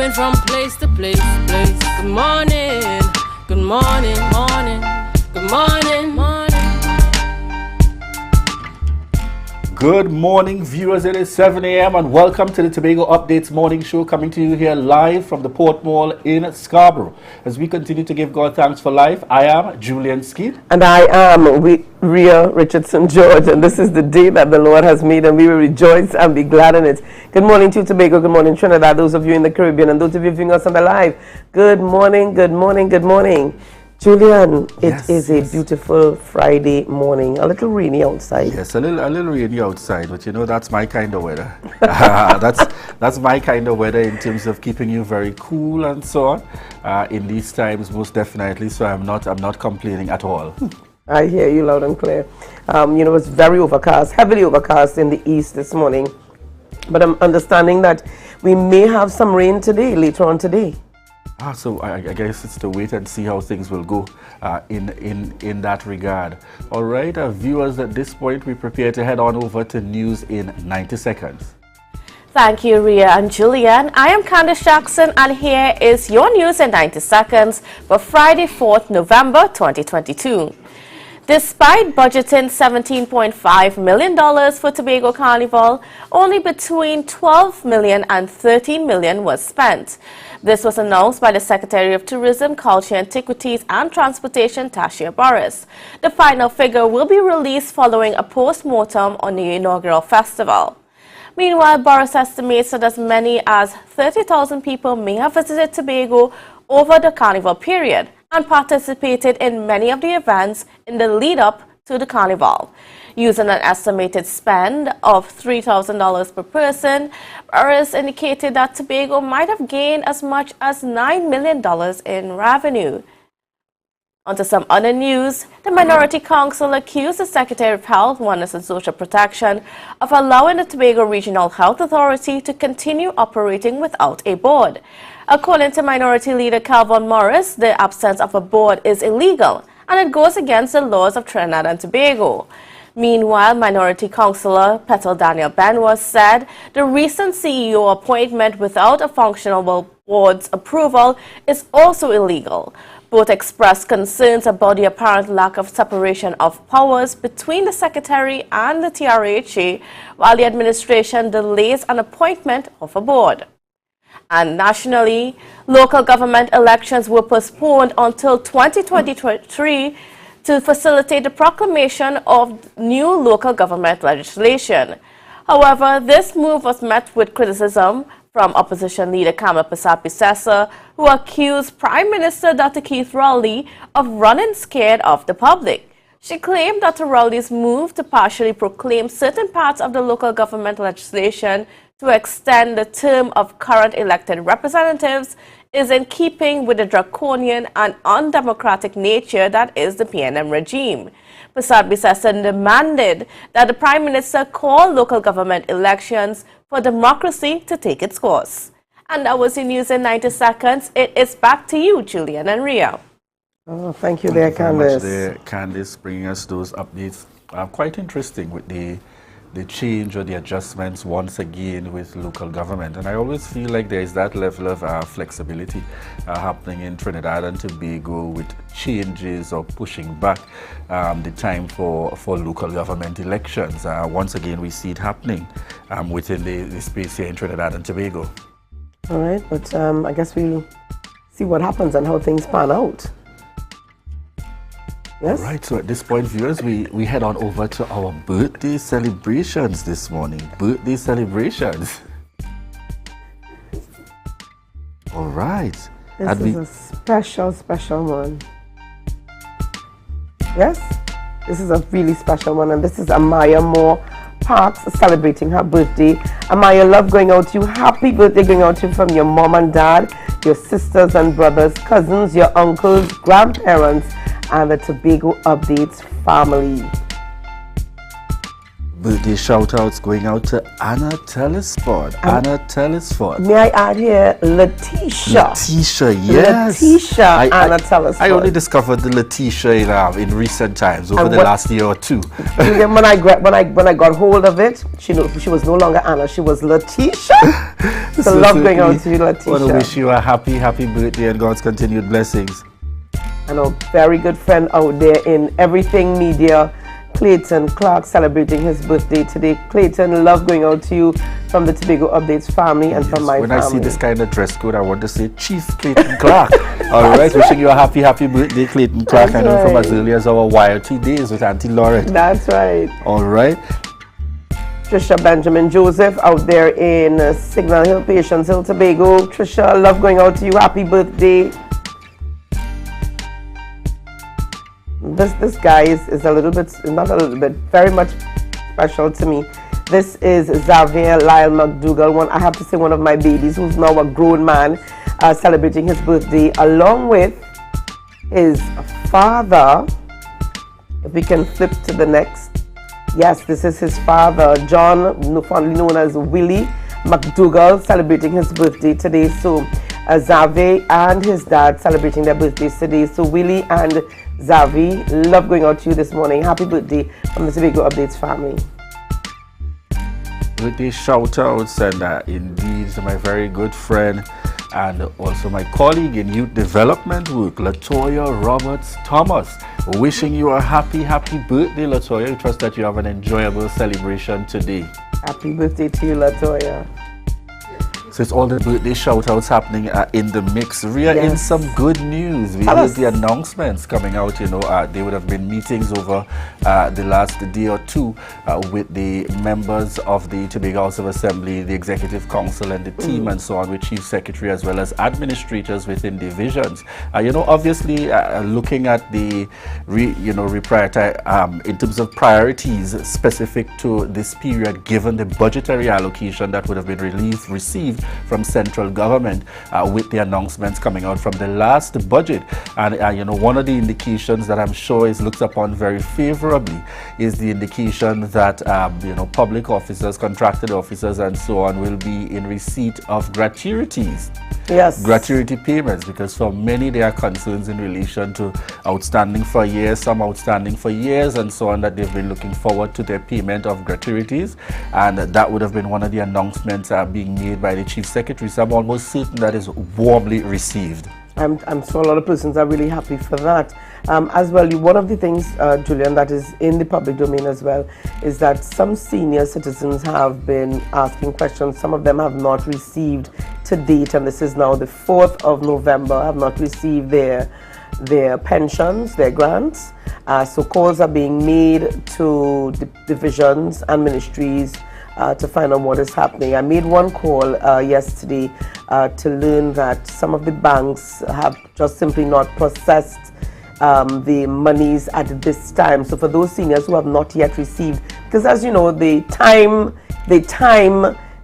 moving from place to place. Good morning, good morning, morning, good morning, morning. Good morning, viewers. It is 7 a.m. and welcome to the Tobago Updates morning show, coming to you here live from the Port Mall in Scarborough. As we continue to give God thanks for life, I am Julian Skeet. And I am Rhea Richardson George, and this is the day that the Lord has made, and we will rejoice and be glad in it. Good morning to Tobago, good morning Trinidad, those of you in the Caribbean, and those of you viewing us on the live. Good morning, good morning, good morning. Julian, it is a beautiful Friday morning. A little rainy outside. Yes, a little rainy outside, but you know that's my kind of weather. That's my kind of weather in terms of keeping you very cool and so on. In these times, most definitely. So I'm not complaining at all. I hear you loud and clear. You know, it's very overcast, heavily overcast in the east this morning. But I'm understanding that we may have some rain today, later on today. So I guess it's to wait and see how things will go in that regard. All right, viewers, at this point, we prepare to head on over to news in 90 seconds. Thank you, Rhea and Julian. I am Candice Jackson, and here is your news in 90 seconds for Friday, 4th November 2022. Despite budgeting $17.5 million for Tobago Carnival, only between $12 million and $13 million was spent. This was announced by the Secretary of Tourism, Culture, Antiquities and Transportation, Tasha Boris. The final figure will be released following a post-mortem on the inaugural festival. Meanwhile, Boris estimates that as many as 30,000 people may have visited Tobago over the carnival period and participated in many of the events in the lead-up to the carnival. Using an estimated spend of $3,000 per person, Boris indicated that Tobago might have gained as much as $9 million in revenue. On to some other news. The Minority Council accused the Secretary of Health, Wellness and Social Protection of allowing the Tobago Regional Health Authority to continue operating without a board. According to Minority Leader Calvin Morris, the absence of a board is illegal and it goes against the laws of Trinidad and Tobago. Meanwhile, Minority Councillor Petal Daniel Benwas said the recent CEO appointment without a functional board's approval is also illegal. Both expressed concerns about the apparent lack of separation of powers between the Secretary and the TRHA, while the administration delays an appointment of a board. And nationally, local government elections were postponed until 2023 to facilitate the proclamation of new local government legislation. However, this move was met with criticism from opposition leader Kamala Persaud-Bissessar, who accused Prime Minister Dr. Keith Rowley of running scared of the public. She claimed that Rowley's move to partially proclaim certain parts of the local government legislation to extend the term of current elected representatives is in keeping with the draconian and undemocratic nature that is the PNM regime. Persaud-Bissessar demanded that the Prime Minister call local government elections for democracy to take its course. And that was the news in 90 seconds. It is back to you, Julian and Rhea. Oh, thank you there, Candice. There, Candice, bringing us those updates. Quite interesting with the change or the adjustments once again with local government. And I always feel like there is that level of flexibility happening in Trinidad and Tobago with changes or pushing back the time for local government elections. Once again, we see it happening within the space here in Trinidad and Tobago. All right, but I guess we'll see what happens and how things pan out. Yes? All right, so at this point, viewers, we head on over to our birthday celebrations this morning. Birthday celebrations. All right. This is a special one. Yes? This is a really special one, and this is Amaya Moore Parks celebrating her birthday. Amaya, love going out to you. Happy birthday going out to you from your mom and dad, your sisters and brothers, cousins, your uncles, grandparents, and the Tobago Updates family. Birthday shout-outs going out to Anna Telesford. Anna Telesford. May I add here, Letitia? Letitia, yes. Letitia Anna Telesford. I only discovered the Letitia in recent times, over the last year or two. Then when I got hold of it, she was no longer Anna, she was Letitia. So love going out to you, Letitia. I want to wish you a happy birthday and God's continued blessings. And a very good friend out there in Everything Media, Clayton Clark, celebrating his birthday today. Clayton, love going out to you from the Tobago Updates family and from my family. When I see this kind of dress code, I want to say Chief Clayton Clark. All right, wishing you a happy birthday, Clayton Clark. I know from as early as our YRT days with Auntie Laurette. That's right. All right. Trisha Benjamin Joseph out there in Signal Hill, Patience Hill, Tobago. Trisha, love going out to you. Happy birthday. This guy is a little bit, not a little bit, very much special to me. This is Xavier Lyle McDougall, I have to say one of my babies, who's now a grown man, celebrating his birthday, along with his father. If we can flip to the next. Yes, this is his father, John, fondly known as Willie McDougall, celebrating his birthday today. So Xavier and his dad celebrating their birthdays today. So Willie and Xavi, love going out to you this morning. Happy birthday from the Tobago Updates family. Birthday shout-outs and indeed to my very good friend and also my colleague in youth development work, Latoya Roberts Thomas. Wishing you a happy birthday, Latoya. I trust that you have an enjoyable celebration today. Happy birthday to you, Latoya. So it's all the birthday shout-outs happening in the mix. Ria, yes. In some good news, we heard the announcements coming out. There would have been meetings over the last day or two with the members of the Tobago House of Assembly, the Executive Council and the team and so on, with Chief Secretary as well as administrators within divisions. Obviously looking at the, in terms of priorities specific to this period, given the budgetary allocation that would have been received from central government with the announcements coming out from the last budget. And one of the indications that I'm sure is looked upon very favorably is the indication that public officers, contracted officers and so on will be in receipt of gratuities. Yes. Gratuity payments, because for many there are concerns in relation to outstanding for years, some outstanding for years and so on, that they've been looking forward to their payment of gratuities, and that would have been one of the announcements being made by the Chief Secretary. So I'm almost certain that is warmly received. I'm sure a lot of persons are really happy for that. As well, one of the things, Julian, that is in the public domain as well, is that some senior citizens have been asking questions. Some of them have not received to date, and this is now the 4th of November, have not received their pensions, their grants. So calls are being made to divisions and ministries to find out what is happening. I made one call yesterday to learn that some of the banks have just simply not processed the monies at this time. So for those seniors who have not yet received, because as you know, they time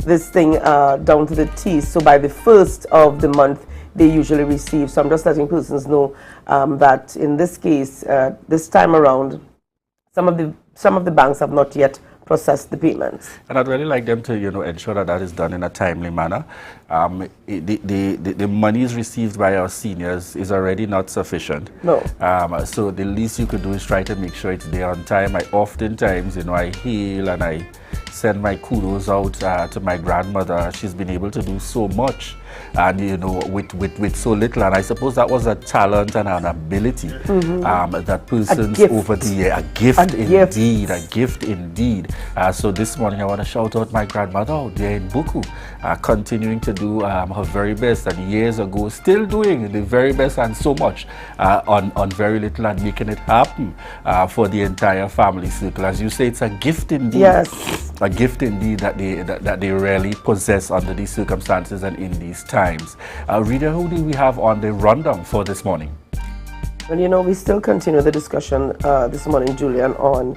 this thing down to the T. So by the 1st of the month, they usually receive. So I'm just letting persons know that in this case, this time around, some of the banks have not yet process the payments. And I'd really like them to, ensure that that is done in a timely manner. The monies received by our seniors is already not sufficient. No. So the least you could do is try to make sure it's there on time. I oftentimes, I hail and I send my kudos out to my grandmother. She's been able to do so much, and with so little, and I suppose that was a talent and an ability that persons over the year, a gift indeed. So this morning I want to shout out my grandmother out there in Buku, continuing to do her very best, and years ago still doing the very best and so much on very little, and making it happen for the entire family circle. As you say, it's a gift indeed. Yes. A gift indeed that they rarely possess under these circumstances and in these times. Rita, who do we have on the rundown for this morning? Well, we still continue the discussion this morning, Julian, on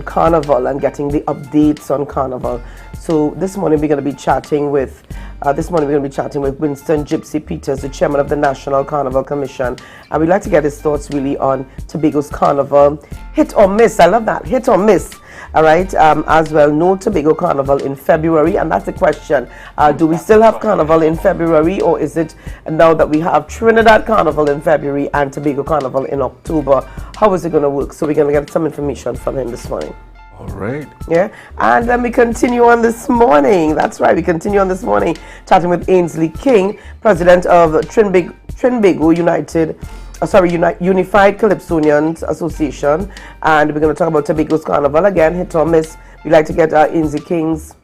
Carnival and getting the updates on Carnival. So this morning we're going to be chatting with Winston Gypsy Peters, the chairman of the National Carnival Commission, and we'd like to get his thoughts really on Tobago's Carnival. Hit or miss, I love that, hit or miss. All right, as well, no Tobago Carnival in February, and that's the question. Do we still have Carnival in February, or is it now that we have Trinidad Carnival in February and Tobago Carnival in October? How is it going to work? So we're going to get some information from him this morning. All right. Yeah, and then we continue on this morning. That's right, we continue on this morning chatting with Ainsley King, president of Trinbago Unified Calypsonians Association, and we're going to talk about Tobago's Carnival again. Hit or miss. We'd like to get Ainsley King's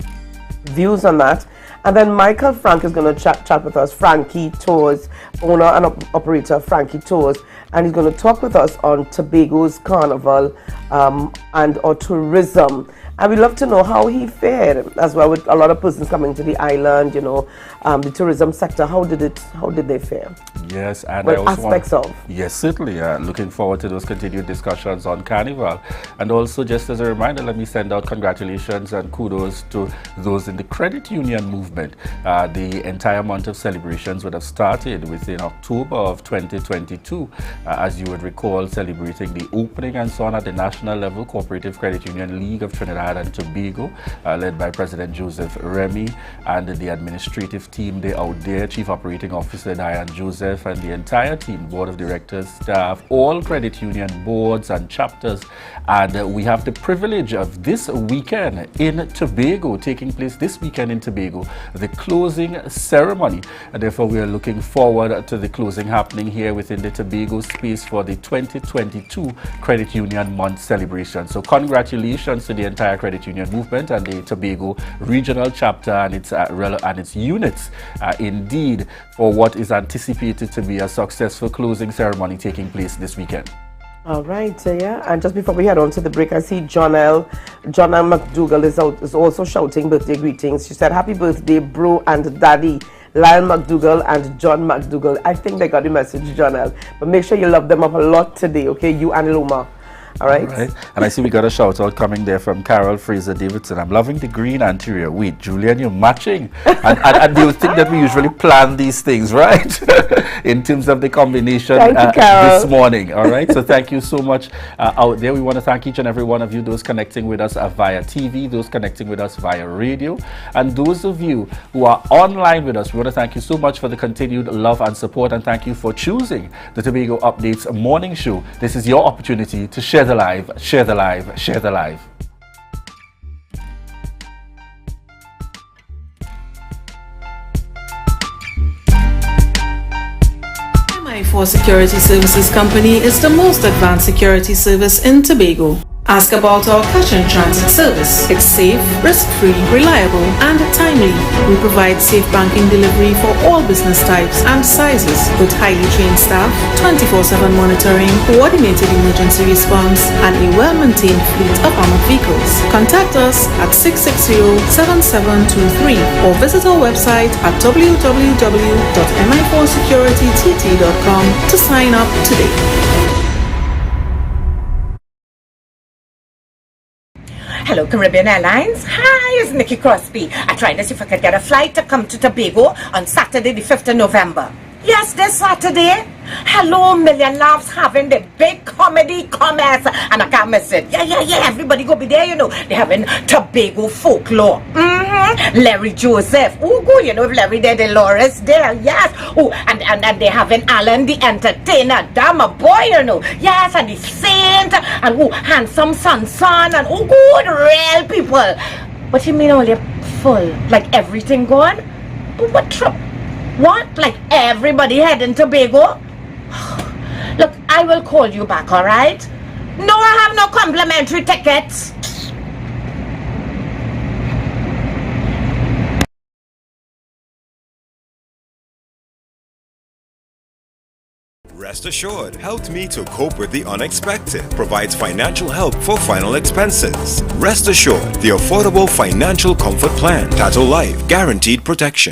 views on that. And then Michael Frank is going to chat with us. Frankie Tours, owner and operator Frankie Tours, and he's going to talk with us on Tobago's Carnival and or tourism. And we'd love to know how he fared as well, with a lot of persons coming to the island, you know, the tourism sector. How did they fare? Yes, and what I also aspects of? Yes, certainly. Looking forward to those continued discussions on Carnival. And also, just as a reminder, let me send out congratulations and kudos to those in the credit union movement. The entire month of celebrations would have started within October of 2022, as you would recall, celebrating the opening and so on at the national level Cooperative Credit Union League of Trinidad and Tobago, led by President Joseph Remy and the administrative team they out there, Chief Operating Officer Diane Joseph and the entire team, Board of Directors, staff, all credit union boards and chapters. And we have the privilege of this weekend in Tobago, taking place this weekend in Tobago, the closing ceremony. And therefore we are looking forward to the closing happening here within the Tobago space for the 2022 Credit Union Month celebration. So congratulations to the entire credit union movement and the Tobago regional chapter and its units indeed for what is anticipated to be a successful closing ceremony taking place this weekend. All right, yeah. And just before we head on to the break, I see Jonelle McDougall is also shouting birthday greetings. She said, "Happy birthday, bro and daddy, Lyle McDougall and John McDougall." I think they got the message, Jonelle. But make sure you love them up a lot today, okay? You and Loma. All right. And I see we got a shout out coming there from Carol Fraser Davidson. "I'm loving the green interior." Wait, Julian, you're matching. and you think that we usually plan these things, right? In terms of the combination this morning. All right. So thank you so much out there. We want to thank each and every one of you, those connecting with us via TV, those connecting with us via radio, and those of you who are online with us. We want to thank you so much for the continued love and support, and thank you for choosing the Tobago Updates morning show. This is your opportunity to share the live, share the live, share the live. MI4 Security Services Company is the most advanced security service in Tobago. Ask about our cash in transit service. It's safe, risk-free, reliable, and timely. We provide safe banking delivery for all business types and sizes with highly trained staff, 24/7 monitoring, coordinated emergency response, and a well-maintained fleet of armored vehicles. Contact us at 660-7723 or visit our website at www.mi4securitytt.com to sign up today. Hello, Caribbean Airlines. Hi, it's Nikki Crosby. I tried to see if I could get a flight to come to Tobago on Saturday, the 5th of November. Yes, this Saturday. Hello, Million Laughs having the big comedy commerce, and I can't miss it. Yeah. Everybody go be there, you know. They're having Tobago folklore. Larry Joseph. Oh, good, you know, if Larry there, Dolores there. Yes. Oh, and they're having Alan the Entertainer. Damn a boy, you know. Yes, and the Saint, and oh, handsome son, and oh, good, real people. What you mean only full? Like everything gone? But what trip? What? Like everybody heading to Tobago? Look, I will call you back, alright? No, I have no complimentary tickets. Rest Assured helped me to cope with the unexpected, provides financial help for final expenses. Rest Assured, the affordable financial comfort plan. Tattoo Life, guaranteed protection.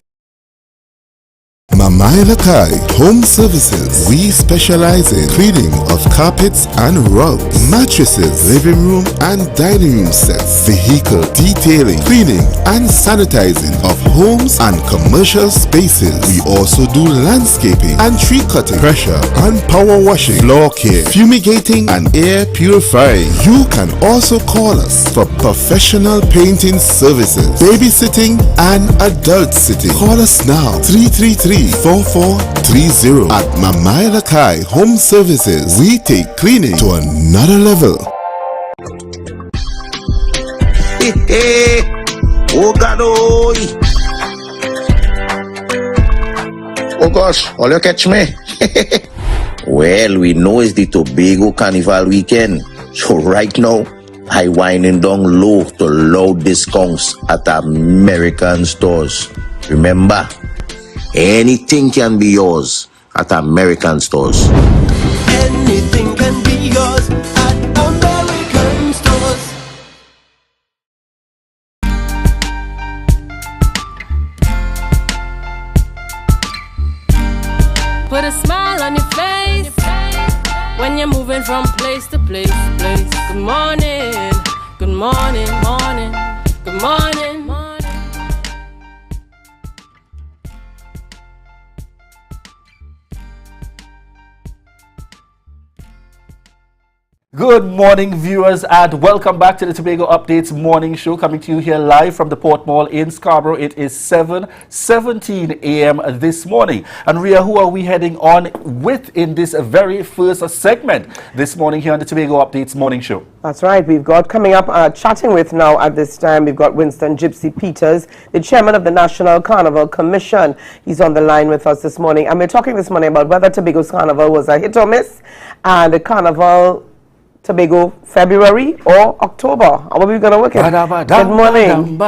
Mamai Lakai Home Services. We specialize in cleaning of carpets and rugs, mattresses, living room and dining room sets, vehicle detailing, cleaning and sanitizing of homes and commercial spaces. We also do landscaping and tree cutting, pressure and power washing, floor care, fumigating and air purifying. You can also call us for professional painting services, babysitting and adult sitting. Call us now 333-4430 at Mamaila Kai Home Services. We take cleaning to another level. Oh God, oh. Oh gosh, all you catch me? Well, we know it's the Tobago Carnival weekend. So right now, I winding down low to low discounts at American stores. Remember, anything can be yours at American stores. Anything can be yours at American stores. Put a smile on your face when you're moving from place to place. Good morning, good morning, morning, good morning, morning. Good morning, viewers, and welcome back to the Tobago Updates morning show, coming to you here live from the Port Mall in Scarborough. It is 7:17 a.m. this morning. And Ria, who are we heading on with in this very first segment this morning here on the Tobago Updates morning show? That's right. We've got coming up, chatting with now at this time, we've got Winston Gypsy Peters, the chairman of the National Carnival Commission. He's on the line with us this morning. And we're talking this morning about whether Tobago's carnival was a hit or miss, and the carnival Tobago February or October. How are we going to work it? Good morning.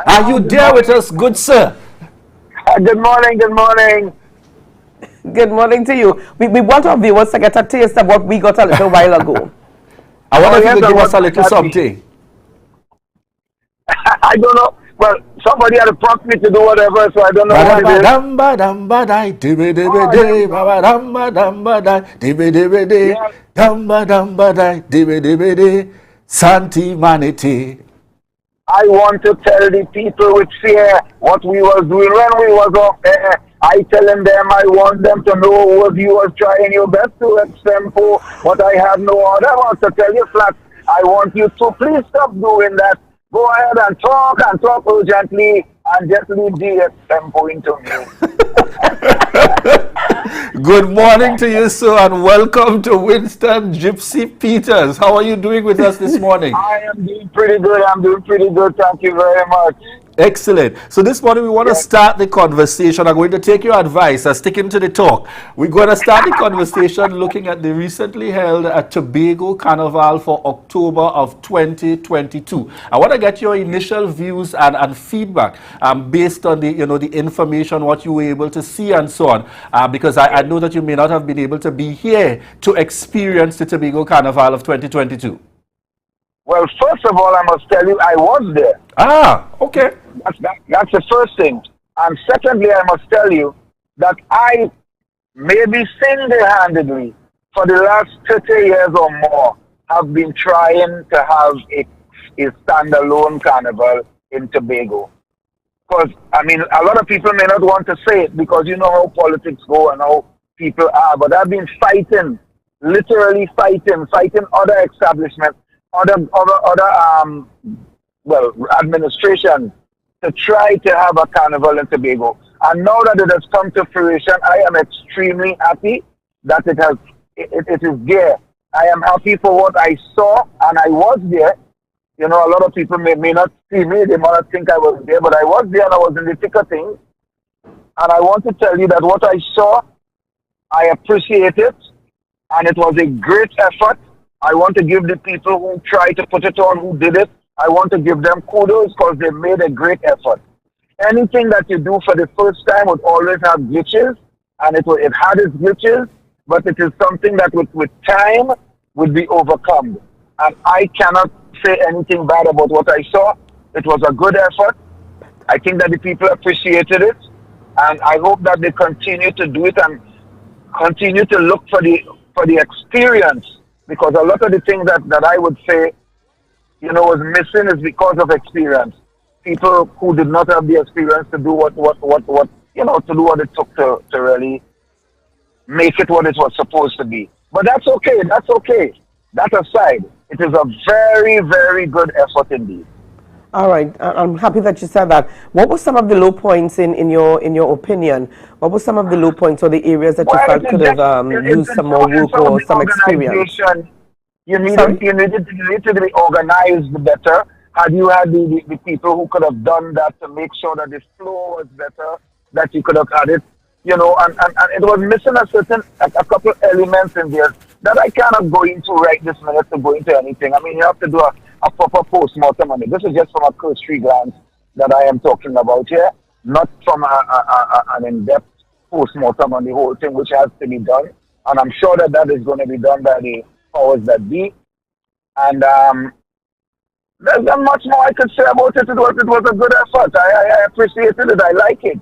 Are you there with us, good sir? Good morning, good morning. Good morning to you. We want our viewers to get a taste of what we got a little while ago. I wonder if you could give us a little something. I don't know. Well, somebody had to prompt me to do whatever, so I don't know what it is. Santi Manity. I want to tell the people with fear what we was doing when we was up there. I telling them I want them to know what you was trying your best to extempo, but I have no order. I want to tell you flat, I want you to please stop doing that. Go ahead and talk urgently and just leave the tempo into me. Good morning to you, sir, and welcome to Winston Gypsy Peters. How are you doing with us this morning? I am doing pretty good. Thank you very much. Excellent. So this morning we want to start the conversation. I'm going to take your advice, sticking to the talk. We're going to start the conversation looking at the recently held Tobago Carnival for October of 2022. I want to get your initial views and feedback based on the the information, what you were able to see and so on. Because I know that you may not have been able to be here to experience the Tobago Carnival of 2022. Well, first of all, I must tell you, I was there. Ah, okay. That's the first thing. And secondly, I must tell you that I, maybe single-handedly, for the last 30 years or more, have been trying to have a standalone carnival in Tobago. Because, I mean, a lot of people may not want to say it because you know how politics go and how people are, but I've been fighting, literally fighting other establishments, other administration to try to have a carnival in Tobago. And now that it has come to fruition, I am extremely happy that it is there. I am happy for what I saw, and I was there. You know, a lot of people may not see me, they might not think I was there, but I was there and I was in the thick of things. And I want to tell you that what I saw, I appreciate it, and it was a great effort. I want to give the people who tried to put it on, who did it, I want to give them kudos because they made a great effort. Anything that you do for the first time would always have glitches, and it had its glitches, but it is something that with time would be overcome. And I cannot say anything bad about what I saw. It was a good effort. I think that the people appreciated it, and I hope that they continue to do it and continue to look for the experience, because a lot of the things that I would say, was missing is because of experience. people who did not have the experience to do what to do what it took to really make it what it was supposed to be. But that's okay. That's okay. That aside, it is a very, very good effort indeed. All right, I'm happy that you said that. What were some of the low points in your opinion? What were some of the low points or the areas that you felt could have used some more work or some experience? You needed to be organized better. Had you had the people who could have done that to make sure that the flow was better, that you could have had it, and it was missing a couple elements in there that I cannot go into right this minute to go into anything. I mean, you have to do a proper post-mortem on it. This is just from a cursory glance that I am talking about here, not from an in-depth post-mortem on the whole thing, which has to be done. And I'm sure that is going to be done by the powers that be. And there's not much more I could say about it. It was a good effort. I appreciated it. I like it.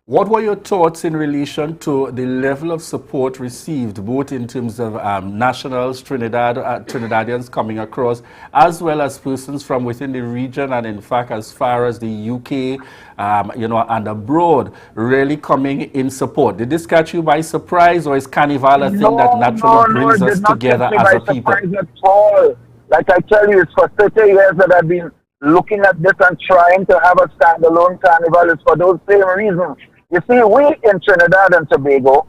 What were your thoughts in relation to the level of support received, both in terms of nationals, Trinidadians coming across, as well as persons from within the region, and in fact, as far as the UK, and abroad, really coming in support? Did this catch you by surprise, or is Carnival a thing that naturally brings us together as a people? At all. Like I tell you, it's for 30 years that I've been looking at this and trying to have a standalone carnival. It's for those same reasons. You see, we in Trinidad and Tobago,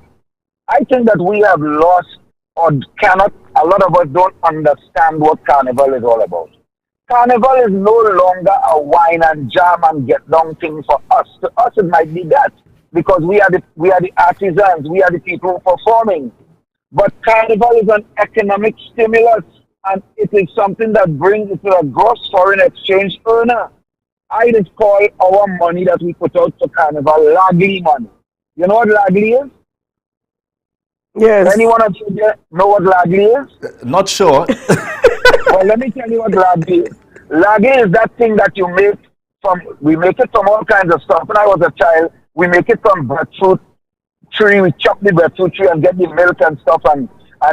I think that we have lost or cannot, a lot of us don't understand what carnival is all about. Carnival is no longer a wine and jam and get down thing for us. To us, it might be that because we are the artisans, we are the people performing. But carnival is an economic stimulus, and it is something that brings it to a gross foreign exchange earner. I just call our money that we put out for carnival lagly money. You know what lagly is? Yes. Anyone of you know what lagly is? Not sure. Well, let me tell you what lagly is. Lagly is that thing that you make we make it from all kinds of stuff. When I was a child, we make it from breadfruit tree. We chop the breadfruit tree and get the milk and stuff, and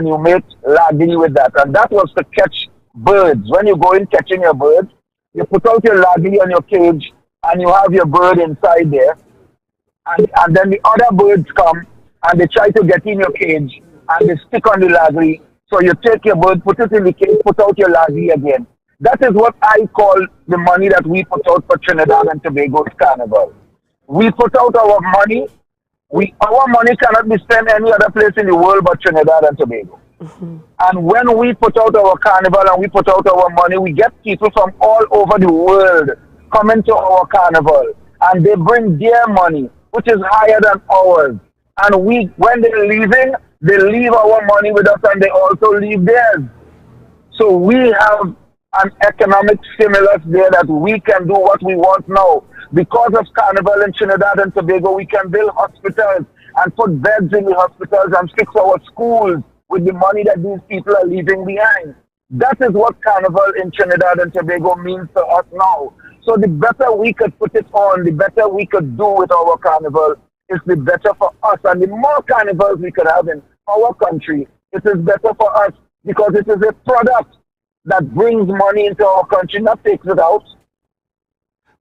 you make lagly with that. And that was to catch birds. When you go in catching your birds, you put out your lagly on your cage, and you have your bird inside there. And then the other birds come, and they try to get in your cage, and they stick on the lagly. So you take your bird, put it in the cage, put out your lagly again. That is what I call the money that we put out for Trinidad and Tobago's carnival. We put out our money. Our money cannot be spent any other place in the world but Trinidad and Tobago. Mm-hmm. And when we put out our carnival and we put out our money, we get people from all over the world coming to our carnival, and they bring their money, which is higher than ours. And when they're leaving, they leave our money with us, and they also leave theirs. So we have an economic stimulus there that we can do what we want now. Because of carnival in Trinidad and Tobago, we can build hospitals and put beds in the hospitals and fix our schools with the money that these people are leaving behind. That is what carnival in Trinidad and Tobago means to us now. So the better we could put it on, the better we could do with our carnival, is the better for us. And the more carnivals we could have in our country, it is better for us, because it is a product that brings money into our country, not takes it out.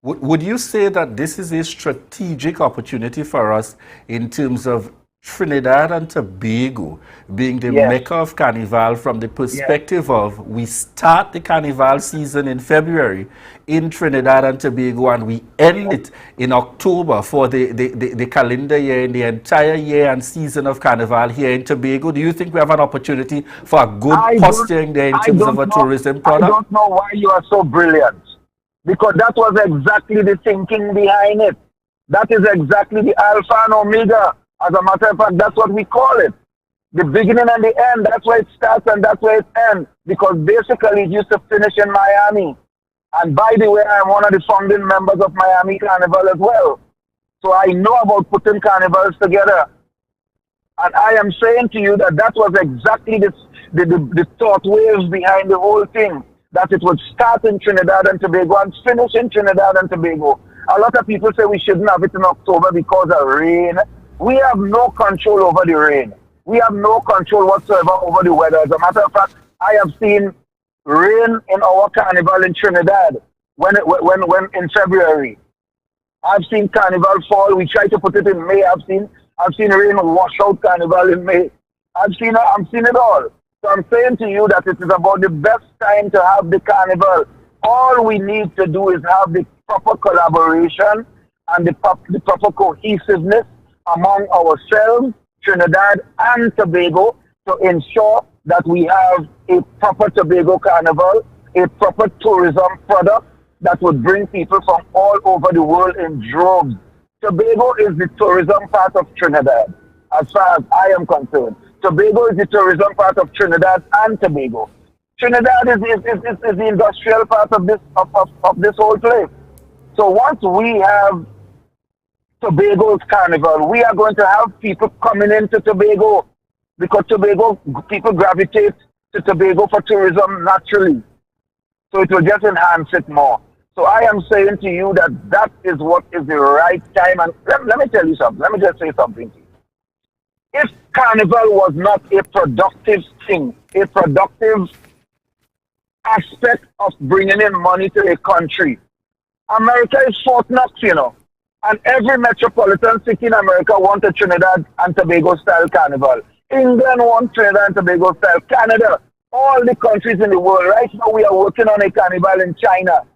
Would you say that this is a strategic opportunity for us in terms of Trinidad and Tobago being the Mecca of Carnival, from the perspective of we start the Carnival season in February in Trinidad and Tobago, and we end it in October for the calendar year, in the entire year and season of Carnival here in Tobago? Do you think we have an opportunity for a good posturing there in terms of a tourism product? I don't know why you are so brilliant, because that was exactly the thinking behind it. That is exactly the alpha and omega. As a matter of fact, that's what we call it. The beginning and the end, that's where it starts and that's where it ends. Because basically it used to finish in Miami. And by the way, I'm one of the founding members of Miami Carnival as well. So I know about putting carnivals together. And I am saying to you that that was exactly the thought waves behind the whole thing. That it would start in Trinidad and Tobago and finish in Trinidad and Tobago. A lot of people say we shouldn't have it in October because of rain. We have no control over the rain. We have no control whatsoever over the weather. As a matter of fact, I have seen rain in our carnival in Trinidad. when in February. I've seen Carnival fall. We try to put it in May. I've seen rain wash out Carnival in May. I've seen it all. So I'm saying to you that it is about the best time to have the Carnival. All we need to do is have the proper collaboration and the proper cohesiveness among ourselves, Trinidad and Tobago, to ensure that we have a proper Tobago Carnival, a proper tourism product that would bring people from all over the world in droves. Tobago is the tourism part of Trinidad, as far as I am concerned. Tobago is the tourism part of Trinidad and Tobago. Trinidad is the industrial part of this whole place. So once we have Tobago's Carnival, we are going to have people coming into Tobago because Tobago, people gravitate to Tobago for tourism naturally. So it will just enhance it more. So I am saying to you that is what is the right time. And let me tell you something. Let me just say something to you. If Carnival was not a productive thing, a productive aspect of bringing in money to a country, America is Fort Knox, you know. And every metropolitan city in America wants a Trinidad and Tobago style carnival. England wants Trinidad and Tobago style. Canada, all the countries in the world. Right now we are working on a carnival in China,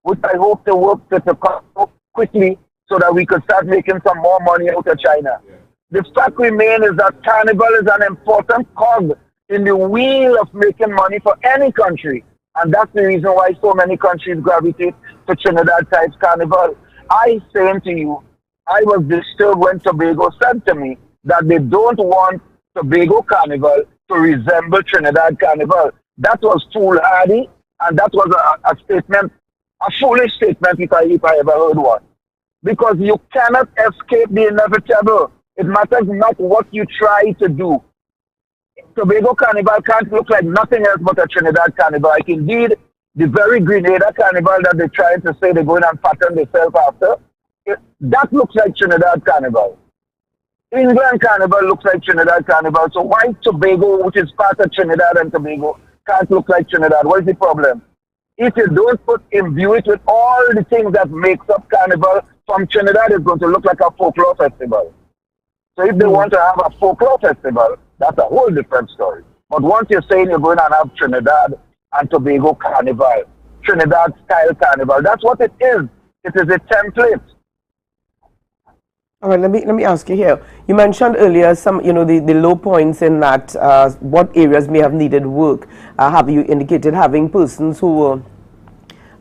which I hope to work to come quickly so that we could start making some more money out of China. Yeah. The fact remains is that carnival is an important cog in the wheel of making money for any country. And that's the reason why so many countries gravitate to Trinidad type carnival. I saying to you, I was disturbed when Tobago said to me that they don't want Tobago Carnival to resemble Trinidad Carnival. That was foolhardy, and that was a statement, a foolish statement if I ever heard one. Because you cannot escape the inevitable. It matters not what you try to do. Tobago Carnival can't look like nothing else but a Trinidad Carnival. Like indeed, the very Grenada Carnival that they're trying to say they're going and pattern themselves after, that looks like Trinidad Carnival. England Carnival looks like Trinidad Carnival. So why Tobago, which is part of Trinidad and Tobago, can't look like Trinidad? What is the problem? If you don't imbue it with all the things that makes up Carnival, from Trinidad it's going to look like a folklore festival. So if they want to have a folklore festival, that's a whole different story. But once you're saying you're going to have Trinidad and Tobago Carnival, Trinidad style carnival, that's what it is. It is a template. All right, let me ask you here. You mentioned earlier some, the low points in that, what areas may have needed work. Have you indicated having persons who were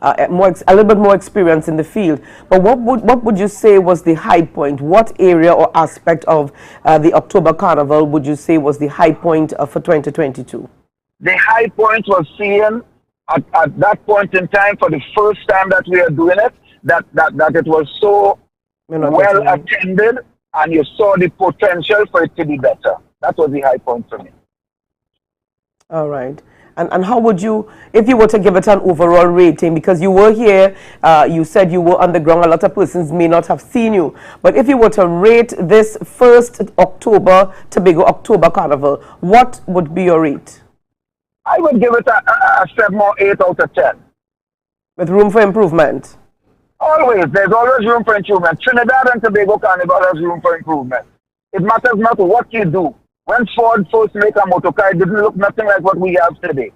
a little bit more experience in the field? But what would you say was the high point? What area or aspect of the October Carnival would you say was the high point for 2022? The high point was seeing at that point in time, for the first time that we are doing it, that it was so well attended, and you saw the potential for it to be better. That was the high point for me. All right. And how would you, if you were to give it an overall rating, because you were here, you said you were underground, a lot of persons may not have seen you, but if you were to rate this first October, Tobago October Carnival, what would be your rate? I would give it a 7 or 8 out of 10. With room for improvement? Always. There's always room for improvement. Trinidad and Tobago Carnival has room for improvement. It matters not what you do. When Ford first made a motor car, it didn't look nothing like what we have today.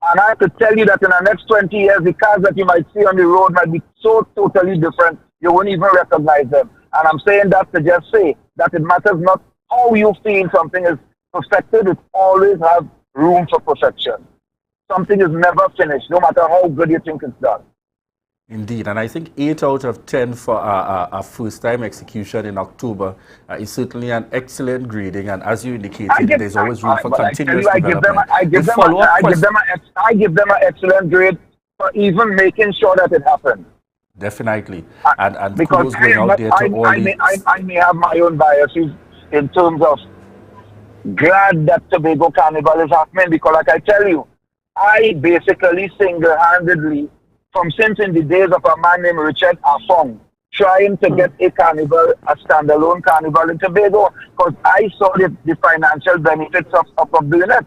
And I could tell you that in the next 20 years, the cars that you might see on the road might be so totally different, you won't even recognize them. And I'm saying that to just say that it matters not how you feel something is perfected, it always has room for perfection. Something is never finished, no matter how good you think it's done. Indeed, and I think 8 out of 10 for a first-time execution in October is certainly an excellent grading, and as you indicated, there's always room for continuous development. I give them an excellent grade for even making sure that it happens. Definitely, and because going out there to all I may have my own biases in terms of glad that Tobago Carnival is happening, because like I tell you, I basically single-handedly, from since in the days of a man named Richard Afong, trying to get a carnival, a standalone carnival in Tobago, because I saw the financial benefits of doing it.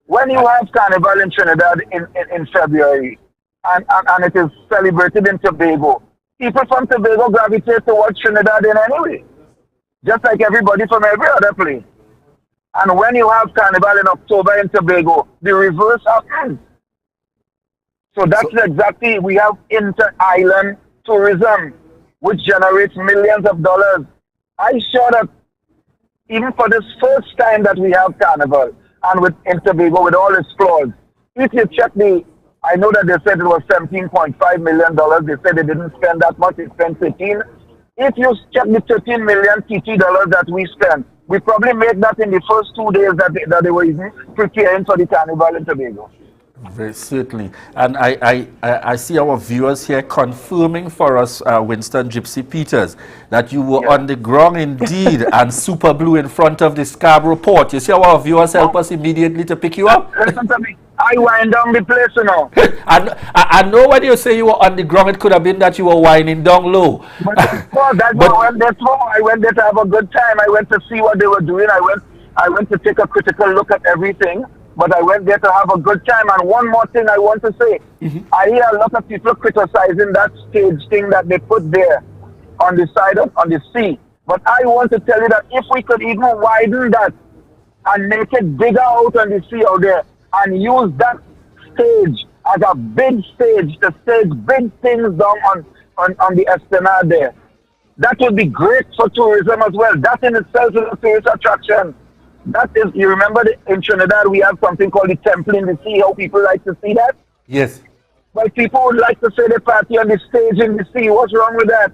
When you have carnival in Trinidad in February, and it is celebrated in Tobago. People from Tobago gravitate towards Trinidad in any way, just like everybody from every other place. And when you have Carnival in October in Tobago, the reverse happens. So that's exactly, we have inter-island tourism, which generates millions of dollars. I'm sure that even for this first time that we have Carnival, and in Tobago with all its flaws, if you check I know that they said it was $17.5 million. They said they didn't spend that much. They spent 13. If you check the 13 million TT dollars that we spent, we probably made that in the first 2 days that they were even preparing for the Carnival in Tobago. Very certainly. And I see our viewers here confirming for us, Winston Gypsy Peters, that you were on the ground indeed and super blue in front of the Scarborough port. You see how our viewers help us immediately to pick you up? Listen to me. I wind down the place, you know. I know when you say you were on the ground, it could have been that you were winding down low. But I went there to have a good time. I went to see what they were doing. I went to take a critical look at everything. But I went there to have a good time. And one more thing I want to say. I hear a lot of people criticizing that stage thing that they put there on the side on the sea. But I want to tell you that if we could even widen that and make it bigger out on the sea out there and use that stage as a big stage to stage big things down on the Esplanade there, that would be great for tourism as well. That in itself is a tourist attraction. That is, you remember in Trinidad we have something called the Temple in the Sea, how people like to see that? Yes. Well, people would like to say they party on the stage in the sea. What's wrong with that?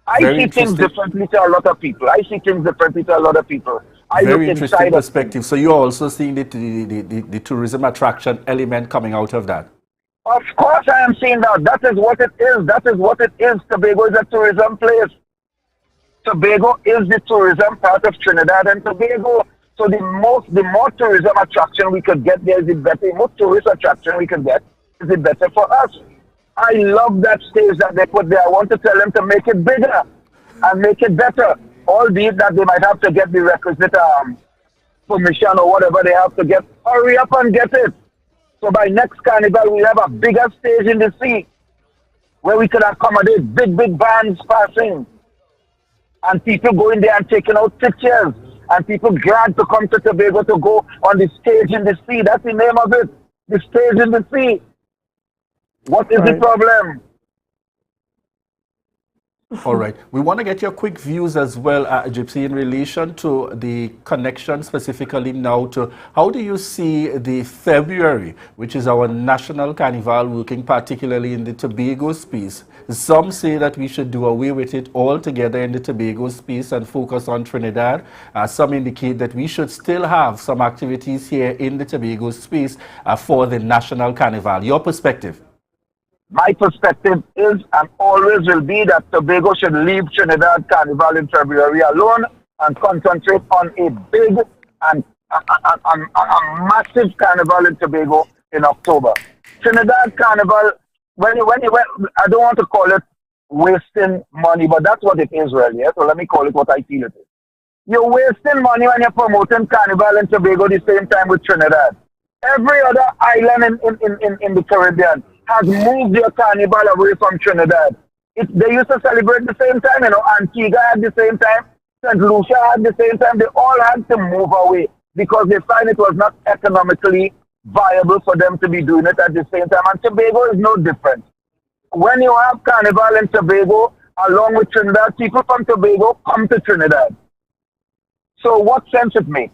I see things differently to a lot of people. Very interesting perspective. So you're also seeing the tourism attraction element coming out of that? Of course I am seeing that. That is what it is. Tobago is a tourism place. Tobago is the tourism part of Trinidad and Tobago. So the more tourism attraction we could get there, the better. The more tourist attraction we could get, is it better for us. I love that stage that they put there. I want to tell them to make it bigger and make it better. Albeit that they might have to get the requisite permission or whatever they have to get. Hurry up and get it. So by next Carnival, we'll have a bigger stage in the sea where we could accommodate big bands passing. And people going there and taking out pictures. And people glad to come to Tobago to go on the stage in the sea. That's the name of it. The stage in the sea. What is the problem? All right. We want to get your quick views as well, Gypsy, in relation to the connection specifically now to how do you see the February, which is our national carnival, working particularly in the Tobago space. Some say that we should do away with it altogether in the Tobago space and focus on Trinidad. Some indicate that we should still have some activities here in the Tobago space for the national carnival. Your perspective? My perspective is and always will be that Tobago should leave Trinidad Carnival in February alone and concentrate on a big and a massive carnival in Tobago in October. Trinidad Carnival, when I don't want to call it wasting money, but that's what it is really. Yeah? So let me call it what I feel it is. You're wasting money when you're promoting Carnival in Tobago the same time with Trinidad. Every other island in the Caribbean has moved their carnival away from Trinidad. They used to celebrate the same time, Antigua at the same time, St. Lucia at the same time. They all had to move away because they find it was not economically viable for them to be doing it at the same time. And Tobago is no different. When you have Carnival in Tobago, along with Trinidad, people from Tobago come to Trinidad. So what sense it makes?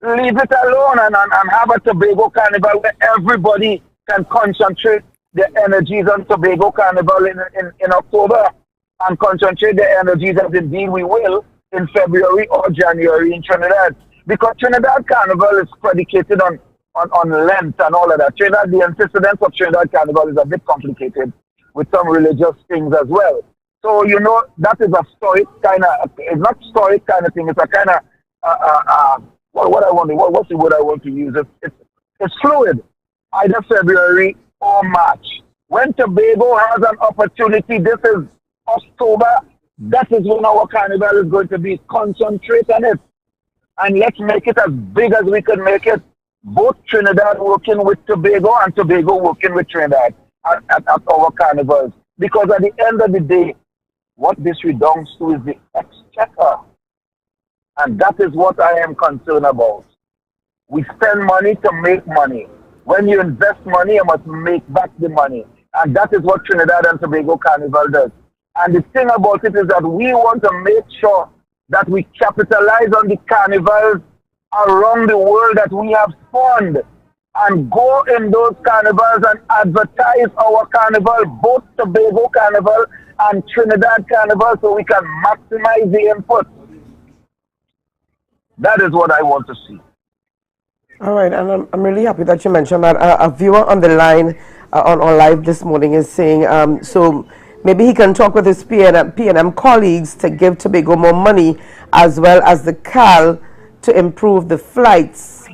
Leave it alone and have a Tobago Carnival where everybody can concentrate their energies on Tobago Carnival in October and concentrate their energies, as indeed we will, in February or January in Trinidad. Because Trinidad Carnival is predicated on Lent and all of that. The antecedents of Trinidad Carnival is a bit complicated with some religious things as well. So, that is a stoic kind of, it's not stoic kind of thing, it's a kind of, what's the word I want to use? It's fluid, either February or March. When Tobago has an opportunity, this is October, that is when our carnival is going to be. Concentrate on it. And let's make it as big as we can make it. Both Trinidad working with Tobago and Tobago working with Trinidad. at our carnivals. Because at the end of the day, what this redounds to is the exchequer. And that is what I am concerned about. We spend money to make money. When you invest money, you must make back the money. And that is what Trinidad and Tobago Carnival does. And the thing about it is that we want to make sure that we capitalize on the carnivals around the world that we have spawned and go in those carnivals and advertise our carnival, both Tobago Carnival and Trinidad Carnival, so we can maximize the input. That is what I want to see. All right, and I'm really happy that you mentioned that. A viewer on the line on live this morning is saying, so maybe he can talk with his P&M colleagues to give Tobago more money, as well as the CAL to improve the flights.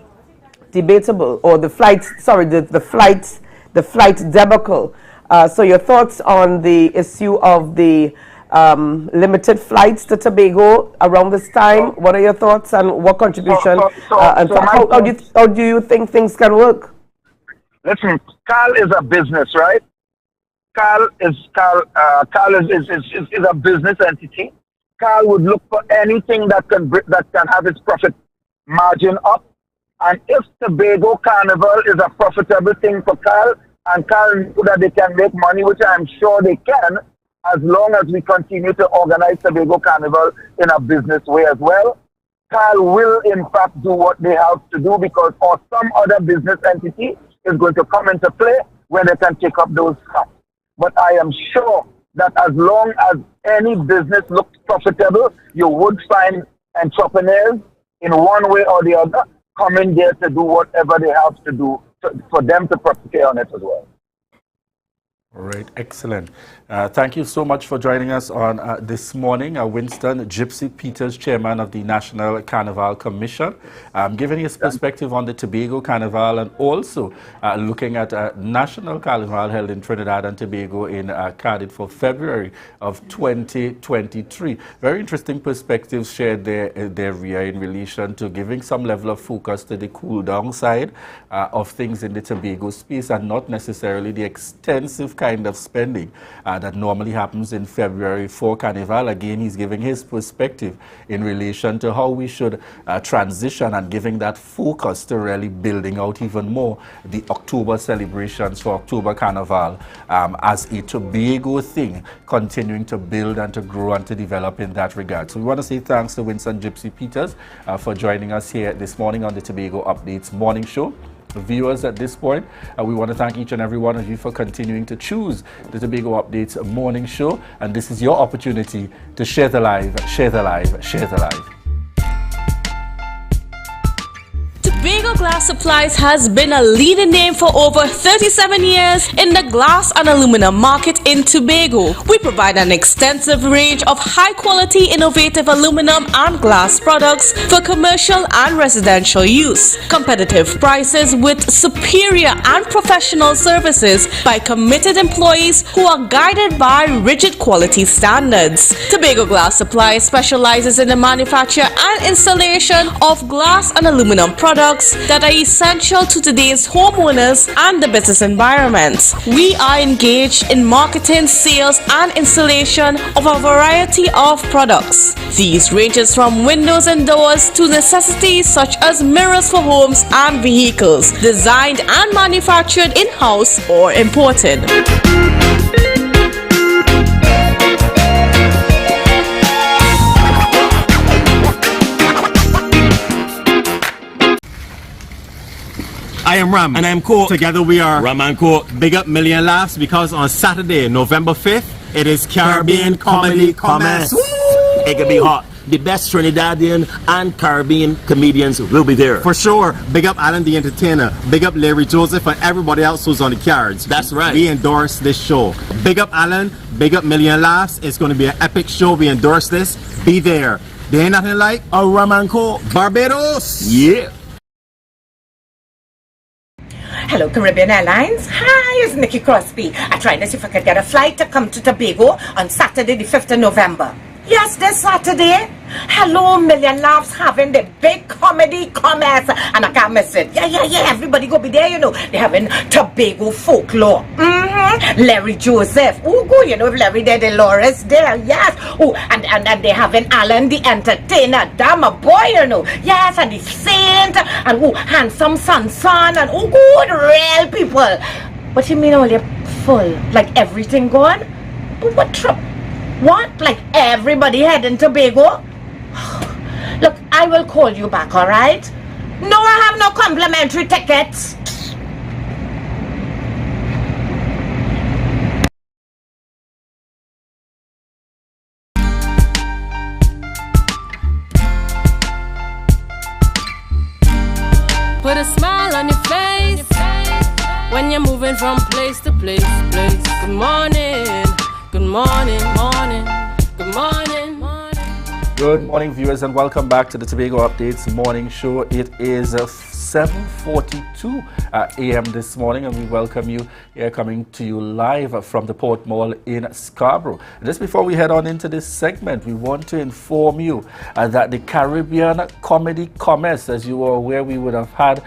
Debatable, or the flights, sorry, the flight debacle. So your thoughts on the issue of the limited flights to Tobago around this time? What are your thoughts, and what contribution how do you think things can work? Listen, CAL is a business, right? CAL is a business entity. CAL would look for anything that can have its profit margin up. And if Tobago Carnival is a profitable thing for CAL, and CAL know that they can make money, which I'm sure they can, as long as we continue to organize Tobago Carnival in a business way as well, CAL will in fact do what they have to do, because or some other business entity is going to come into play where they can take up those costs. But I am sure that as long as any business looks profitable, you would find entrepreneurs in one way or the other coming there to do whatever they have to do for them to profit on it as well. All right, excellent. Thank you so much for joining us on this morning. Winston Gypsy Peters, Chairman of the National Carnival Commission, giving his perspective on the Tobago Carnival, and also looking at National Carnival held in Trinidad and Tobago in Cardiff for February of 2023. Very interesting perspectives shared there, Ria, in relation to giving some level of focus to the cool down side of things in the Tobago space, and not necessarily the extensive kind of spending that normally happens in February for Carnival. Again, he's giving his perspective in relation to how we should transition, and giving that focus to really building out even more the October celebrations for October Carnival as a Tobago thing, continuing to build and to grow and to develop in that regard. So we want to say thanks to Winston Gypsy Peters for joining us here this morning on the Tobago Updates morning show. Viewers, at this point, we want to thank each and every one of you for continuing to choose the Tobago Updates morning show, and this is your opportunity to share the live, share the live, share the live. Tobago Glass Supplies has been a leading name for over 37 years in the glass and aluminum market in Tobago. We provide an extensive range of high-quality, innovative aluminum and glass products for commercial and residential use. Competitive prices with superior and professional services by committed employees who are guided by rigid quality standards. Tobago Glass Supplies specializes in the manufacture and installation of glass and aluminum products that are essential to today's homeowners and the business environment. We are engaged in marketing, sales, and installation of a variety of products. These ranges from windows and doors to necessities such as mirrors for homes and vehicles, designed and manufactured in-house or imported. I am Ram and I'm Co. Together we are Ram and Co. Big up Million Laughs, because on Saturday, November 5th, it is Caribbean Comedy Commerce. It can be hot. The best Trinidadian and Caribbean comedians will be there. For sure. Big up Alan the Entertainer. Big up Larry Joseph and everybody else who's on the cards. That's right. We endorse this show. Big up Alan. Big up Million Laughs. It's going to be an epic show. We endorse this. Be there. There ain't nothing like a Ram and Co. Barbados. Yeah. Hello, Caribbean Airlines. Hi, it's Nikki Crosby. I tried to see if I could get a flight to come to Tobago on Saturday, the 5th of November. Yes, this Saturday. Hello, Million Laughs having the big comedy commerce, and I can't miss it. Yeah, everybody go be there, you know. They're having Tobago folklore. Larry Joseph. Oh, go, you know, if Larry there, Dolores there, yes. Oh, and they having Alan the Entertainer, damn a boy, you know. Yes, and the Saint, and oh, Handsome Son, and oh, good, real people. But you mean only full, like everything gone? But what trouble? What? Like everybody heading to Tobago? Look, I will call you back, alright? No, I have no complimentary tickets. Put a smile on your face when you're moving from place to place. Good morning, good morning, morning, good morning, morning. Good morning, viewers, and welcome back to the Tobago Updates morning show. It is 7:42 a.m. this morning, and we welcome you here, coming to you live from the Port Mall in Scarborough. Just before we head on into this segment, we want to inform you that the Caribbean Comedy Commerce, as you are aware, we would have had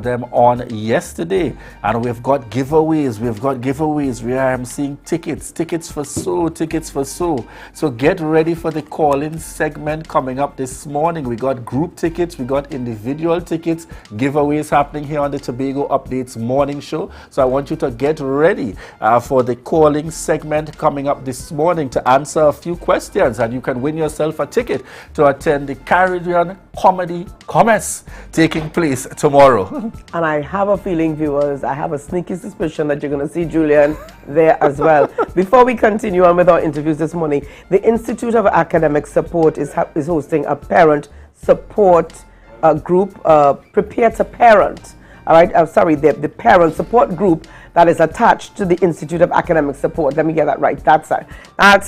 them on yesterday, and we've got giveaways. Where I am seeing tickets for so. So get ready for the call-in segment coming up this morning. We got group tickets, we got individual tickets, giveaways happening here on the Tobago Updates morning show. So I want you to get ready for the calling segment coming up this morning to answer a few questions, and you can win yourself a ticket to attend the Caribbean Comedy Commerce taking place tomorrow. And I have a feeling, viewers, I have a sneaky suspicion that you're going to see Julian there as well. Before we continue on with our interviews this morning, the Institute of Academic Support is hosting a parent support group, Prepare to Parent. All right, the parent support group that is attached to the Institute of Academic Support. Let me get that right. That's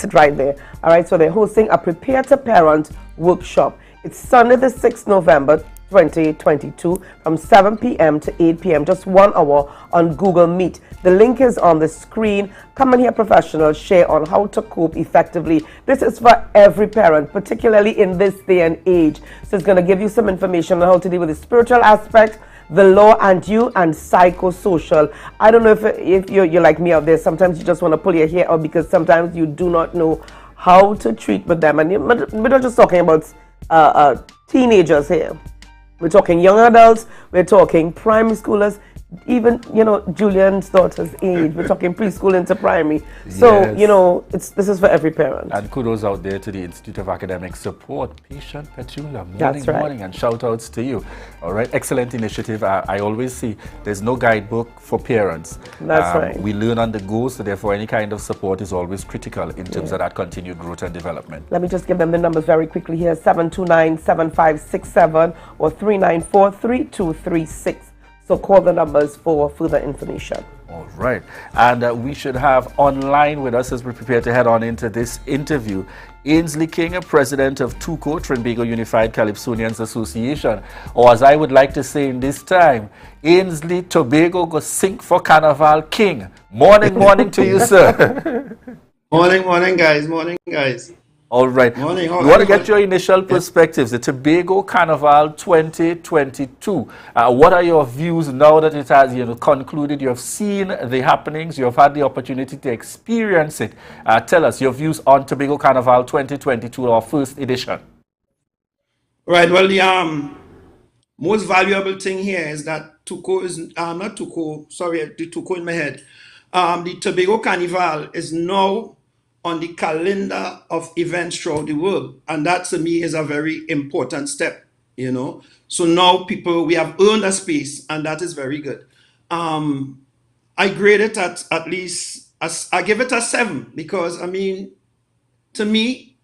it right there. All right, so they're hosting a Prepare to Parent workshop. It's Sunday the 6th November 2022 from 7 p.m. to 8 p.m. just 1 hour on Google Meet. The link is on the screen. Come and hear professionals share on how to cope effectively. This is for every parent, particularly in this day and age. So it's going to give you some information on how to deal with the spiritual aspect, the law, and psychosocial. I don't know if you're like me out there. Sometimes you just want to pull your hair out because sometimes you do not know how to treat with them. And we're not just talking about teenagers here. We're talking young adults, we're talking primary schoolers, even, Julian's daughter's age. We're talking preschool into primary. So, yes. This is for every parent. And kudos out there to the Institute of Academic Support. Patient Petula, morning, and shout outs to you. All right, excellent initiative. I always see there's no guidebook for parents. That's right. We learn on the go, so therefore any kind of support is always critical in terms of that continued growth and development. Let me just give them the numbers very quickly here. 729-7567 or 394-3236. So call the numbers for further information. All right. And we should have online with us as we prepare to head on into this interview, Ainsley King, president of TUCO, Trinbago Unified Calypsonians Association, or as I would like to say in this time, Ainsley Tobago go sing for Carnival King. Morning to you, sir. Morning, guys. All right. We want to get your initial perspectives. The Tobago Carnival 2022. What are your views now that it has concluded? You have seen the happenings. You have had the opportunity to experience it. Tell us your views on Tobago Carnival 2022, our first edition. Right. Well, the most valuable thing here is that TUCO is not TUCO. Sorry, the TUCO in my head. The Tobago Carnival is now on the calendar of events throughout the world. And that to me is a very important step, So now we have earned a space, and that is very good. I grade it at least, I give it a 7 because, to me,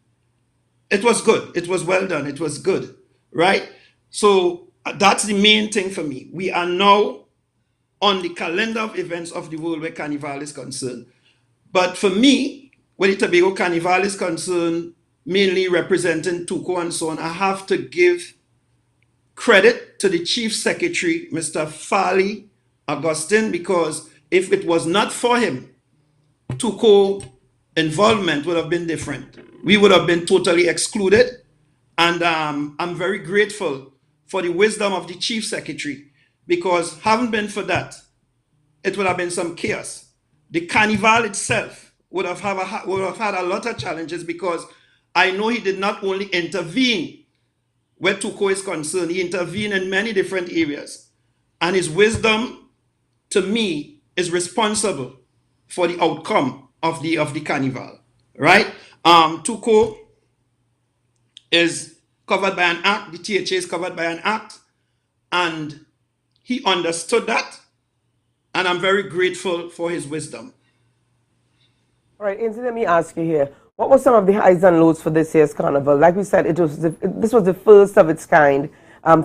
it was good. It was well done. It was good, right? So that's the main thing for me. We are now on the calendar of events of the world where Carnival is concerned. But for me, when the Tobago Carnival is concerned, mainly representing TUCO and so on, I have to give credit to the Chief Secretary, Mr. Farley Augustine, because if it was not for him, TUCO involvement would have been different. We would have been totally excluded. And I'm very grateful for the wisdom of the Chief Secretary, because hadn't been for that, it would have been some chaos. The carnival itself would have had a lot of challenges, because I know he did not only intervene where Tuco is concerned, he intervened in many different areas. And his wisdom, to me, is responsible for the outcome of the carnival, right? Tuco is covered by an act, the THA is covered by an act, and he understood that, and I'm very grateful for his wisdom. All right, Ainsley, let me ask you here. What were some of the highs and lows for this year's carnival? Like we said, this was the first of its kind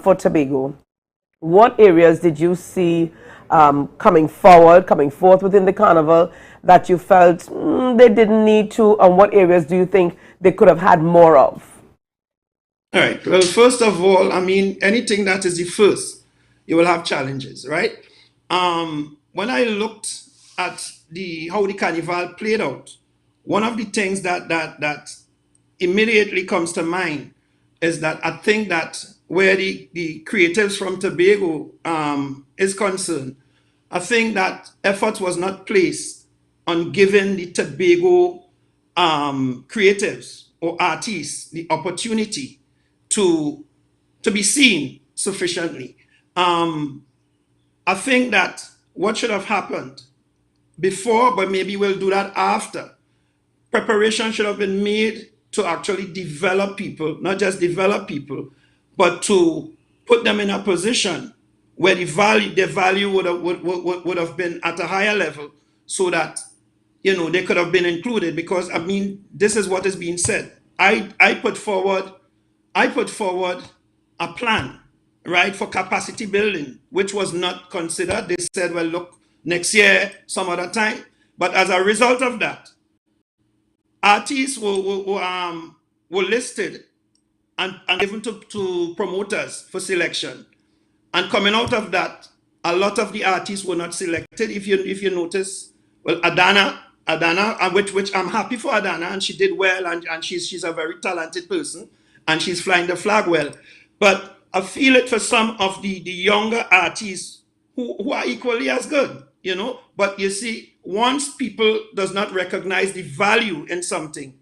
for Tobago. What areas did you see coming forth within the carnival that you felt they didn't need to, and what areas do you think they could have had more of? All right. Well, first of all, I mean, anything that is the first, you will have challenges, right? When I looked at how the carnival played out, one of the things that immediately comes to mind is that I think that where the creatives from Tobago is concerned, I think that effort was not placed on giving the Tobago creatives or artists the opportunity to be seen sufficiently. I think that what should have happened before, but maybe we'll do that after, preparation should have been made to actually develop people, not just develop people, but to put them in a position where their value would have been at a higher level, so that, you know, they could have been included. Because I mean, this is what is being said. I put forward a plan, right, for capacity building, which was not considered. They said, well, look, next year, some other time. But as a result of that, artists were listed and given to promoters for selection. And coming out of that, a lot of the artists were not selected. If you notice, well, Adana, which I'm happy for Adana, and she did well, and she's a very talented person, and she's flying the flag well. But I feel it for some of the younger artists who are equally as good, you know. But you see, once people does not recognize the value in something,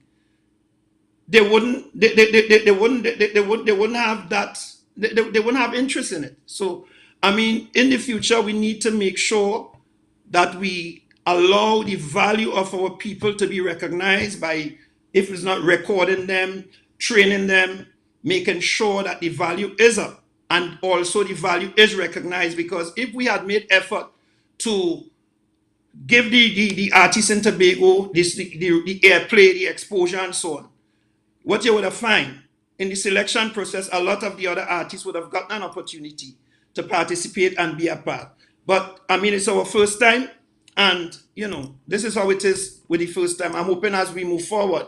they wouldn't have that. They wouldn't have interest in it. So, I mean, in the future, we need to make sure that we allow the value of our people to be recognized by, if it's not recording them, training them, making sure that the value is up, and also the value is recognized. Because if we had made effort to give the artists in Tobago the airplay, the exposure, and so on, what you would have found in the selection process, a lot of the other artists would have gotten an opportunity to participate and be a part. But I mean, it's our first time, and you know, this is how it is with the first time. I'm hoping as we move forward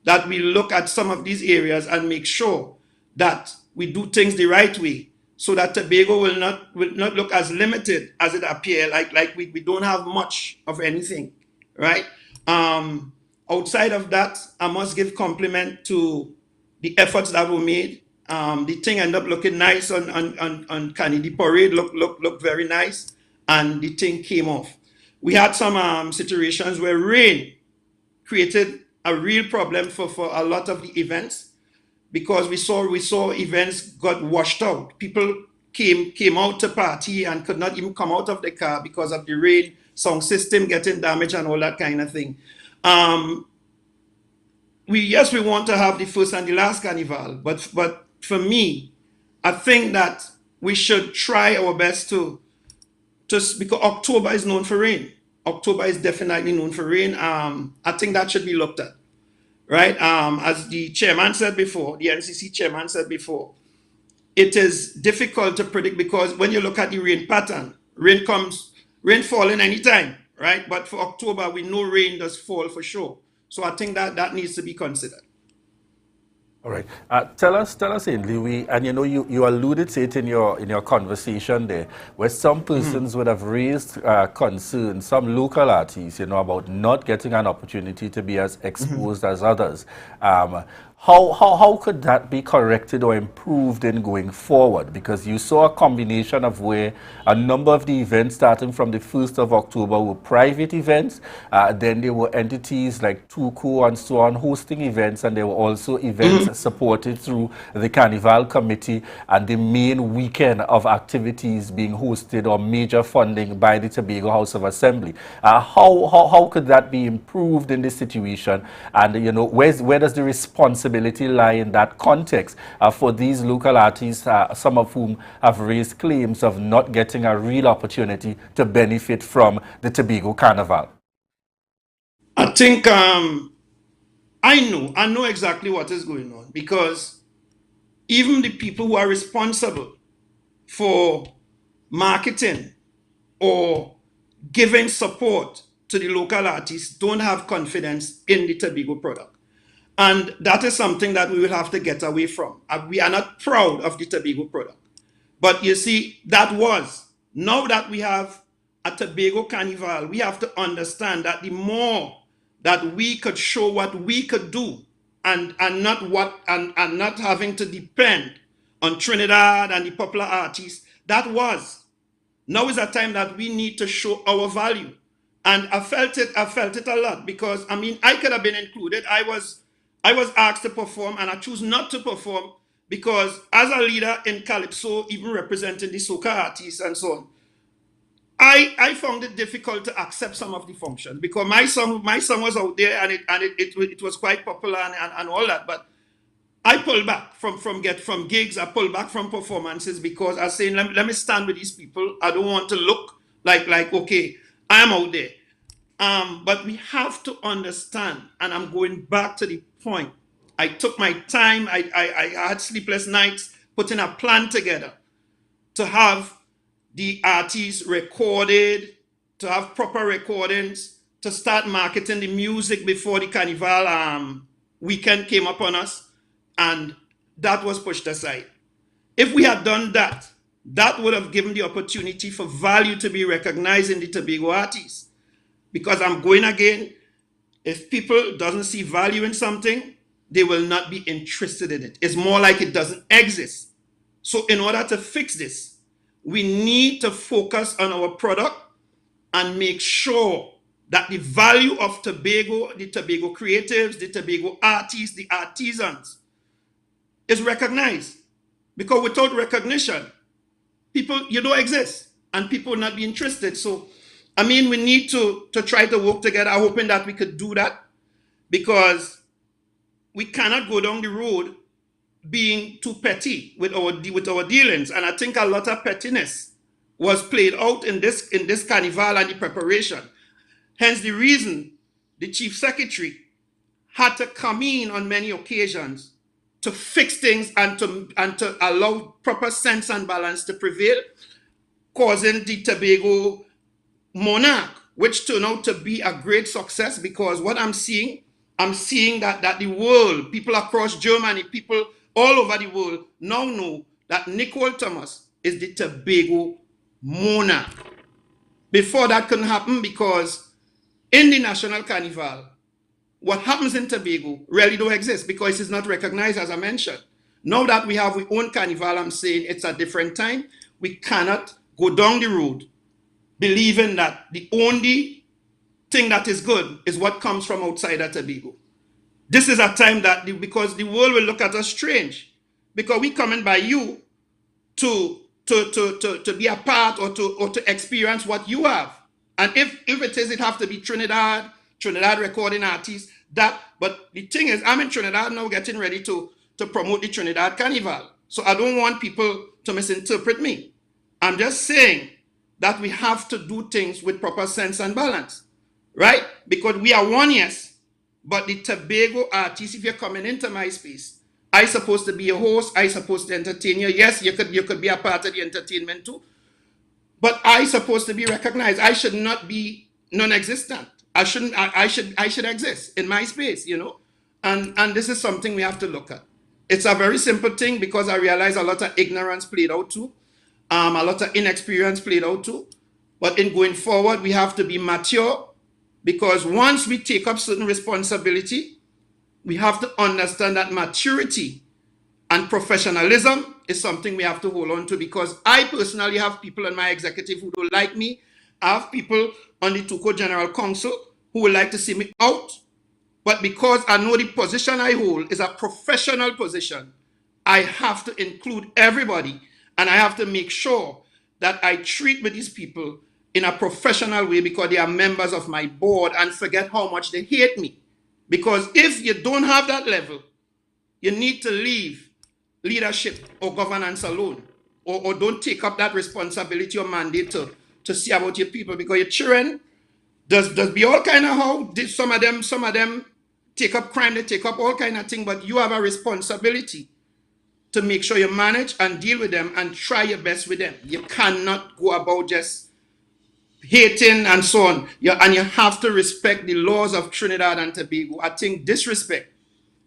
that we look at some of these areas and make sure that we do things the right way, so that Tobago will not look as limited as it appears, like we don't have much of anything, right? Outside of that, I must give compliment to the efforts that were made. The thing ended up looking nice on Kennedy Parade, looked very nice, and the thing came off. We had some situations where rain created a real problem for a lot of the events, because we saw events got washed out. People came out to party and could not even come out of the car because of the rain, sound system getting damaged and all that kind of thing. We want to have the first and the last carnival, but for me, I think that we should try our best to because October is known for rain. October is definitely known for rain. I think that should be looked at, right? As the chairman said before, the NCC chairman said before, it is difficult to predict, because when you look at the rain pattern, rain falling anytime, right? But for October, we know rain does fall for sure. So I think that needs to be considered. All right. Tell us, Ainsley, and you know, you alluded to it in your conversation there, where some persons would have raised concerns, some local artists, you know, about not getting an opportunity to be as exposed as others. How could that be corrected or improved in going forward? Because you saw a combination of where a number of the events starting from the 1st of October were private events. Then there were entities like Tuco and so on hosting events, and there were also events supported through the Carnival Committee, and the main weekend of activities being hosted or major funding by the Tobago House of Assembly. How could that be improved in this situation? And, you know, where does the responsibility lie in that context for these local artists, some of whom have raised claims of not getting a real opportunity to benefit from the Tobago Carnival? I think I know exactly what is going on, because even the people who are responsible for marketing or giving support to the local artists don't have confidence in the Tobago product. And that is something that we will have to get away from. We are not proud of the Tobago product. But you see, now that we have a Tobago Carnival, we have to understand that the more that we could show what we could do and not having to depend on Trinidad and the popular artists, now is a time that we need to show our value. And I felt it a lot, because I mean, I could have been included. I was asked to perform, and I choose not to perform, because as a leader in Calypso, even representing the soca artists and so on, I found it difficult to accept some of the functions, because my song was out there, and it was quite popular and all that. But I pulled back from gigs. I pulled back from performances, because I was saying, let me stand with these people. I don't want to look like okay, I'm out there. But we have to understand, and I'm going back to the point. I took my time. I had sleepless nights putting a plan together to have the artists recorded, to have proper recordings, to start marketing the music before the Carnival weekend came upon us, and that was pushed aside. If we had done that, that would have given the opportunity for value to be recognized in the Tobago artists. Because I'm going again, if people doesn't see value in something, they will not be interested in it. It's more like it doesn't exist. So in order to fix this, we need to focus on our product and make sure that the value of Tobago, the Tobago creatives, the Tobago artists, the artisans, is recognized. Because without recognition, you don't exist, and people will not be interested. So I mean, we need to try to work together, hoping that we could do that, because we cannot go down the road being too petty with our dealings. And I think a lot of pettiness was played out in this carnival and the preparation. Hence the reason the chief secretary had to come in on many occasions to fix things and to allow proper sense and balance to prevail, causing the Tobago Monarch, which turned out to be a great success. Because what I'm seeing that the world, people across Germany, people all over the world now know that Nicole Thomas is the Tobago Monarch. Before that couldn't happen, because in the National Carnival, what happens in Tobago really don't exist, because it's not recognized, as I mentioned. Now that we have our own carnival, I'm saying it's a different time. We cannot go down the road believing that the only thing that is good is what comes from outside of Tobago. This is a time that, because the world will look at us strange, because we coming by you to be a part or to experience what you have. And if it have to be Trinidad recording artists, but the thing is, I'm in Trinidad now getting ready to promote the Trinidad Carnival. So I don't want people to misinterpret me. I'm just saying that we have to do things with proper sense and balance, right? Because we are one, yes, but the Tobago artists, if you're coming into my space, I supposed to be a host, I supposed to entertain you. Yes, you could be a part of the entertainment too, but I supposed to be recognized. I should not be non-existent. I should exist in my space, you know? And this is something we have to look at. It's a very simple thing, because I realize a lot of ignorance played out too. A lot of inexperience played out too. But in going forward, we have to be mature, because once we take up certain responsibility, we have to understand that maturity and professionalism is something we have to hold on to, because I personally have people on my executive who don't like me. I have people on the TUCO General Council who would like to see me out. But because I know the position I hold is a professional position, I have to include everybody, and I have to make sure that I treat with these people in a professional way, because they are members of my board, and forget how much they hate me. Because if you don't have that level, you need to leave leadership or governance alone, or don't take up that responsibility or mandate to see about your people, because your children does be all kind of how some of them take up crime, they take up all kind of thing, but you have a responsibility to make sure you manage and deal with them and try your best with them. You cannot go about just hating and so on. And you have to respect the laws of Trinidad and Tobago. I think disrespect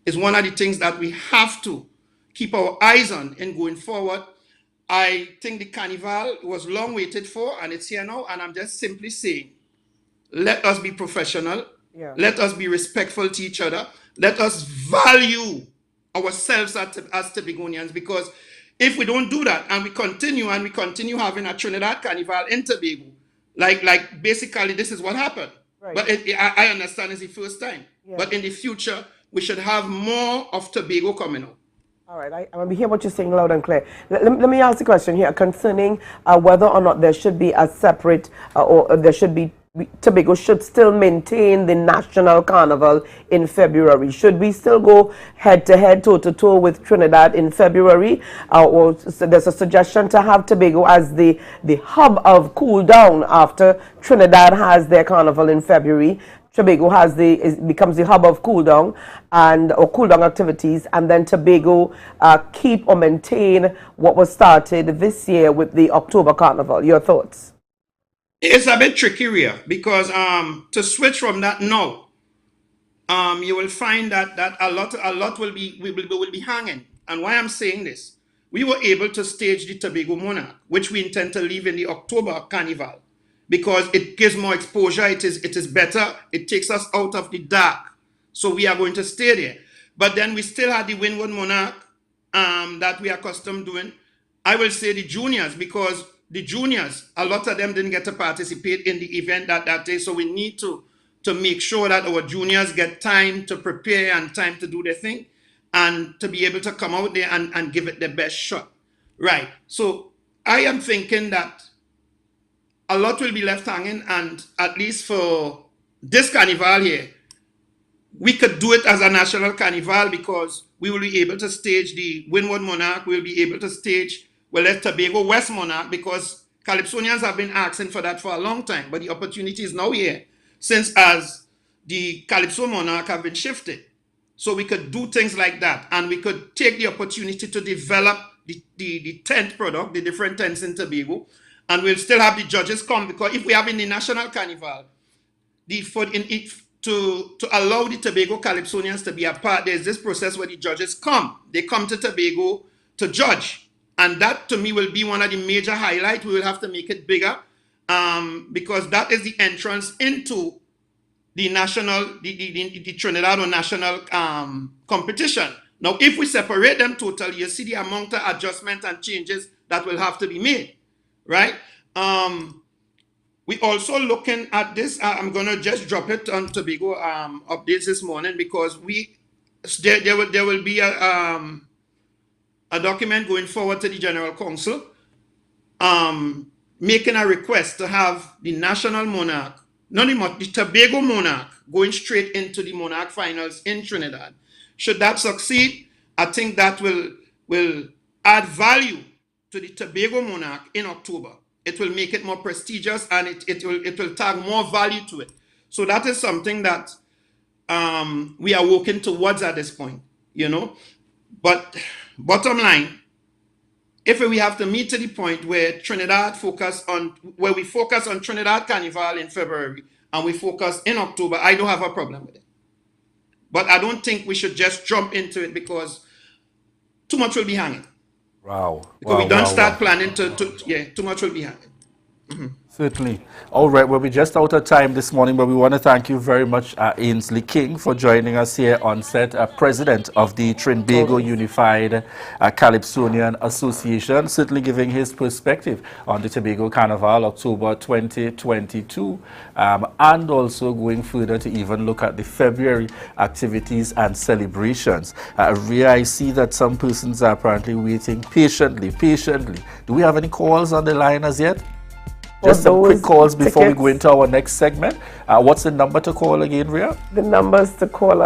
is one of the things that we have to keep our eyes on in going forward. I think the carnival was long waited for, and it's here now, and I'm just simply saying, let us be professional. Yeah. Let us be respectful to each other. Let us value ourselves as Tobagonians, because if we don't do that and we continue having a Trinidad Carnival in Tobago, like basically this is what happened. Right. But I understand it's the first time. Yeah. But in the future, we should have more of Tobago coming out. All right, I want to hear what you're saying loud and clear. Let me ask the question here concerning whether or not there should be a separate or there should be, Tobago should still maintain the national carnival in February. Should we still go head-to-head, toe-to-toe with Trinidad in February? Or there's a suggestion to have Tobago as the hub of cool down after Trinidad has their carnival in February. Tobago becomes the hub of cool down activities, and then Tobago keep or maintain what was started this year with the October Carnival. Your thoughts? It's a bit trickier because to switch from that now, you will find that a lot will be hanging. And why I'm saying this, we were able to stage the Tobago Monarch, which we intend to leave in the October Carnival, because it gives more exposure, it is better, it takes us out of the dark. So we are going to stay there. But then we still had the Windward Monarch that we are accustomed doing. I will say the juniors, because the juniors, a lot of them didn't get to participate in the event that day. So we need to make sure that our juniors get time to prepare and time to do their thing and to be able to come out there and give it their best shot. Right. So I am thinking that a lot will be left hanging, and at least for this carnival here, we could do it as a national carnival, because we will be able to stage the Windward Monarch, we'll be able to stage, Tobago West Monarch, because Calypsonians have been asking for that for a long time, but the opportunity is now here, since as the Calypso Monarch have been shifted. So we could do things like that, and we could take the opportunity to develop the tent product, the different tents in Tobago, and we'll still have the judges come, because if we have in the national carnival, to allow the Tobago Calypsonians to be a part, there's this process where the judges come. They come to Tobago to judge. And that to me will be one of the major highlights. We will have to make it bigger, because that is the entrance into the national, the Trinidad or national competition. Now, if we separate them totally, you see the amount of adjustment and changes that will have to be made. Right? We also looking at this. I'm gonna just drop it on Tobago updates this morning, because there will be a document going forward to the General Council, making a request to have the national monarch, the Tobago Monarch, going straight into the Monarch finals in Trinidad. Should that succeed, I think that will add value to the Tobago Monarch in October. It will make it more prestigious, and it will tag more value to it. So that is something that we are working towards at this point, But bottom line, if we have to meet to the point where we focus on Trinidad Carnival in February and we focus in October, I don't have a problem with it. But I don't think we should just jump into it, because too much will be hanging. Wow. Because we don't start planning too much will be happening. Certainly. All right, well, we're just out of time this morning, but we want to thank you very much, Ainsley King, for joining us here on set, President of the Tobago Unified Calypsonian Association, certainly giving his perspective on the Tobago Carnival, October 2022, and also going further to even look at the February activities and celebrations. Ria, I see that some persons are apparently waiting patiently. Do we have any calls on the line as yet? Just some quick calls before we go into our next segment. What's the number to call again, Ria? The number to call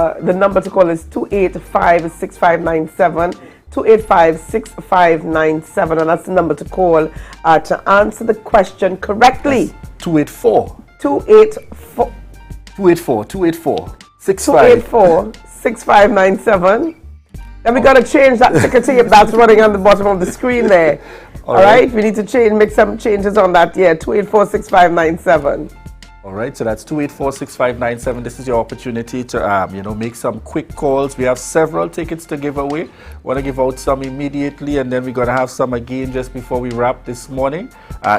is 285-6597, 285-6597, and that's the number to call to answer the question correctly. That's 284. 6597. Then we got to change that ticker tape that's running on the bottom of the screen there. All right, we need to make some changes on that. Yeah, 284-6597. All right, so that's 284-6597. This is your opportunity to, make some quick calls. We have several tickets to give away. Want to give out some immediately, and then we're going to have some again just before we wrap this morning.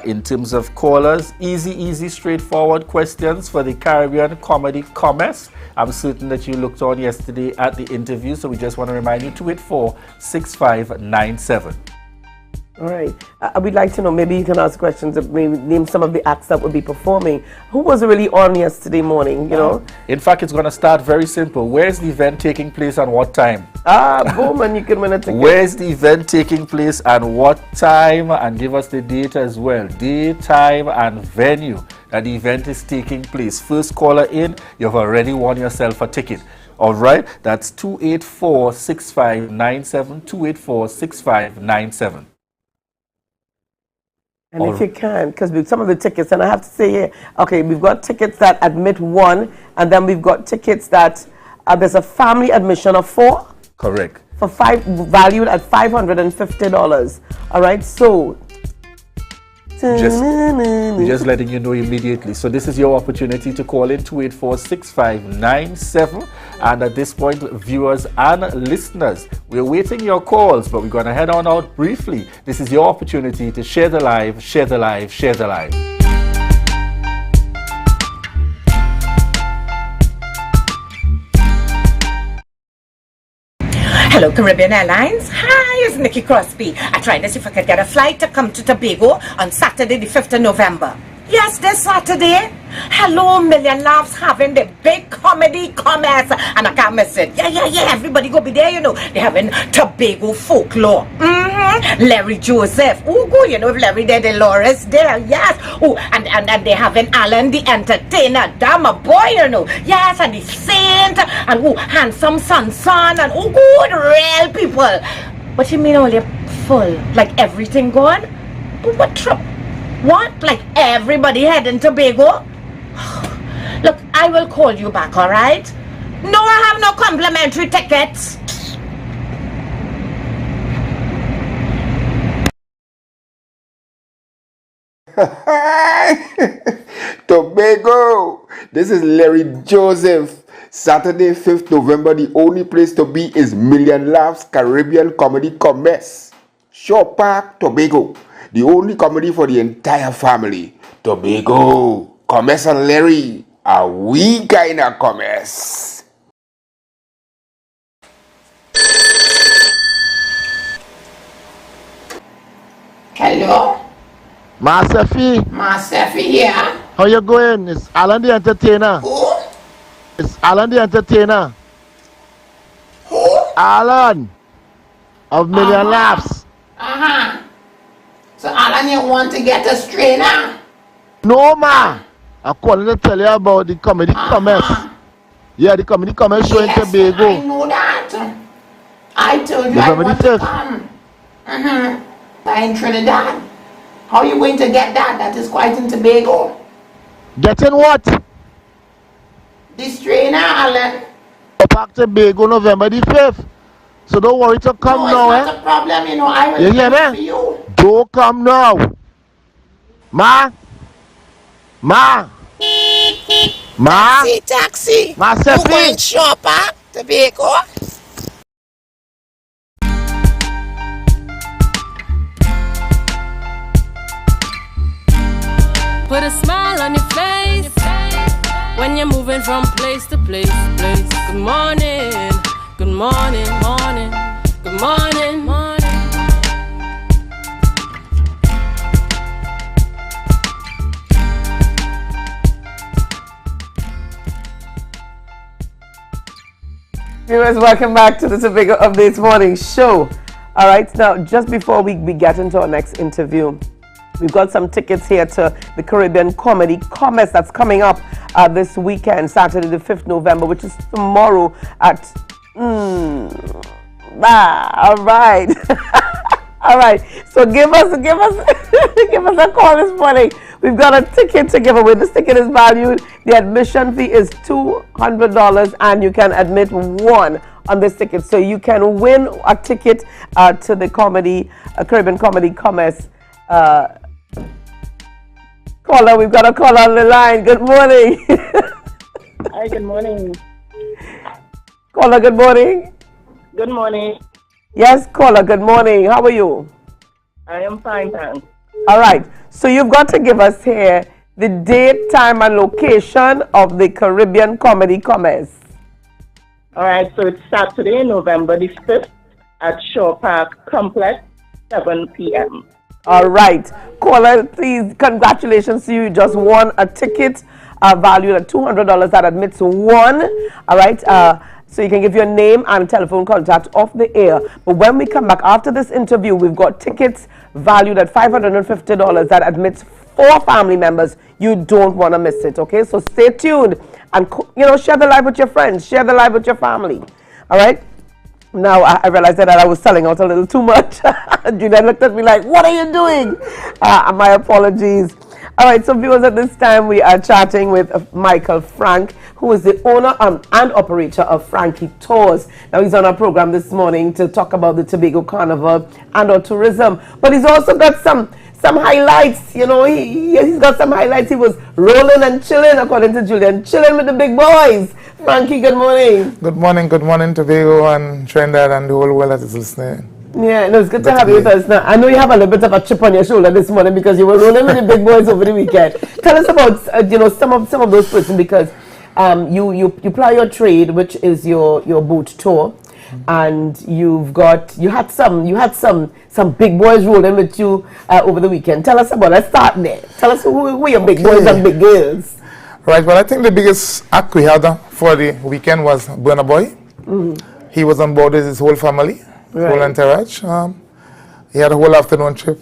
In terms of callers, easy, straightforward questions for the Caribbean Comedy Commerce. I'm certain that you looked on yesterday at the interview, so we just want to remind you, 284-6597. All right. We'd like to know, maybe you can ask questions, maybe name some of the acts that will be performing. Who was really on yesterday morning, you know? In fact, it's going to start very simple. Where's the event taking place and what time? Boom, and you can win a ticket. Where's the event taking place and what time? And give us the date as well. Day, time, and venue that the event is taking place. First caller in, you've already won yourself a ticket. All right, that's 284-6597, 284-6597. And if you can, because some of the tickets, and I have to say here, okay, we've got tickets that admit one, and then we've got tickets that there's a family admission of 4. Correct. For valued at $550. All right, so we're just letting you know immediately. So this is your opportunity to call in 284-6597. And at this point, viewers and listeners, we're waiting your calls, but we're going to head on out briefly. This is your opportunity to share the live. Hello, Caribbean Airlines. Hi, it's Nikki Crosby. I tried to see if I could get a flight to come to Tobago on Saturday, the 5th of November. Yes, this Saturday. Hello, Million Laughs having the big comedy commerce, and I can't miss it. Yeah. Everybody go be there, you know. They're having Tobago folklore. Larry Joseph. Oh, go, you know, if Larry there, Dolores there. Yes. Oh, and they're having Alan the Entertainer. Damn a boy, you know. Yes, and the Saint, and oh, Handsome Son, and oh, good, real people. But you mean only full, like everything gone? But what trouble? What? Like everybody heading to Tobago? Look, I will call you back, all right? No, I have no complimentary tickets. Tobago! This is Larry Joseph. Saturday, 5th November, the only place to be is Million Laughs Caribbean Comedy Commerce. Shore Park, Tobago. The only comedy for the entire family. Tobago, Commerce and Larry, a we kind of commerce. Hello? Master here. How you going? It's Alan the Entertainer. Who? It's Alan the Entertainer. Who? Alan of Million Laughs. So Alan, you want to get a strainer? No, ma. I'm calling to tell you about the comedy commerce. Yeah, the comedy commerce show in Tobago. I know that. I told you I want to come. In Trinidad. How are you going to get that? That is quite in Tobago. Getting what? The strainer, Alan. Back to Tobago November the 5th. So don't worry to come now, it's not a problem, you know. I will you hear me? for you. Don't come now. Ma. Taxi. Ma, you going shopper, Tobago? Put a smile on your face when you're moving from place to place. Good morning, good morning, morning, good morning, morning. Viewers, welcome back to the Tobago Updates Morning Show. All right, now just before we get into our next interview, we've got some tickets here to the Caribbean Comedy Commerce that's coming up this weekend, Saturday the 5th November, which is tomorrow at... all right. All right, so give us give us a call this morning. We've got a ticket to give away. This ticket is valued. The admission fee is $200, and you can admit one on this ticket. So you can win a ticket to the Caribbean Comedy Commerce. Caller, we've got a call on the line. Good morning. Hi, good morning. Caller, good morning. Good morning. Yes, caller, good morning. How are you? I am fine, thanks. All right. So you've got to give us here the date, time, and location of the Caribbean Comedy Commerce. All right. So it's Saturday, November the 5th at Shore Park Complex, 7 p.m. All right. Caller, please, congratulations to you. You just won a ticket valued at $200 that admits one. All right. So you can give your name and telephone contact off the air. But when we come back after this interview, we've got tickets valued at $550 that admits 4 family members. You don't want to miss it, okay? So stay tuned and, share the live with your friends. Share the live with your family, all right? Now, I realized that I was selling out a little too much. Julian looked at me like, what are you doing? My apologies. All right, so viewers, at this time, we are chatting with Michael Frank, who is the owner and operator of Frankie Tours. Now, he's on our program this morning to talk about the Tobago Carnival and our tourism. But he's also got some highlights. He's got some highlights. He was rolling and chilling, according to Julian, chilling with the big boys. Frankie, good morning. Good morning, Tobago and Trinidad and the whole world that is listening. Yeah, no, it's good to have you with us now. I know you have a little bit of a chip on your shoulder this morning because you were rolling with the big boys over the weekend. Tell us about some of those persons, because you ply your trade, which is your boat tour, and you had some big boys rolling with you over the weekend. Tell us about. Let's start there. Tell us who your big boys and big girls. Right. Well, I think the biggest act we had for the weekend was Burna Boy. He was on board with his whole family. Whole entourage. He had a whole afternoon trip,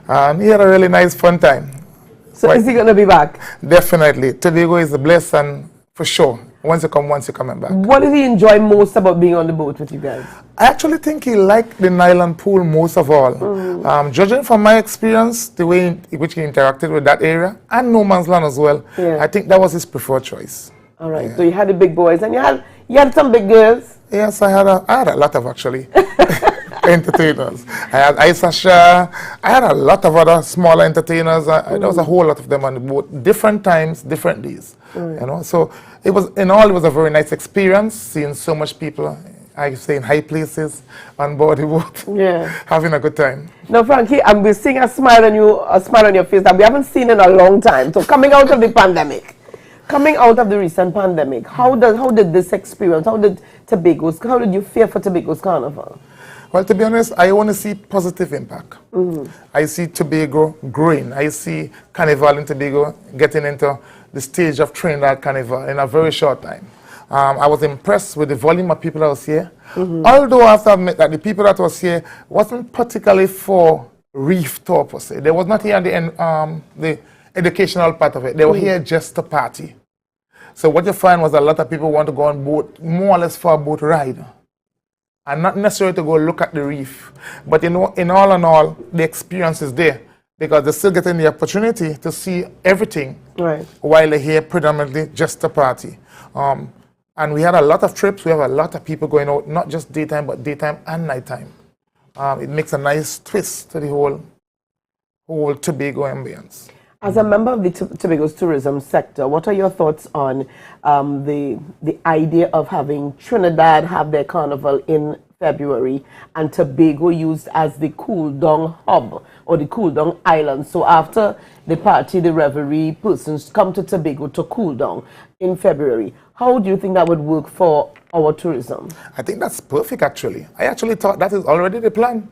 and he had a really nice, fun time. So is he going to be back? Definitely. Tobago is a blessed, and for sure, once you're coming back. What did he enjoy most about being on the boat with you guys? I actually think he liked the Nylon pool most of all. Judging from my experience, the way in which he interacted with that area, and No Man's Land as well, I think that was his preferred choice. All right. Yeah. So you had the big boys, and you had some big girls. Yes, I had a lot of actually entertainers. I had Aisha. I had a lot of other smaller entertainers. There was a whole lot of them on the boat, different times, different days. So it was a very nice experience seeing so much people. I say in high places on board the boat, having a good time. Now, Frankie, we're seeing a smile on your face that we haven't seen in a long time. So coming out of the pandemic. Coming out of the recent pandemic, how did this experience, how did you feel for Tobago's Carnival? Well, to be honest, I want to see positive impact. I see Tobago growing. I see Carnival in Tobago getting into the stage of Trinidad Carnival in a very short time. I was impressed with the volume of people that was here. Although I have to admit that the people that was here wasn't particularly for reef tour per se. They was not here on the educational part of it. They were here just to party. So what you find was a lot of people want to go on boat, more or less for a boat ride, and not necessarily to go look at the reef. But in all, the experience is there because they're still getting the opportunity to see everything while they're here predominantly just to party. And we had a lot of trips. We have a lot of people going out, not just daytime, but daytime and nighttime. It makes a nice twist to the whole Tobago ambience. As a member of the Tobago's tourism sector, what are your thoughts on the idea of having Trinidad have their carnival in February, and Tobago used as the cool-down hub or the cool-down island. So after the party, the revelry, persons come to Tobago to cool down in February. How do you think that would work for our tourism? I think that's perfect, actually. I actually thought that is already the plan.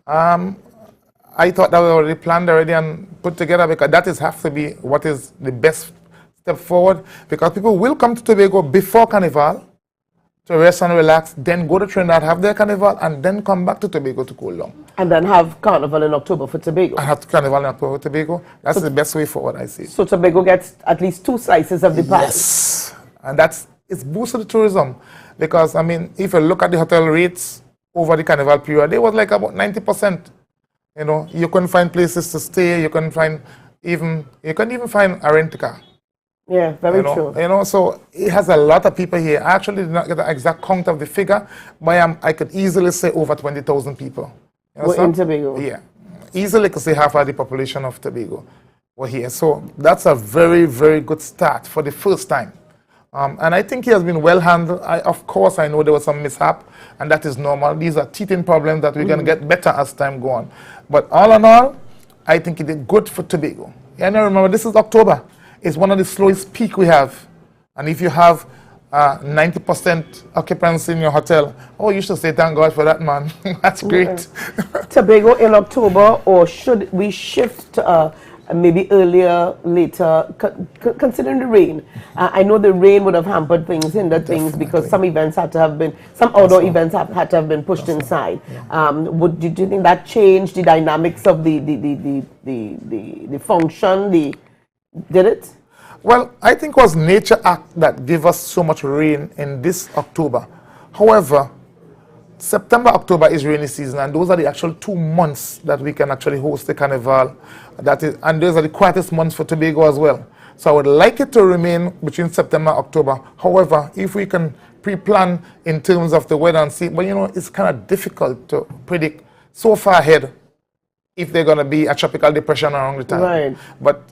I thought that was already planned already and put together, because that is have to be what is the best step forward, because people will come to Tobago before Carnival to rest and relax, then go to Trinidad, have their Carnival, and then come back to Tobago to cool down. And then have Carnival in October for Tobago. And have Carnival in October for Tobago. That's the best way forward, I see. So Tobago gets at least 2 slices of the pie. Yes. And it's boosted the tourism. Because, I mean, if you look at the hotel rates over the Carnival period, they was like about 90%. You know, you couldn't find places to stay. You couldn't even find a rent car. Yeah, very true. You know, so it has a lot of people here. I actually did not get the exact count of the figure, but I could easily say over 20,000 people. Were in Tobago. Yeah, easily could say half of the population of Tobago were here. So that's a very, very good start for the first time. And I think he has been well handled. Of course, I know there was some mishap, and that is normal. These are teething problems that we're going to get better as time goes on. But all in all, I think it did good for Tobago. And remember, this is October. It's one of the slowest peak we have. And if you have 90% occupancy in your hotel, oh, you should say thank God for that, man. That's great. Tobago in October, or should we shift to maybe earlier, later, considering the rain? I know the rain would have hampered things, hindered things, because some events had to have been, some outdoor events had to have been pushed inside. Do you think that changed the dynamics of the function? Did it? Well, I think it was Nature Act that gave us so much rain in this October. However, September, October is rainy season, and those are the actual 2 months that we can actually host the Carnival. And those are the quietest months for Tobago as well. So I would like it to remain between September and October. However, if we can pre-plan in terms of the weather and see, but you know, it's kind of difficult to predict so far ahead if there's going to be a tropical depression around the time. Right. But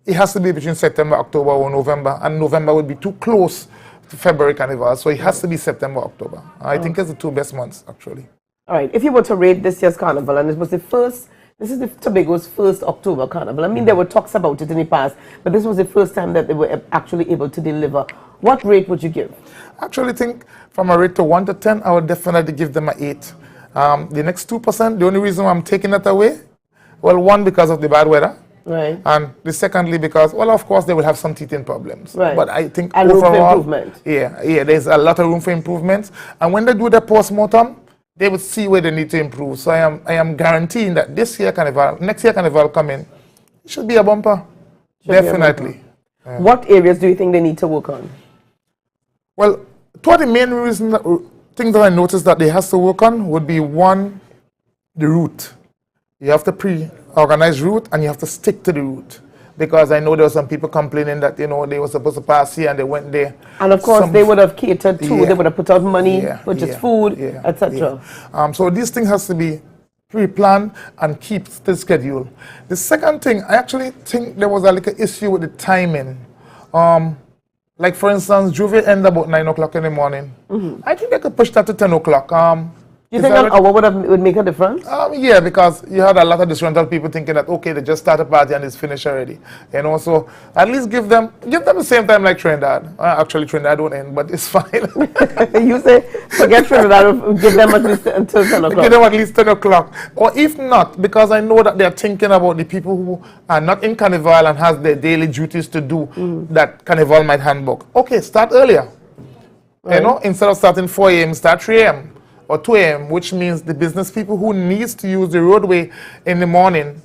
it has to be between September, October, or November, and November would be too close to February Carnival, so it has to be September, October. I think it's the 2 best months, actually. All right, if you were to rate this year's Carnival, and this is the Tobago's first October Carnival. I mean, there were talks about it in the past, but this was the first time that they were actually able to deliver. What rate would you give? I actually think from a rate to 1 to 10, I would definitely give them an 8. The next 2%, the only reason I'm taking that away, well, 1, because of the bad weather. Right. And the secondly, because, well, of course, they will have some teething problems. Right. But I think and overall, room for improvement. Yeah, there's a lot of room for improvements. And when they do their post-mortem, they would see where they need to improve. So I am guaranteeing that this year Carnival, next year Carnival coming, it should be a bumper. Definitely. Yeah. What areas do you think they need to work on? Well, two of the main things that I noticed that they have to work on would be, 1, the route. You have to pre-organize route, and you have to stick to the route. Because I know there were some people complaining that, you know, they were supposed to pass here and they went there. And of course, they would have catered to, they would have put out money, purchased food, etc. So these things has to be pre-planned and keep the schedule. The second thing, I actually think there was a little issue with the timing. Like, for instance, Juve ended about 9 o'clock in the morning. I think they could push that to 10 o'clock. Do you think an hour would make a difference? Yeah, because you had a lot of disgruntled people thinking that, okay, they just started a party and it's finished already. You know, so at least give them the same time like Trinidad. Actually, Trinidad won't end, but it's fine. You say, forget Trinidad, give them at least until 10 o'clock. Give them at least 10 o'clock. Or if not, because I know that they're thinking about the people who are not in Carnival and has their daily duties to do that Carnival might handbook. Okay, start earlier. Right. You know, instead of starting 4 a.m., start 3 a.m. or 2 a.m., which means the business people who needs to use the roadway in the morning,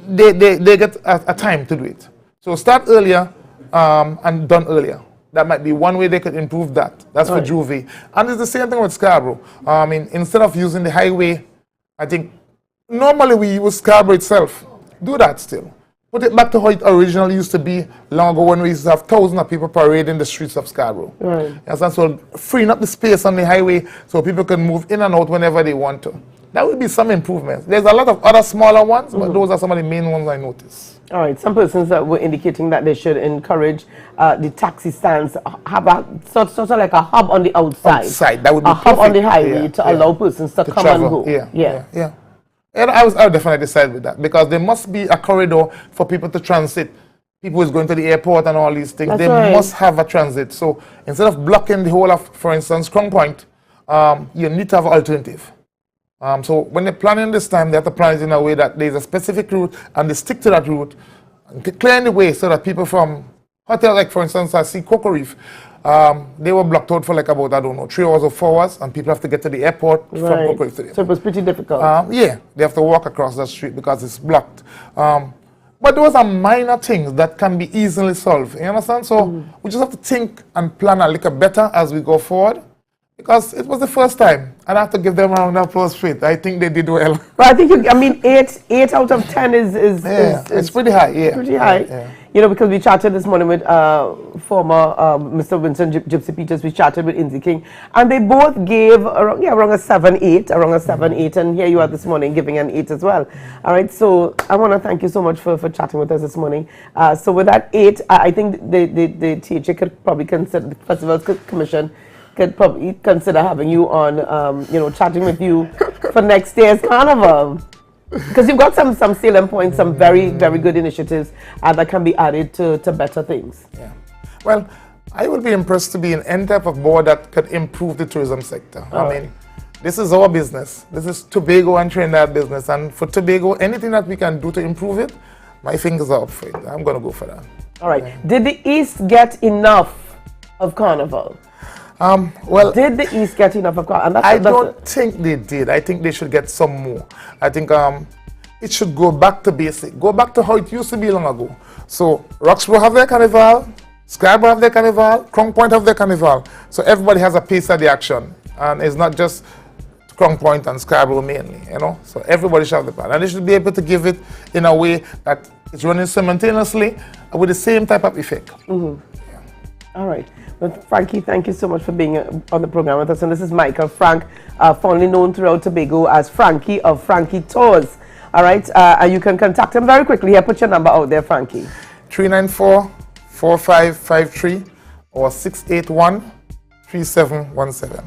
they get a time to do it. So start earlier and done earlier. That might be one way they could improve that. That's for Juve. And it's the same thing with Scarborough. I mean, instead of using the highway, I think normally we use Scarborough itself. Do that still. put it back to how it originally used to be long ago when we used to have thousands of people parading the streets of Scarborough. Right. And so freeing up the space on the highway so people can move in and out whenever they want to. That would be some improvements. There's a lot of other smaller ones, but those are some of the main ones I noticed. All right, some persons were indicating that they should encourage the taxi stands have a sort of like a hub on the outside. That would be a hub on the perfect. highway to allow persons to come travel. and go. Yeah. And I would definitely decide with that because there must be a corridor for people to transit. People who's going to the airport and all these things, That's they right. must have a transit. So instead of blocking the whole of, for instance, Crown Point, you need to have an alternative. So when they're planning this time, they have to plan it in a way that there's a specific route and they stick to that route, and clearing the way so that people from hotel, like for instance, I see Cocoa Reef, they were blocked out for like about, 3 hours or 4 hours, and people have to get to the airport from Cocoa Reef to the airport. So it was pretty difficult. Yeah, they have to walk across the street because it's blocked. But those are minor things that can be easily solved. You understand? So we just have to think and plan a little better as we go forward. Because it was the first time, and I have to give them a round of applause for it. I think they did well. But I think, 8 out of 10 is it's pretty high. Yeah, pretty high. Yeah. You know, because we chatted this morning with former Mr. Winston Gypsy Peters. We chatted with Ainsley King, and they both gave around a 7-8, and here you are this morning giving an 8 as well. All right, so I want to thank you so much for chatting with us this morning. So with that 8, I think the THA could probably consider, the Festivals Commission could probably consider having you on, chatting with you for next year's carnival. Because you've got some salient points, some very, very good initiatives that can be added to better things. Yeah. Well, I would be impressed to be in any type of board that could improve the tourism sector. I mean, this is our business. This is Tobago and Trinidad business. And for Tobago, anything that we can do to improve it, my fingers are up for it. I'm going to go for that. All right. Yeah. Did the East get enough of carnival? Well, did the East get enough of carnival? I don't think they did. I think they should get some more. I think it should go back to basic. Go back to how it used to be long ago. So Roxborough have their carnival, Scarborough have their carnival, Crown Point have their carnival. So everybody has a piece of the action. And it's not just Crown Point and Scarborough mainly, So everybody should have the plan. And they should be able to give it in a way that it's running simultaneously with the same type of effect. Mm-hmm. Yeah. All right. Well, Frankie, thank you so much for being on the program with us. And this is Michael Frank, fondly known throughout Tobago as Frankie of Frankie Tours. All right. And you can contact him very quickly. Here, put your number out there, Frankie. 394-4553 or 681-3717.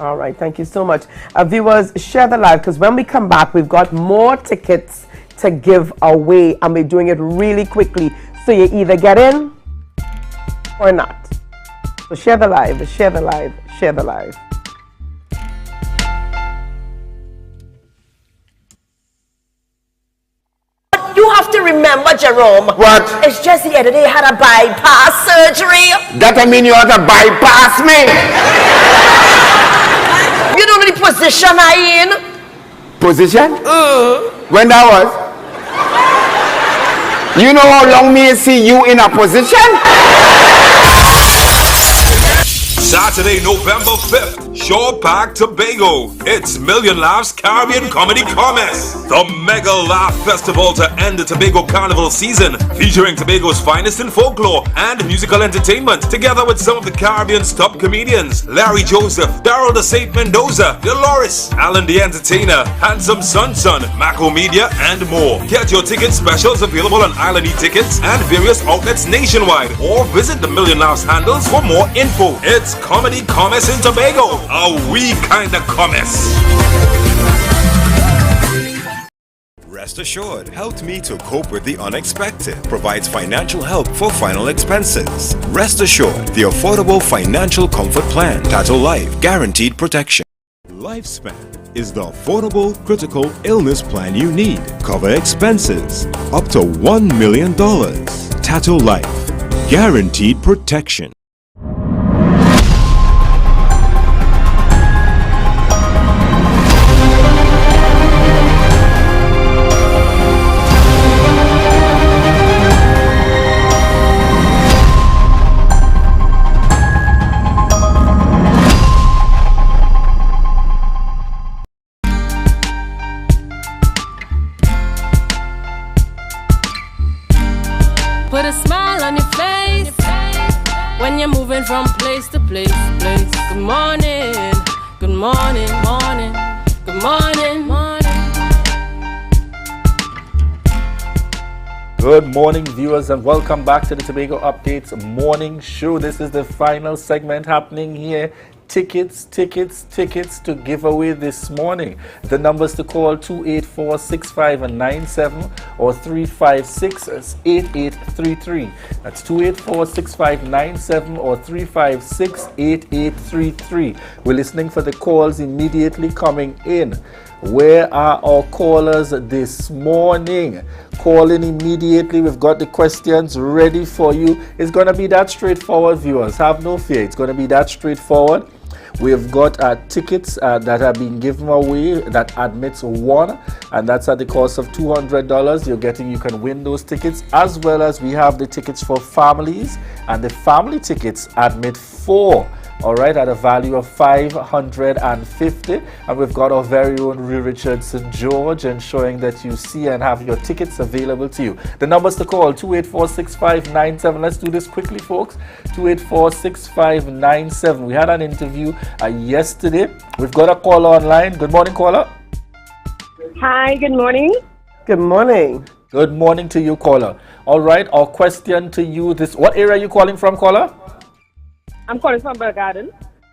All right. Thank you so much. Viewers, share the live because when we come back, we've got more tickets to give away. And we're doing it really quickly. So you either get in or not. So share the live, share the live, share the live. You have to remember, Jerome. What? It's just the other day I had a bypass surgery. That I mean you have to bypass me. You don't know the position I in. Position? When that was? You know how long me see you in a position? Saturday, November 5th, Shore Park, Tobago. It's Million Laughs Caribbean Comedy Commerce, the mega laugh festival to end the Tobago Carnival season, featuring Tobago's finest in folklore and musical entertainment, together with some of the Caribbean's top comedians, Larry Joseph, Daryl the Saint Mendoza, Dolores, Alan the Entertainer, Handsome Sun, Mako Media, and more. Get your ticket specials available on Island E-Tickets and various outlets nationwide, or visit the Million Laughs handles for more info. It's Comedy Commerce in Tobago, a wee kind of commerce. Rest Assured helped me to cope with the unexpected, provides financial help for final expenses. Rest Assured, the affordable financial comfort plan. Tattoo Life, guaranteed protection. Lifespan is the affordable critical illness plan you need. Cover expenses up to $1 million. Tattoo Life, guaranteed protection. Put a smile on your face when you're moving from place to place. Good morning, good morning, morning, good morning, morning. Good morning, viewers, and welcome back to the Tobago Updates morning show. This is the final segment happening here. Tickets to give away this morning. The numbers to call 284-6597 or 356-8833. That's 284-6597 or 356-8833. We're listening for the calls immediately coming in. Where are our callers this morning? Call in immediately. We've got the questions ready for you. It's going to be that straightforward, viewers. Have no fear. It's going to be that straightforward. We've got tickets that are being given away that admits one, and that's at the cost of $200. You can win those tickets, as well as we have the tickets for families, and the family tickets admit 4. All right, at a value of $550, and we've got our very own Richardson George ensuring that you see and have your tickets available to you. The numbers to call 284-6597. Let's do this quickly, folks. 284-6597. We had an interview yesterday. We've got a caller online. Good morning, caller. Hi, good morning. Good morning. Good morning to you, caller. All right, our question to you this: what area are you calling from, caller? I'm calling from Garden.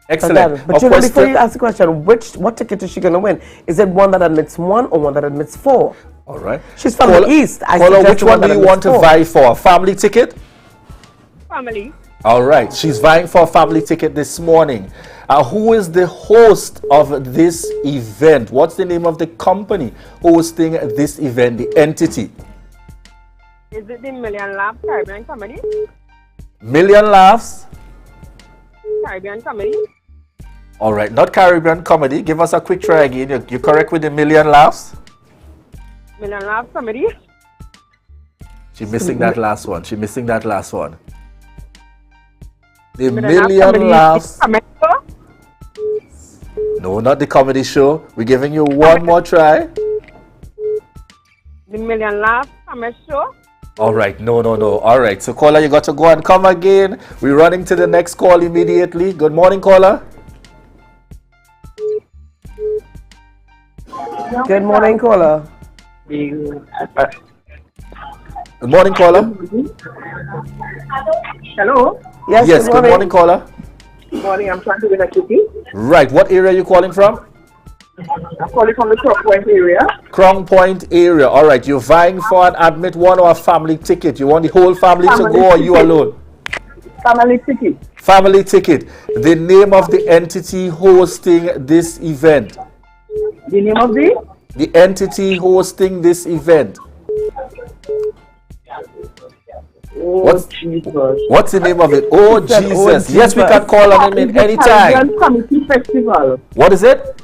Excellent. But before you ask the question, what ticket is she going to win? Is it one that admits 1 or one that admits 4? All right. She's from the East. Caller, which one do you want to vie for? A family ticket? Family. All right. She's vying for a family ticket this morning. Who is the host of this event? What's the name of the company hosting this event, the entity? Is it the Million Laughs Caribbean Comedy? Million Laughs? Caribbean Comedy. All right, not Caribbean Comedy. Give us a quick try again. You're correct with the Million Laughs? Million Laughs Comedy. She's missing that last one. The Million Laughs. No, not the comedy show. We're giving you one more try. The Million Laughs Comedy Show. All right, no. All right, so caller, you got to go and come again. We're running to the next call immediately. Good morning, caller. Good morning, caller. Good morning, caller. Hello. Yes, good morning, caller. Good morning, I'm trying to win a ticket. Right, what area are you calling from? I'm calling from the Crown Point area. Crown Point area. All right, you're vying for an admit 1 or a family ticket. You want the whole family to go or you alone? Family ticket. Family ticket. The name of the entity hosting this event. The name of the? The entity hosting this event. What's the name of it? Oh, Jesus. Yes, we can call on him anytime. Caribbean Comedy Festival. What is it?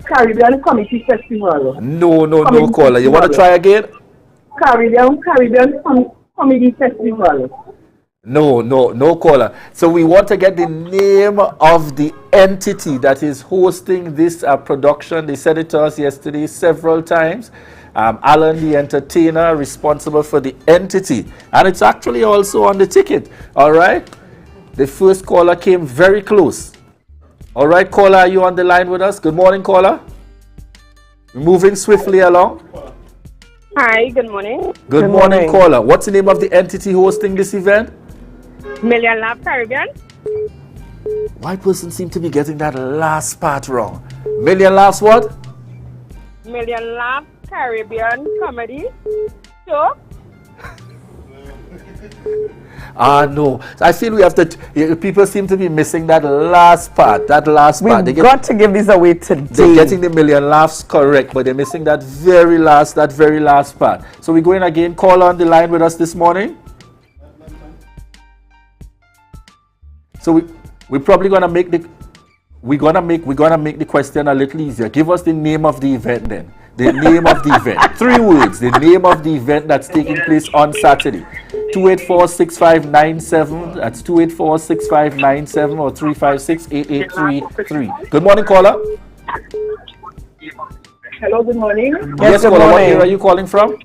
Caribbean Comedy Festival. No, caller. You want to try again? Caribbean Comedy Festival. No, caller. So we want to get the name of the entity that is hosting this production. They said it to us yesterday several times. Alan, the entertainer, responsible for the entity. And it's actually also on the ticket. All right? The first caller came very close. All right, caller, are you on the line with us? Good morning, caller. We're moving swiftly along. Hi, good morning. Good morning, caller. What's the name of the entity hosting this event? Million Laughs Caribbean. White person seem to be getting that last part wrong. Million Laughs what? Million Laughs Caribbean Comedy Show. No. I feel we have to. People seem to be missing that last part. We've got to give these away today. They're getting the Million Laughs correct, but they're missing that very last part. So we're going again. Call on the line with us this morning. So we're probably gonna make the question a little easier. Give us the name of the event then. The name of the event. 3 words. The name of the event that's taking place on Saturday. 284-6597. That's 284-6597 or 356-8833. Good morning, caller. Hello, good morning. Yes, caller. What area are you calling from?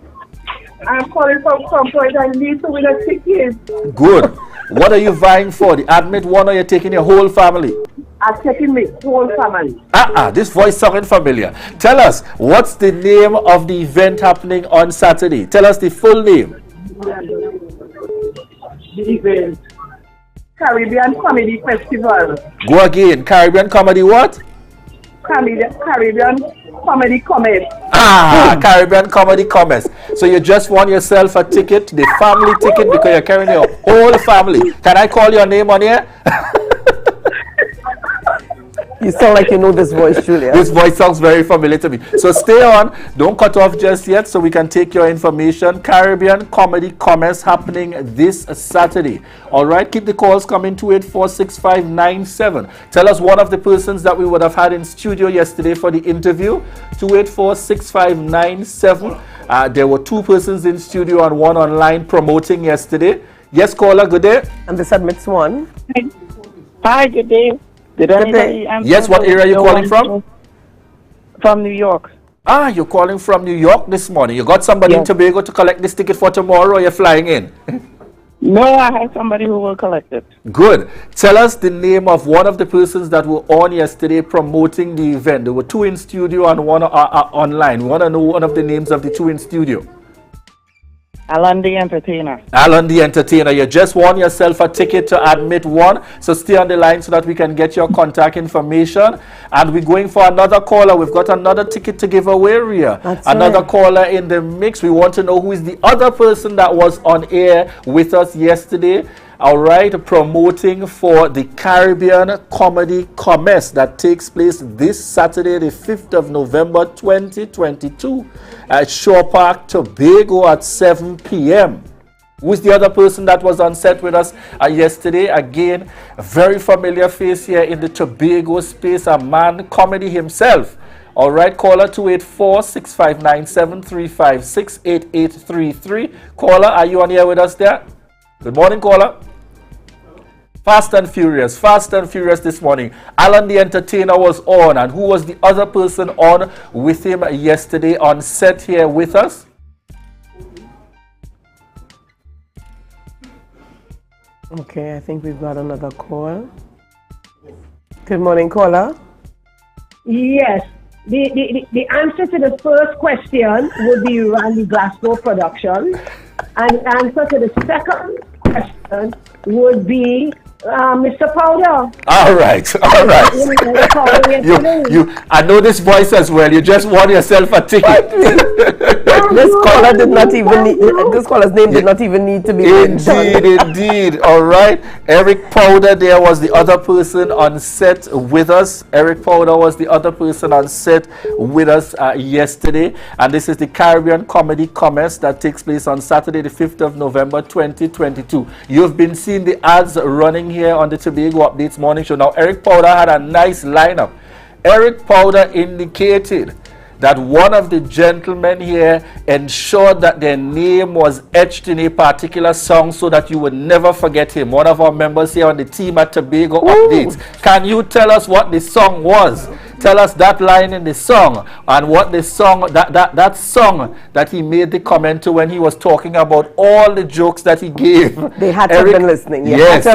I'm calling from Comfort and need to win a ticket. Good. What are you vying for? The admit one or you're taking your whole family? I'm taking my whole family. This voice sounding familiar. Tell us, what's the name of the event happening on Saturday? Tell us the full name. The event. Caribbean Comedy Festival. Go again. Caribbean Comedy what? Caribbean Comedy Commerce. Caribbean Comedy Commerce. So you just won yourself a ticket, the family ticket, because you're carrying your whole family. Can I call your name on here? You sound like you know this voice, Julia. This voice sounds very familiar to me. So stay on. Don't cut off just yet so we can take your information. Caribbean Comedy Commerce happening this Saturday. All right. Keep the calls coming. 284-6597. Tell us one of the persons that we would have had in studio yesterday for the interview. 284-6597. There were 2 persons in studio and 1 online promoting yesterday. Yes, caller. Good day. And this admits 1. Hi, good day. Did anybody answer? Yes, what area are you calling from? From New York. You're calling from New York this morning. You got somebody in Tobago to collect this ticket for tomorrow, or you're flying in? No, I have somebody who will collect it. Good. Tell us the name of one of the persons that were on yesterday promoting the event. There were 2 in studio and 1 online. We want to know one of the names of the 2 in studio. Alan the Entertainer. Alan the Entertainer. You just won yourself a ticket to admit 1. So stay on the line so that we can get your contact information. And we're going for another caller. We've got another ticket to give away, Ria. Another caller in the mix. We want to know who is the other person that was on air with us yesterday. All right, promoting for the Caribbean Comedy Commerce that takes place this Saturday, the 5th of November, 2022 at Shore Park, Tobago at 7 p.m. Who's the other person that was on set with us yesterday? Again, a very familiar face here in the Tobago space, a man, comedy himself. All right, caller 284-6597-356-8833. Caller, are you on here with us there? Good morning, caller. Fast and Furious this morning. Alan the Entertainer was on, and who was the other person on with him yesterday on set here with us? Okay, I think we've got another call. Good morning, caller. Yes. The answer to the first question would be Randy Glasgow Productions. And the answer to the second question would be Mr. Powder. All right. I know this voice as well. You just won yourself a ticket. This caller did not even need, this caller's name did not even need to be Indeed. All right. Eric Powder there was the other person on set with us. Eric Powder was the other person on set with us yesterday. And this is the Caribbean Comedy Commerce that takes place on Saturday, the 5th of November, 2022. You've been seeing the ads running here on the Tobago Updates Morning Show. Now, Eric Powder had a nice lineup. Eric Powder indicated that one of the gentlemen here ensured that their name was etched in a particular song so that you would never forget him. One of our members here on the team at Tobago Updates. Can you tell us what the song was? Tell us that line in the song and what the song, that song that he made the comment to when he was talking about all the jokes that he gave. They had to have been listening. You had to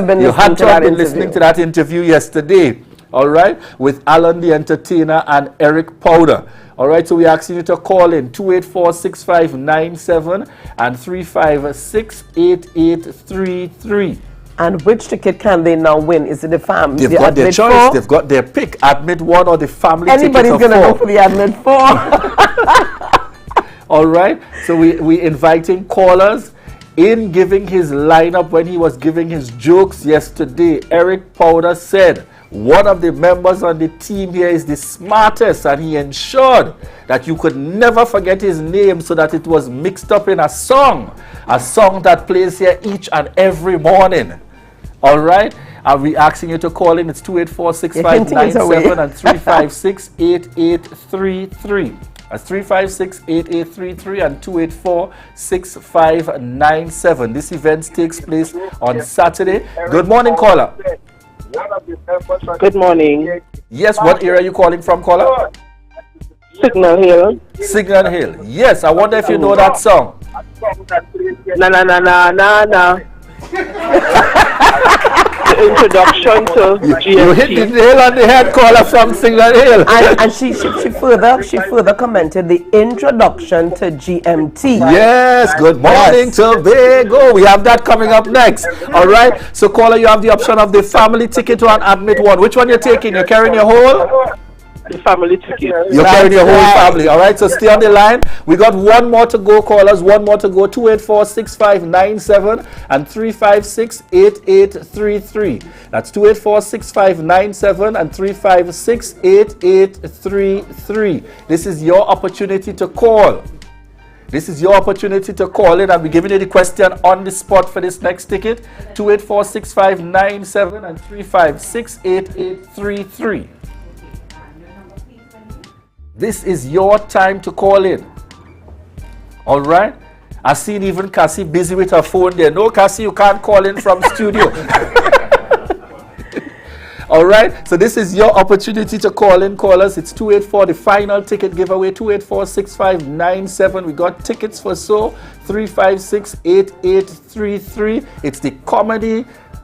have been listening to that interview yesterday. All right, with Alan the Entertainer and Eric Powder. All right, so we're asking you to call in 284-6597 and 356-8833. And which ticket can they now win? Is it the family? They've got their choice. They've got their pick. Admit 1 or the family ticket. Anybody's going to go for the admit 4. All right, so we inviting callers. In giving his lineup when he was giving his jokes yesterday, Eric Powder said, one of the members on the team here is the smartest, and he ensured that you could never forget his name so that it was mixed up in a song that plays here each and every morning. All right? I'll be asking you to call in. It's 284-6597 and 356-8833. That's 356-8833 and 284-6597. This event takes place on Saturday. Good morning, caller. Good morning. Yes, what area are you calling from, caller? Signal Hill. Signal Hill. Yes, I wonder if you know that song. Na na na na na na. The introduction to GMT. You hit the nail on the head, caller from Singer Hill. And she further commented the introduction to GMT. Yes, good morning, Tobago. We have that coming up next. All right. So, caller, you have the option of the family ticket or an admit one. Which one you're taking? You're carrying your whole? The family ticket. You're carrying your whole family. All right. So stay on the line. We got one more to go, callers. One more to go. 284-6597 and 356-8833. That's 284-6597 and 356-8833. This is your opportunity to call. This is your opportunity to call in. I'll be giving you the question on the spot for this next ticket. 284-6597 and 356-8833. This is your time to call in. All right? I seen even Cassie busy with her phone there. No, Cassie, you can't call in from studio. All right? So this is your opportunity to call in, callers. It's 284, the final ticket giveaway, 284-6597. We got tickets for 356-8833. It's the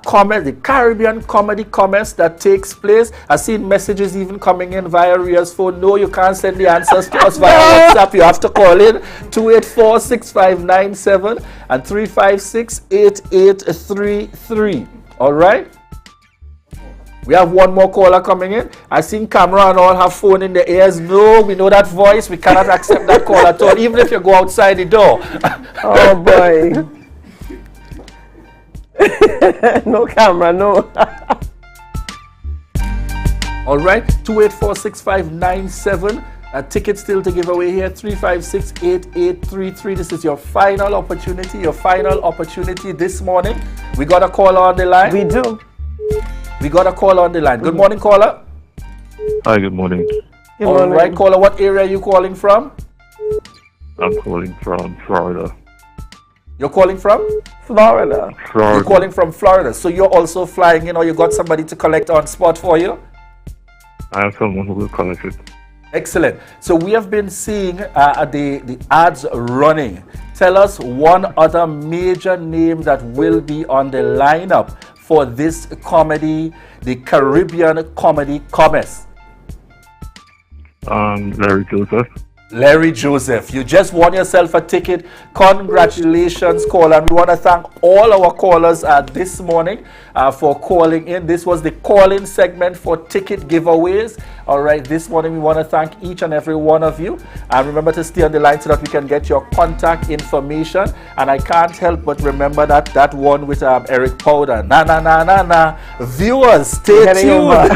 the Caribbean comedy commerce that takes place. I've seen messages even coming in via Ria's phone. No, you can't send the answers to us via WhatsApp. You have to call in 284-6597 and 356-8833. All right? We have one more caller coming in. I seen camera and all have phone in the ears. No, we know that voice. We cannot accept that call at all, even if you go outside the door. Oh boy. No camera, no. All right, 284-6597. A ticket still to give away here, 356-8833. This is your final opportunity this morning. We got a caller on the line. We do. We got a caller on the line. Good morning, caller. Hi, good morning. All right, caller, what area are you calling from? I'm calling from Florida. You're calling from? Florida. You're calling from Florida. So you're also flying in, or you got somebody to collect on spot for you? I have someone who will collect it. Excellent. So we have been seeing the ads running. Tell us one other major name that will be on the lineup for this comedy, the Caribbean comedy commerce. Larry Joseph. Larry Joseph, you just won yourself a ticket. Congratulations, caller. And we want to thank all our callers this morning for calling in. This was the call-in segment for ticket giveaways. All right, this morning we want to thank each and every one of you. And remember to stay on the line so that we can get your contact information. And I can't help but remember that one with Eric Powder. Na na na na na. Viewers, stay tuned.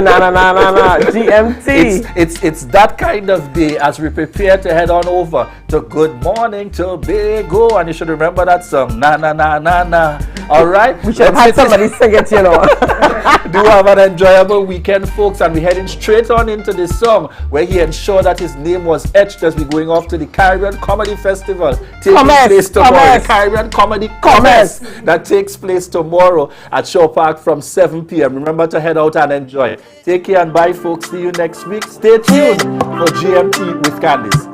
Na na na na na. GMT. It's that kind of day as we prepare to head on over to Good Morning Tobago. And you should remember that song, na na na na na. All right? We should have somebody sing it, you know. Do have an enjoyable weekend, folks. And we're heading straight on into this song where he ensured that his name was etched as we're going off to the Caribbean Comedy Festival taking place tomorrow. The Caribbean Comedy Commerce that takes place tomorrow at Shore Park from 7 p.m. Remember to head out and enjoy it. Take care and bye, folks. See you next week. Stay tuned for GMT with Candice.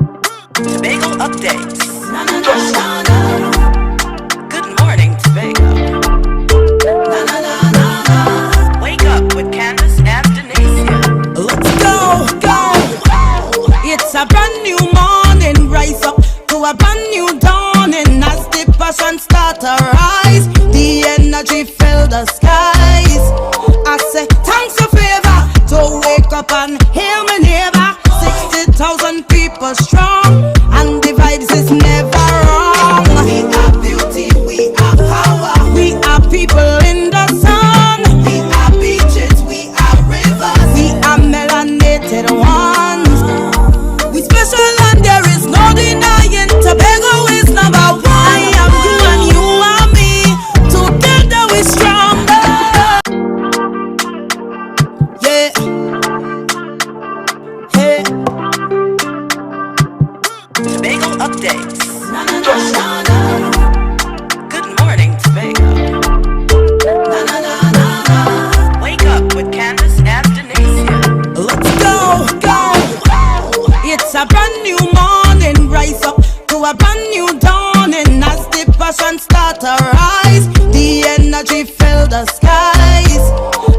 Tobago updates. Good morning, Tobago. Wake up with Candice and Denasia. Let's go. It's a brand new morning. Rise up to a brand new dawning. As the passion start to rise, the energy fill the skies. I say thanks for favor to wake up and hear me neighbor. 60,000 people strong, and the vibes is never wrong. We are beauty, we are power, we are people in the sun. We are beaches, we are rivers, we are melanated ones. We special and there is no denying. Tobago is number one. I am you and you are me. Together we stronger. the skies.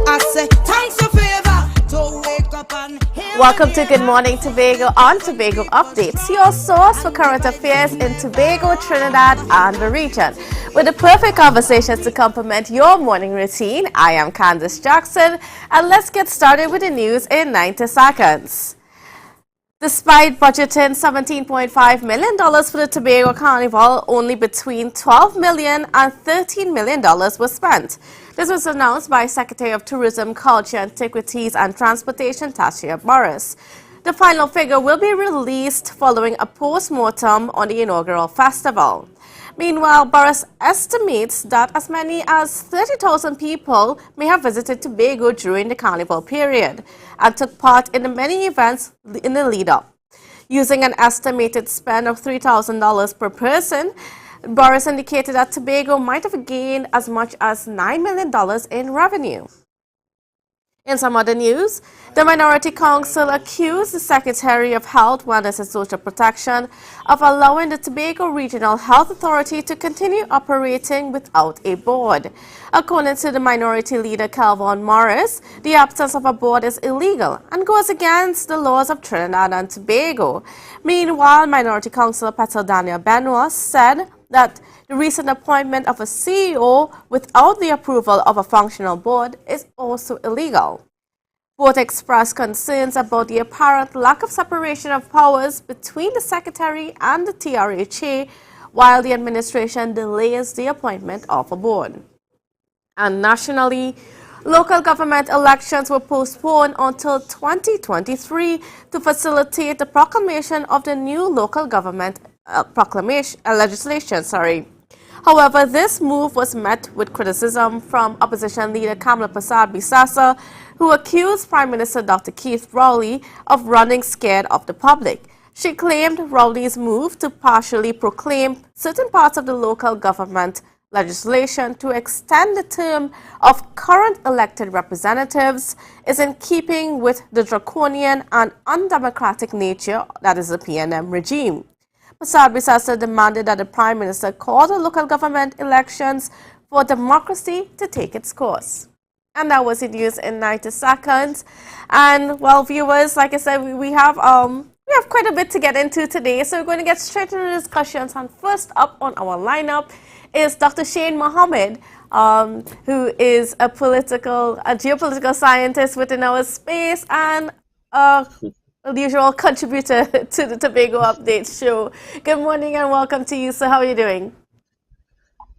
I say thanks for favor to wake up and hear. Welcome to Good Morning Tobago on Tobago Updates, your source for current affairs in Tobago, Trinidad, and the region. With the perfect conversations to complement your morning routine, I am Candace Jackson, and let's get started with the news in 90 seconds. Despite budgeting $17.5 million for the Tobago Carnival, only between $12 million and $13 million was spent. This was announced by Secretary of Tourism, Culture, Antiquities and Transportation, Tasha Morris. The final figure will be released following a post-mortem on the inaugural festival. Meanwhile, Boris estimates that as many as 30,000 people may have visited Tobago during the carnival period and took part in the many events in the lead-up. Using an estimated spend of $3,000 per person, Boris indicated that Tobago might have gained as much as $9 million in revenue. In some other news, the Minority Council accused the Secretary of Health, Wellness and Social Protection of allowing the Tobago Regional Health Authority to continue operating without a board. According to the minority leader Calvin Morris, the absence of a board is illegal and goes against the laws of Trinidad and Tobago. Meanwhile, Minority Councilor Petal Daniel Benoit said that the recent appointment of a CEO without the approval of a functional board is also illegal. Both expressed concerns about the apparent lack of separation of powers between the Secretary and the TRHA while the administration delays the appointment of a board. And nationally, local government elections were postponed until 2023 to facilitate the proclamation of the new local government legislation. However, this move was met with criticism from opposition leader Kamala Persad-Bissassa, who accused Prime Minister Dr. Keith Rowley of running scared of the public. She claimed Rowley's move to partially proclaim certain parts of the local government legislation to extend the term of current elected representatives is in keeping with the draconian and undemocratic nature that is the PNM regime. Persad-Bissassa demanded that the Prime Minister call the local government elections for democracy to take its course. And that was the news in 90 seconds. And well, viewers, like I said, we have quite a bit to get into today, so we're going to get straight into the discussions. And first up on our lineup is Dr. Shane Mohammed, who is a geopolitical scientist within our space and the usual contributor to the Tobago Update show. Good morning and welcome to you. So how are you doing?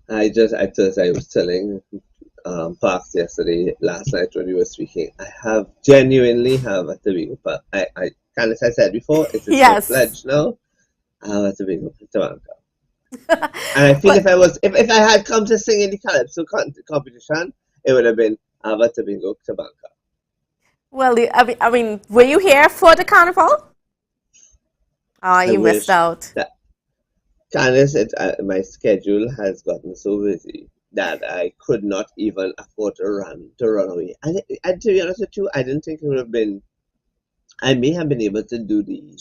I was telling Parks last night when we were speaking, I genuinely have a Tobago. I said before, it's a pledge now. I have a Tobago. And I feel if I had come to sing in the Calypso competition, it would have been I have a Tobago Tabanka. Well, I mean, were you here for the carnival? Oh, you missed out. Candace, my schedule has gotten so busy that I could not even afford to run away. And to be honest with you, I didn't think it would have been. I may have been able to do the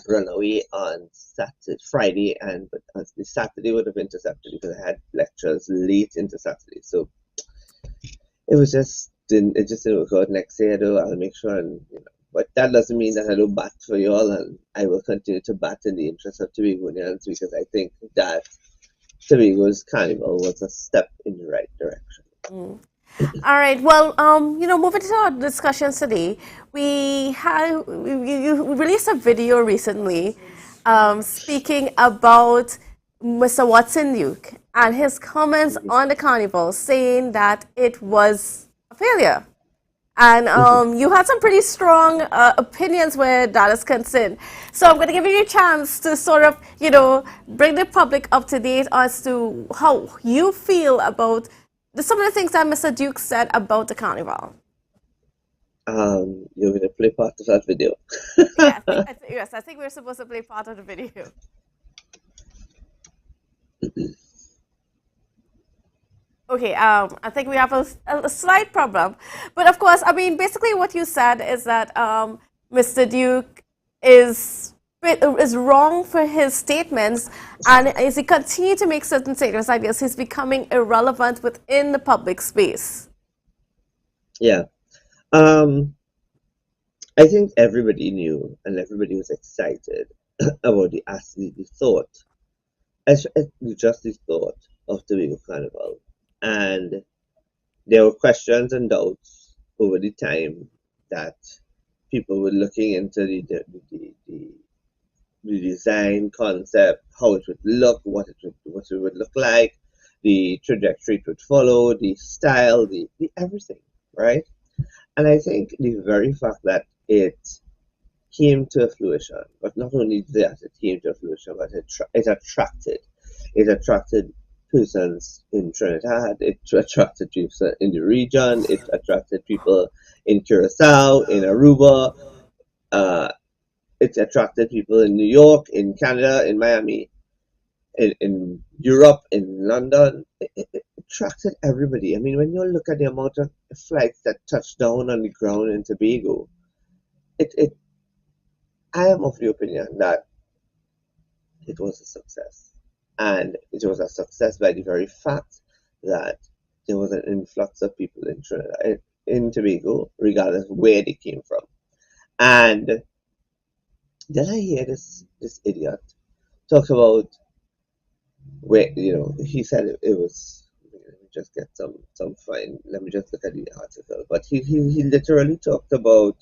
runaway on Friday, but the Saturday would have intercepted because I had lectures late into Saturday. So it just didn't work out. Next year, though, I'll make sure, but that doesn't mean that I don't bat for you all, and I will continue to bat in the interest of Tobagonians because I think that Tobago's carnival was a step in the right direction. All right. Well, moving to our discussions today, we released a video recently speaking about Mr. Watson Duke and his comments on the carnival, saying that it was a failure. And you had some pretty strong opinions where that is concerned. So I'm going to give you a chance to sort of, bring the public up to date as to how you feel about some of the things that Mr. Duke said about the carnival. You're going to play part of that video. Yes, I think we're supposed to play part of the video. Okay, I think we have a slight problem. But of course, I mean, basically what you said is that Mr. Duke is is wrong for his statements, and as he continues to make certain statements like this, he's becoming irrelevant within the public space. Yeah. I think everybody knew and everybody was excited about the thought, just the thought of Tobago Carnival. And there were questions and doubts over the time that people were looking into the design concept, how it would look, what it would look like, the trajectory it would follow, the style, the everything, right? And I think the very fact that it came to a fruition, but not only that it came to a fruition, but it attracted persons in Trinidad, it attracted people in the region, it attracted people in Curacao, in Aruba, it attracted people in New York, in Canada, in Miami, in Europe, in London. It attracted everybody. I mean, when you look at the amount of flights that touched down on the ground in Tobago, I am of the opinion that it was a success. And it was a success by the very fact that there was an influx of people in Trinidad, in Tobago, regardless of where they came from. And then I hear this idiot talk about where, he said it was, let me just get some fine, let me just look at the article. But he literally talked about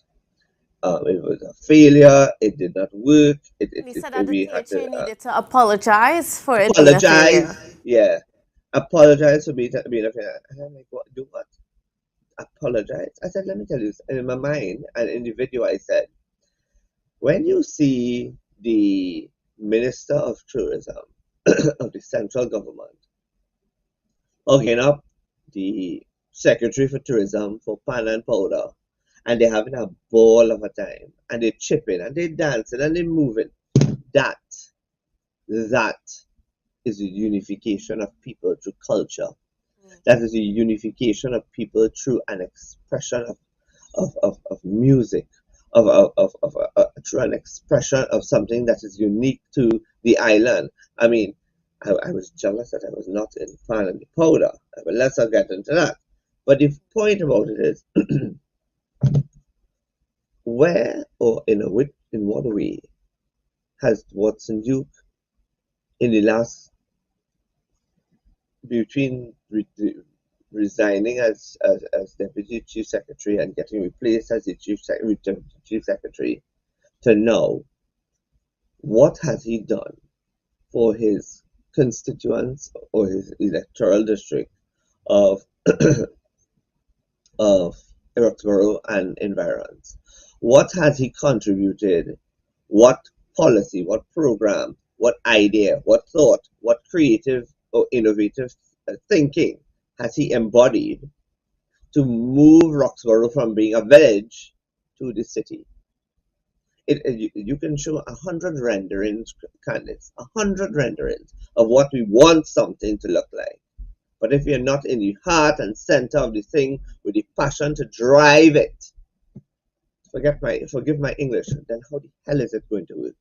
it was a failure, it did not work. He said that the DHA needed to apologize for it being a apologize, failure. yeah. Apologize for being a failure. And I'm like, what? Do what? Apologize? I said, let me tell you, in my mind, and in the video I said, when you see the Minister of Tourism of the central government hugging up the Secretary for Tourism for pan and powder, and they're having a ball of a time, and they're chipping, and they're dancing, and they're moving, that is the unification of people through culture. That is the unification of people through an expression of music, through an expression of something that is unique to the island. I mean, I was jealous that I was not in pan and powder, but let's not get into that. But the point about it is, where or in what way has Watson Duke, in the last, between resigning as Deputy Chief Secretary and getting replaced as the Chief Secretary, to now, what has he done for his constituents or his electoral district of Roxborough and environs? What has he contributed? What policy, what program, what idea, what thought, what creative or innovative thinking has he embodied to move Roxborough from being a village to the city? You can show 100 renderings, candidates, 100 renderings of what we want something to look like. But if you're not in the heart and center of the thing with the passion to drive it, forgive my English, then how the hell is it going to work?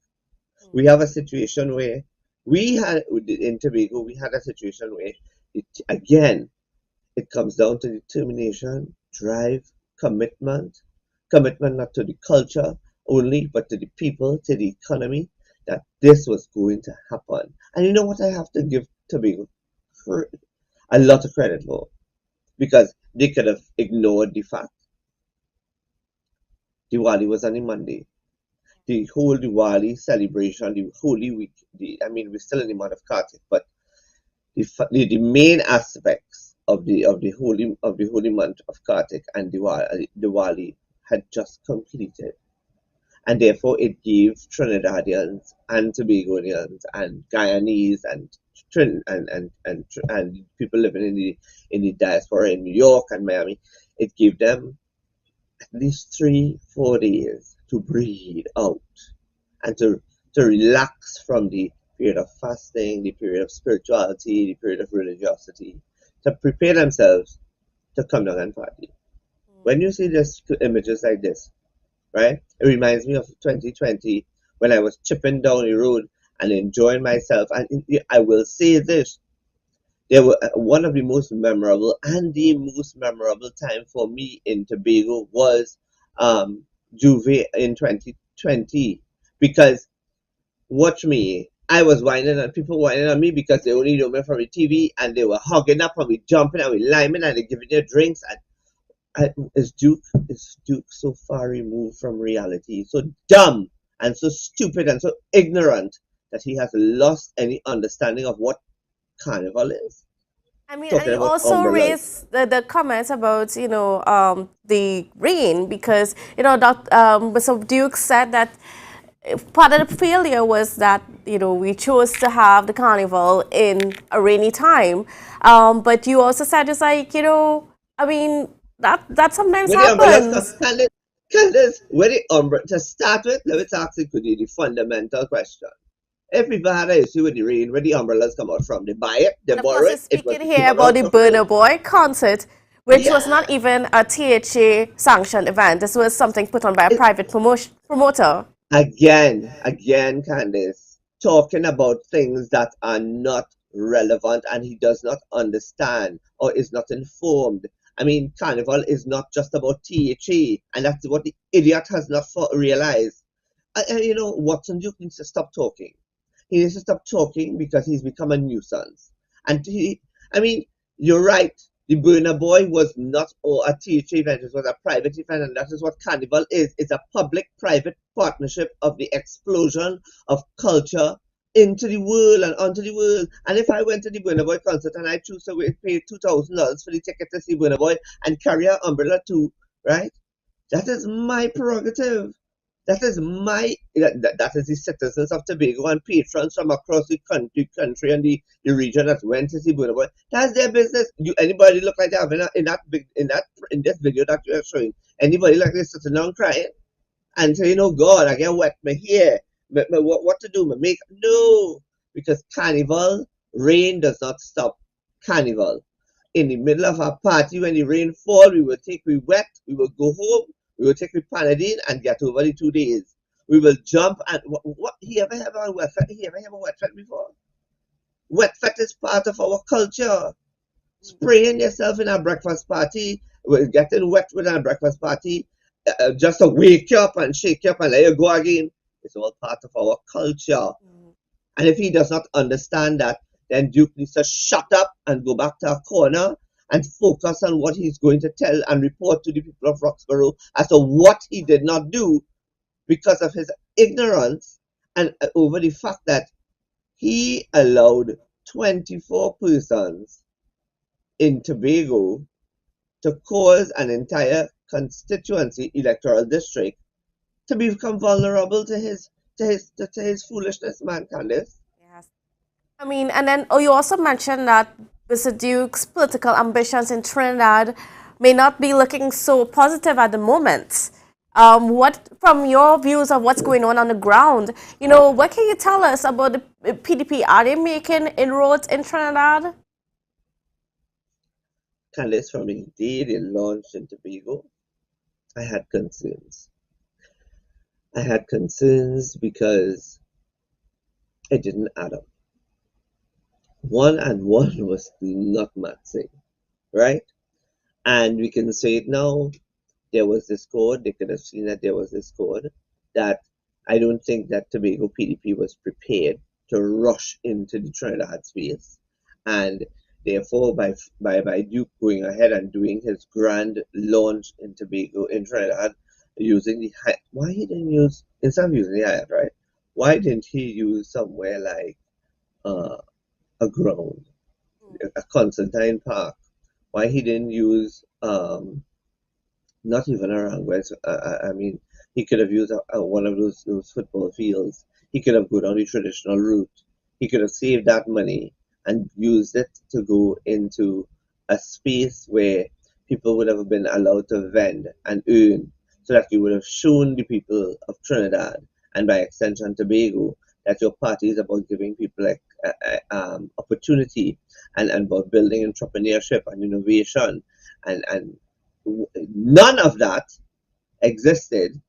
We have a situation where in Tobago, we had a situation where, it comes down to determination, drive, commitment not to the culture only, but to the people, to the economy, that this was going to happen. And you know what I have to give Tobago a lot of credit for? Because they could have ignored the fact Diwali was on a Monday. The whole Diwali celebration, the Holy Week, we're still in the month of Kartik, but the main aspects of the holy month of Kartik and Diwali had just completed, and therefore it gave Trinidadians and Tobagonians and Guyanese and people living in the diaspora in New York and Miami, it gave them at least 3-4 days to breathe out and to relax from the period of fasting, the period of spirituality, the period of religiosity, to prepare themselves to come down and party. When you see images like this, right, it reminds me of 2020 when I was chipping down the road and enjoying myself. And I will say this, they were one of the most memorable time for me in Tobago was Juve in 2020, because watch me, I was whining and people whining on me because they only know me from the TV, and they were hugging up and we jumping and we liming and they giving you drinks. And is Duke so far removed from reality, so dumb and so stupid and so ignorant that he has lost any understanding of what carnival is? I mean, and you also raised the comments about, the rain, because, Mr. Duke said that part of the failure was that, we chose to have the carnival in a rainy time. But you also said it's like, I mean, that sometimes happens. Candace, to start with, let me ask you the fundamental question. If people had an issue with the rain, where the umbrellas come out from? They buy it, they borrow it. Speaking here about the Burna Boy concert, which was not even a THA sanctioned event. This was something put on by a private promoter. Again, Candace, talking about things that are not relevant and he does not understand or is not informed. I mean, carnival is not just about THA, and that's what the idiot has not realized. Watson Duke needs to stop talking. He needs to stop talking because he's become a nuisance. And you're right. The Burna Boy was not a THA event, it was a private event, and that is what carnival is. It's a public-private partnership of the explosion of culture into the world and onto the world. And if I went to the Burna Boy concert and I choose to pay $2,000 for the ticket to see Burna Boy and carry an umbrella too, right? That is my prerogative. That is that is the citizens of Tobago and patrons from across the country and the region that went to see Burna Boy. That's their business. Anybody look like that in this video that you're showing? Anybody like this sitting down crying and say, God, I get wet my hair. What to do? My makeup? No, because carnival, rain does not stop carnival. In the middle of our party, when the rain fall, we will wet, we will go home. We will take the Panadine and get over the 2 days. We will jump and what he ever have a wet fete? He ever have a wet fete before? Wet fete is part of our culture. Spraying yourself in a breakfast party, getting wet with a breakfast party, just to wake you up and shake you up and let you go again. It's all part of our culture. And if he does not understand that, then Duke needs to shut up and go back to a corner and focus on what he's going to tell and report to the people of Roxborough as to what he did not do because of his ignorance and over the fact that he allowed 24 persons in Tobago to cause an entire constituency electoral district to become vulnerable to his foolishness, man, Candace. Yes. I mean, and then you also mentioned that Mr. Duke's political ambitions in Trinidad may not be looking so positive at the moment. What, from your views of what's going on the ground, what can you tell us about the PDP? Are they making inroads in Trinidad? Candace, from the day they launched in Tobago, I had concerns. I had concerns because it didn't add up. 1 and 1 was not matching, right? And we can say it now. There was this code. They could have seen that there was this code that I don't think that Tobago PDP was prepared to rush into the Trinidad space, and therefore by Duke going ahead and doing his grand launch in Tobago in Trinidad using the why he didn't use, instead of using the Hyatt, right? Why didn't he use somewhere like a ground, a Constantine Park? Why he didn't use not even around West? I mean, he could have used one of those football fields. He could have gone down the traditional route. He could have saved that money and used it to go into a space where people would have been allowed to vend and earn, so that you would have shown the people of Trinidad and by extension Tobago that your party is about giving people opportunity and about building entrepreneurship and innovation, and none of that existed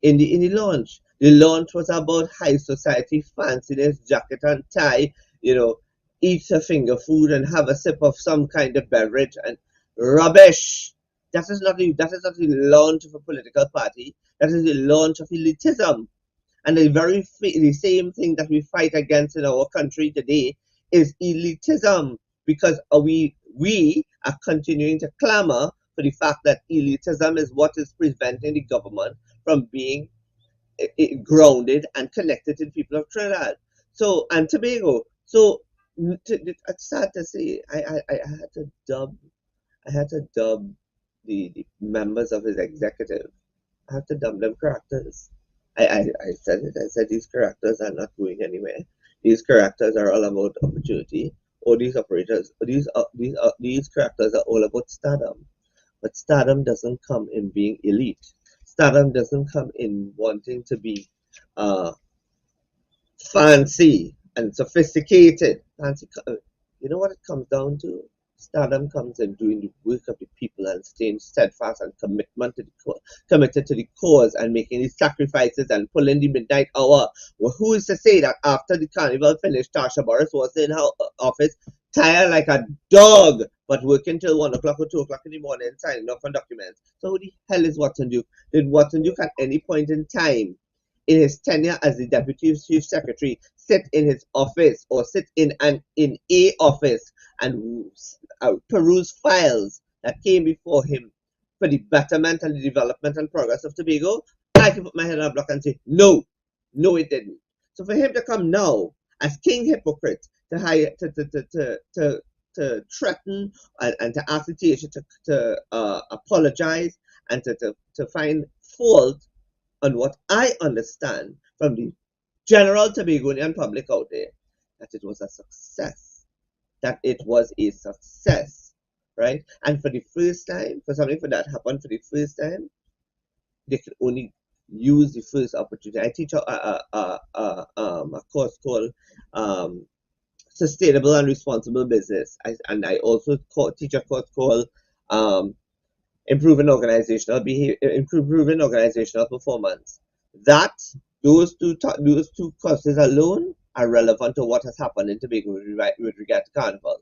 in the launch. The launch was about high society fanciness, jacket and tie, eat a finger food and have a sip of some kind of beverage, and rubbish. That is not the launch of a political party. That is the launch of elitism. And the same thing that we fight against in our country today is elitism, because we are continuing to clamor for the fact that elitism is what is preventing the government from being grounded and connected to the people of Trinidad and Tobago. So it's sad to say, I had to dub the members of his executive. I have to dub them characters. I said it. I said these characters are not going anywhere. These characters are all about opportunity. Or these characters are all about stardom. But stardom doesn't come in being elite. Stardom doesn't come in wanting to be fancy and sophisticated. You know what it comes down to? Stardom comes in doing the work of the people and staying steadfast and committed to the cause and making the sacrifices and pulling the midnight hour. Well, who is to say that after the carnival finished, Tasha Burris was in her office, tired like a dog, but working till 1 o'clock or 2 o'clock in the morning, signing off on documents? So who the hell is Watson Duke? Did Watson Duke at any point in time in his tenure as the Deputy Chief Secretary sit in his office or sit in a office and peruse files that came before him for the betterment and the development and progress of Tobago? I can put my head on a block and say, no, it didn't. So for him to come now as king hypocrite to threaten and to ask the TH to apologize and to find fault on what I understand from the general Tobagonian public out there, that it was a success. Right? And for the first time, for something for that happen for the first time, they could only use the first opportunity. I teach a course called Sustainable and Responsible Business, and I also teach a course called Improving Organizational Behavior, Improving Organizational Performance. Those two courses alone are relevant to what has happened in Tobago with regard to Carnival.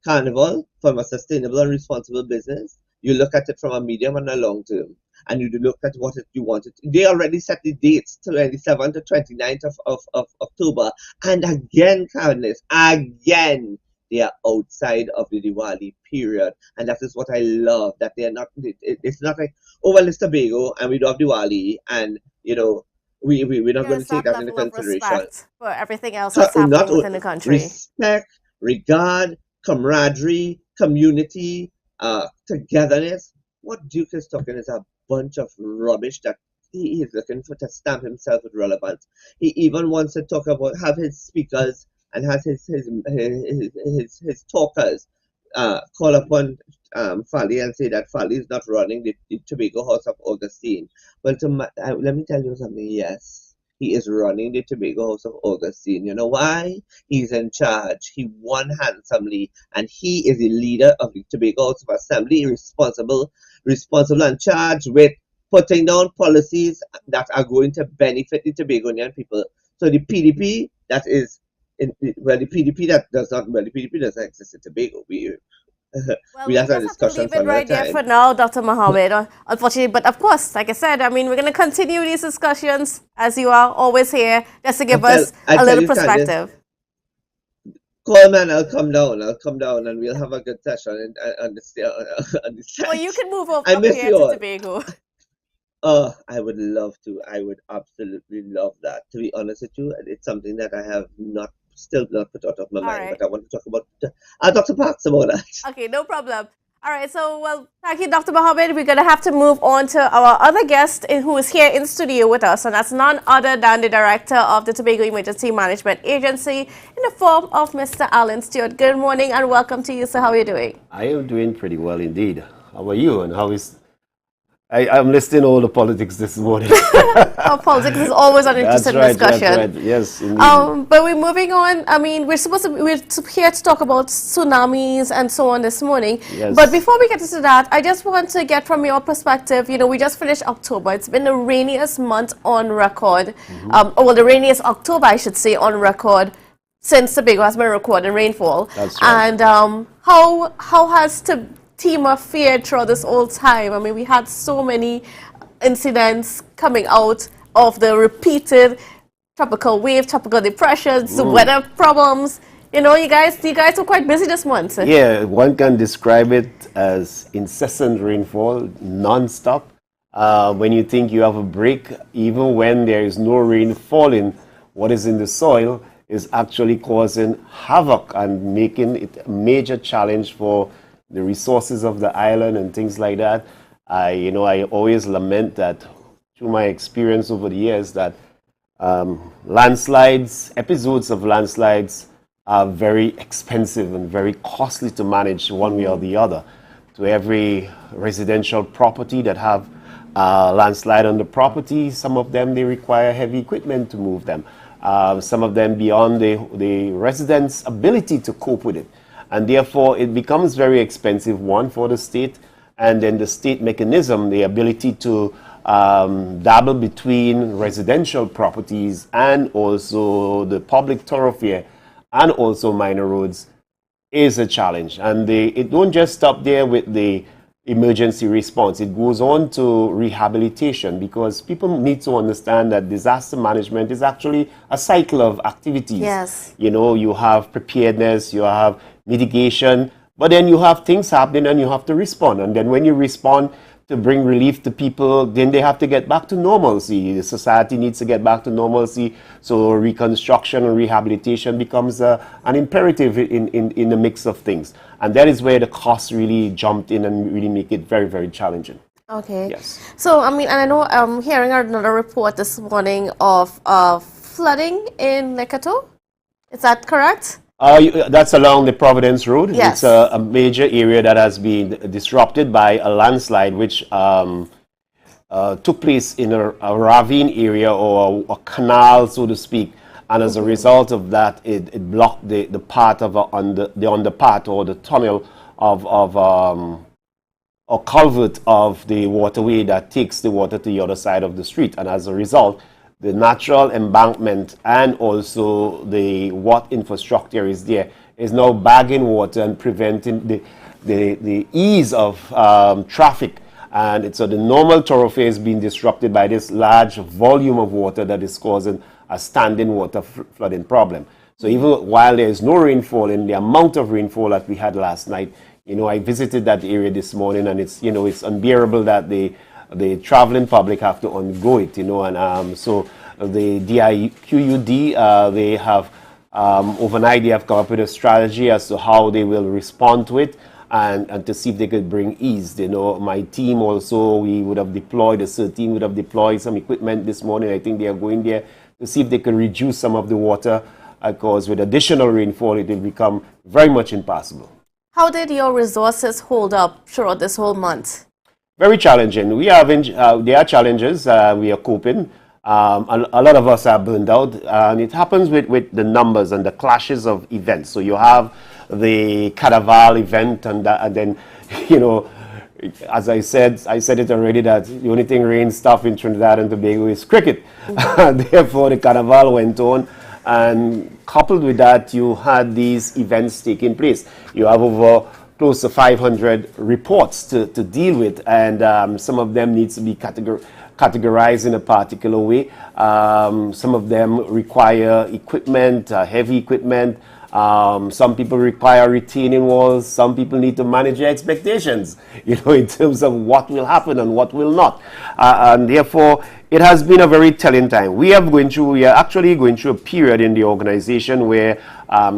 Carnival, from a sustainable and responsible business, you look at it from a medium and a long term, and you look at what you want it. They already set the dates, 27th to 29th of October, and again, Candice, again, they are outside of the Diwali period, and that is what I love. That they are not. It's not like, oh well, it's Tobago, and we do have Diwali, and we're not going to take that into consideration. For everything else that's happening within the country. Respect, regard, camaraderie, community, togetherness. What Duke is talking is a bunch of rubbish that he is looking for to stamp himself with relevance. He even wants to talk about, have his speakers and has his talkers call upon Fali and say that Fali is not running the Tobago House of Augustine. Well, let me tell you something. Yes, he is running the Tobago House of Augustine. You know why? He's in charge. He won handsomely, and he is the leader of the Tobago House of Assembly, responsible and charged with putting down policies that are going to benefit the Tobagonian people. So the PDP that is the PDP doesn't exist in Tobago. We have a discussion leave it right there for now, Dr. Mohammed, unfortunately. But of course, like I said, I mean, we're going to continue these discussions as you are always here, just to give us a little perspective. Coleman, I'll come down and we'll have a good session on the stage. Well, you can move over up here to Tobago. Oh, I would love to. I would absolutely love that. To be honest with you, it's something that I have still not put out of my mind, but I want to talk about Dr. Parks about that. Okay, no problem. All right, so, well, thank you, Dr. Mohammed. We're going to have to move on to our other guest who is here in studio with us, and that's none other than the director of the Tobago Emergency Management Agency in the form of Mr. Alan Stewart. Good morning and welcome to you, sir. How are you doing? I am doing pretty well indeed. How are you, and how is I'm listening to all the politics this morning. Politics is always an interesting discussion. That's right. Yes, indeed. But we're moving on. I mean, we're here to talk about tsunamis and so on this morning. Yes. But before we get into that, I just want to get from your perspective, you know, we just finished October. It's been the rainiest month on record. Well, the rainiest October, I should say, on record since Tobago has been recording rainfall. That's right. And how has Tema fared throughout this whole time? I mean, we had so many incidents coming out of the repeated tropical wave, tropical depressions, weather problems. You know, you guys were quite busy this month. Yeah, one can describe it as incessant rainfall, non-stop. When you think you have a break, even when there is no rain falling, what is in the soil is actually causing havoc and making it a major challenge for the resources of the island and things like that. I always lament that through my experience over the years that episodes of landslides are very expensive and very costly to manage one way or the other. To every residential property that have landslide on the property, some of them, they require heavy equipment to move them. Some of them beyond the residents' ability to cope with it. And therefore, it becomes very expensive, one, for the state, and then the state mechanism, the ability to dabble between residential properties and also the public thoroughfare and also minor roads is a challenge. And it don't just stop there with the emergency response. It goes on to rehabilitation, because people need to understand that disaster management is actually a cycle of activities. Yes. You know, you have preparedness, you have mitigation, but then you have things happening and you have to respond. And then when you respond to bring relief to people, then they have to get back to normalcy. The society needs to get back to normalcy. So reconstruction and rehabilitation becomes an imperative in the mix of things. And that is where the costs really jumped in and really make it very, very challenging. Okay. Yes. So, I mean, and I know I'm hearing another report this morning of flooding in Leketo. Is that correct? That's along the Providence Road. Yes. It's a major area that has been disrupted by a landslide which took place in a ravine area, or a canal, so to speak. And as a result of that, it blocked the part of the underpath or the tunnel or culvert of the waterway that takes the water to the other side of the street. And as a result, the natural embankment and also what infrastructure is there is now bagging water and preventing the ease of traffic. And so the normal thoroughfare is being disrupted by this large volume of water that is causing a standing water flooding problem. So even while there is no rainfall, in the amount of rainfall that we had last night, I visited that area this morning, and it's unbearable that the traveling public have to undergo it, and so the DIQUD, they have, overnight they have come up with a strategy as to how they will respond to it and to see if they could bring ease. My team also, the CERT team would have deployed some equipment this morning. I think they are going there to see if they can reduce some of the water, because with additional rainfall, it will become very much impassable. How did your resources hold up throughout this whole month? Very challenging. There are challenges. We are coping. A lot of us are burned out, and it happens with the numbers and the clashes of events. So you have the Carnival event, and then, as I said it already, that the only thing rain stuff in Trinidad and Tobago is cricket. Therefore, the Carnival went on, and coupled with that, you had these events taking place. You have over close to 500 reports to deal with, and some of them needs to be categorized in a particular way. Some of them require equipment, heavy equipment. Some people require retaining walls. Some people need to manage their expectations, in terms of what will happen and what will not. And therefore, it has been a very telling time. We are actually going through a period in the organization where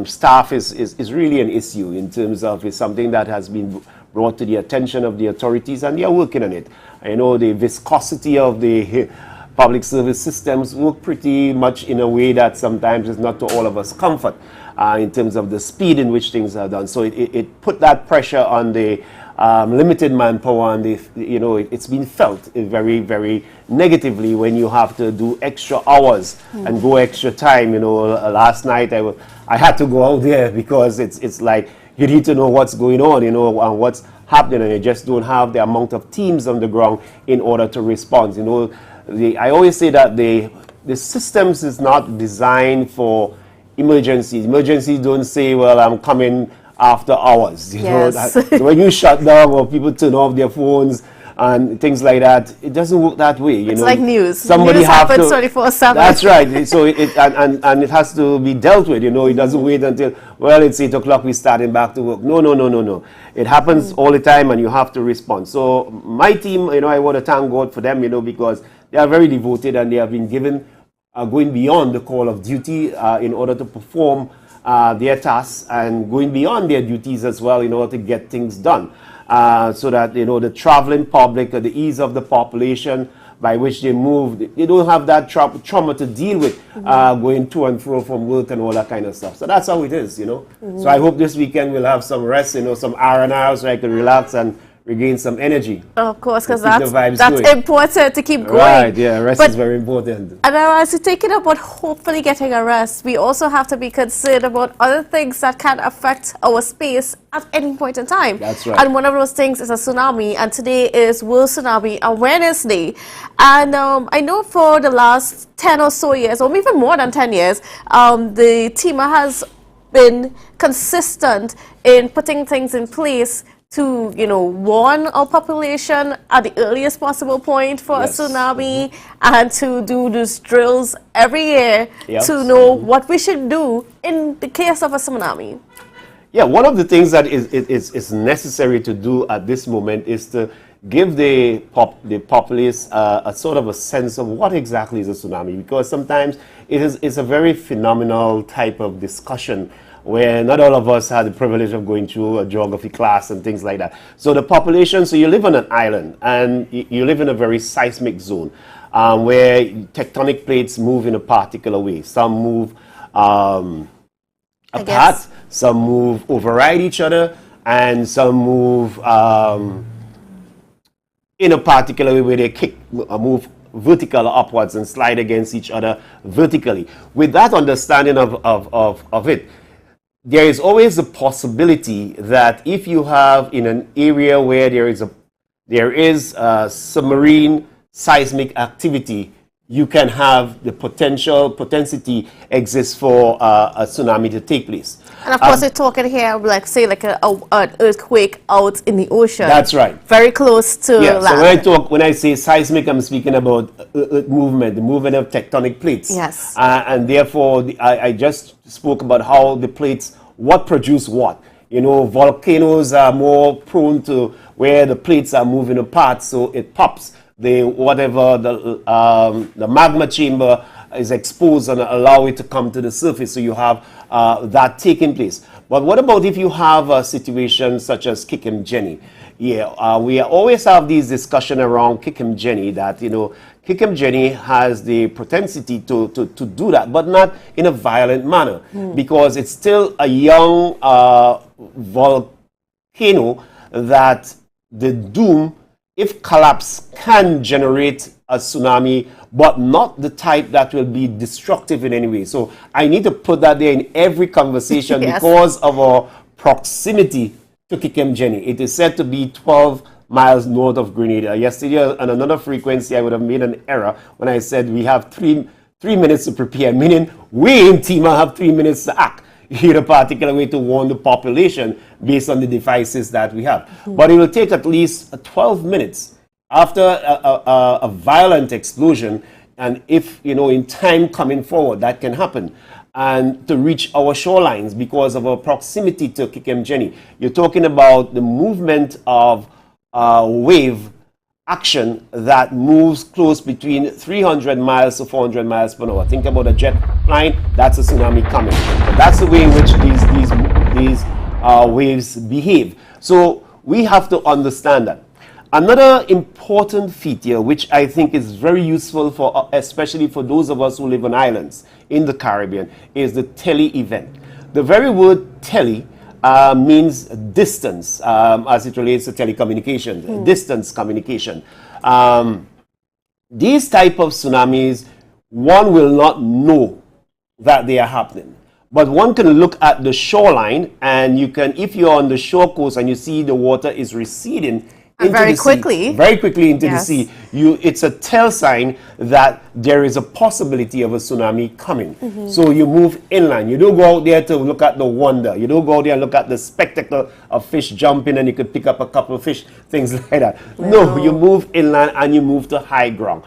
staff is really an issue, in terms of it's something that has been brought to the attention of the authorities, and they are working on it. I know the viscosity of the public service systems work pretty much in a way that sometimes is not to all of us comfort, in terms of the speed in which things are done. So it put that pressure on the limited manpower, and it's been felt very, very negatively when you have to do extra hours and go extra time. Last night I had to go out there because it's like you need to know what's going on, and what's happening, and you just don't have the amount of teams on the ground in order to respond. I always say that the systems is not designed for emergencies. Emergencies don't say, well, I'm coming after hours. When you shut down or people turn off their phones and things like that, it doesn't work that way. It's like news. Somebody news have happens to, 24/7. That's right. So it has to be dealt with. It doesn't wait until, well, it's 8 o'clock, we're starting back to work. No. It happens all the time, and you have to respond. So my team, I want to thank God for them, because they are very devoted, and they have been given going beyond the call of duty in order to perform their tasks, and going beyond their duties as well in order to get things done. So that, the traveling public, the ease of the population by which they move, they don't have that trauma to deal with, going to and fro from work and all that kind of stuff. So that's how it is, So I hope this weekend we'll have some rest, some R&R, so I can relax and regain some energy. Of course, because that's going. important to keep going. Right, yeah, rest is very important. And as we take it about hopefully getting a rest, we also have to be concerned about other things that can affect our space at any point in time. That's right. And one of those things is a tsunami, and today is World Tsunami Awareness Day. And I know for the last 10 or so years, or even more than 10 years, the TEMA has been consistent in putting things in place to, warn our population at the earliest possible point for a tsunami, and to do these drills every year to know what we should do in the case of a tsunami. Yeah, one of the things that is necessary to do at this moment is to give the populace a sort of a sense of what exactly is a tsunami, because sometimes it's a very phenomenal type of discussion where not all of us had the privilege of going through a geography class and things like that. So the population, so you live on an island, and you live in a very seismic zone where tectonic plates move in a particular way. Some move apart, some move override each other, and some move in a particular way where they move vertical upwards and slide against each other vertically. With that understanding of it, there is always a possibility that if you have in an area where there is submarine seismic activity, you can have the potentiality exists for a tsunami to take place. And of course, we're talking here, like an earthquake out in the ocean. That's right. Very close to land. So when I say seismic, I'm speaking about earth movement, the movement of tectonic plates. Yes. And therefore, I just spoke about how the plates, what produce what. Volcanoes are more prone to where the plates are moving apart, so it pops. The magma chamber is exposed and allow it to come to the surface, so you have that taking place. But what about if you have a situation such as Kikimjeni? Yeah, we always have these discussion around Kikimjeni that, Kikimjeni has the propensity to do that, but not in a violent manner, because it's still a young volcano that the doom, if collapse, can generate a tsunami, but not the type that will be destructive in any way. So I need to put that there in every conversation because of our proximity to Kikimjeni. It is said to be 12 miles north of Grenada. Yesterday, on another frequency, I would have made an error when I said we have three minutes to prepare, meaning we in TEMA have 3 minutes to act in a particular way to warn the population based on the devices that we have. But it will take at least 12 minutes after a violent explosion, and if, in time coming forward, that can happen, and to reach our shorelines because of our proximity to Kikimjeni. You're talking about the movement of wave action that moves close between 300 miles to 400 miles per hour. Think about a jet flying, that's a tsunami coming. But that's the way in which these waves behave. So we have to understand that. Another important feature, which I think is very useful for, especially for those of us who live on islands in the Caribbean, is the tele event. The very word tele means distance as it relates to telecommunications, distance communication. These type of tsunamis, one will not know that they are happening. But one can look at the shoreline, and you can, if you're on the shore coast and you see the water is receding very quickly into the sea, it's a tell sign that there is a possibility of a tsunami coming. So you move inland. You don't go out there to look at the wonder. You don't go out there and look at the spectacle of fish jumping and you could pick up a couple of fish, things like that. No, you move inland and you move to high ground.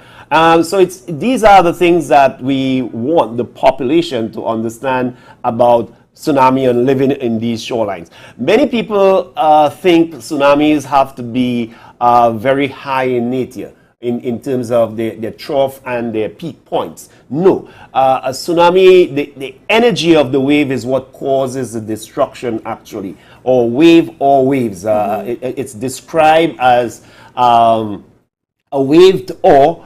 So these are the things that we want the population to understand about tsunami and living in these shorelines. Many people think tsunamis have to be very high in nature in terms of their trough and their peak points. No, a tsunami, the energy of the wave is what causes the destruction actually, or wave or waves. It's described as a waved or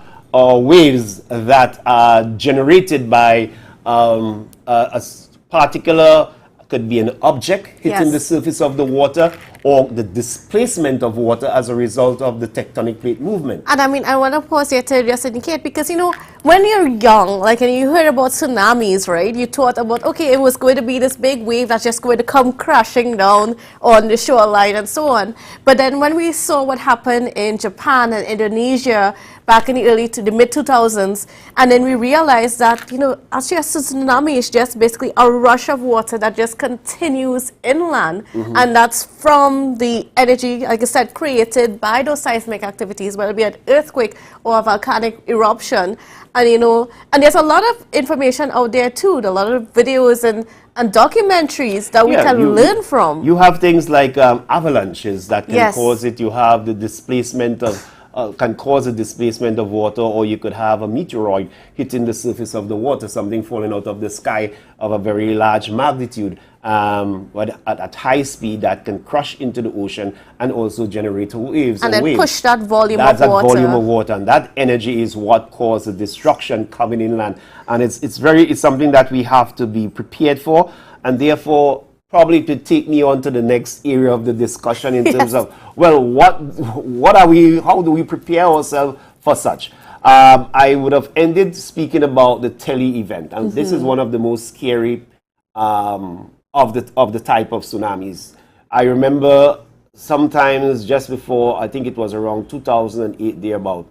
waves that are generated by a particular, could be an object hitting the surface of the water, or the displacement of water as a result of the tectonic plate movement. And I mean, I want to pause here to just indicate, because, you know, when you're young, like, and you heard about tsunamis, right, you thought about, okay, it was going to be this big wave that's just going to come crashing down on the shoreline and so on. But then when we saw what happened in Japan and Indonesia back in the early to the mid-2000s, and then we realized that, you know, actually a tsunami is just basically a rush of water that just continues inland, and that's from the energy, like I said, created by those seismic activities, whether it be an earthquake or a volcanic eruption. And, you know, and there's a lot of information out there too, a lot of videos and documentaries that we can learn from. You have things like avalanches that can cause it. You have the displacement of can cause a displacement of water, or you could have a meteoroid hitting the surface of the water, something falling out of the sky of a very large magnitude, but at high speed that can crush into the ocean and also generate waves. And then waves. Push that volume of water. That volume of water, and that energy is what caused the destruction coming inland. And it's something that we have to be prepared for, and therefore probably to take me on to the next area of the discussion in terms of, well, what are we, how do we prepare ourselves for such? I would have ended speaking about the tele event, and this is one of the most scary of the type of tsunamis. I remember sometimes just before, I think it was around 2008 thereabout,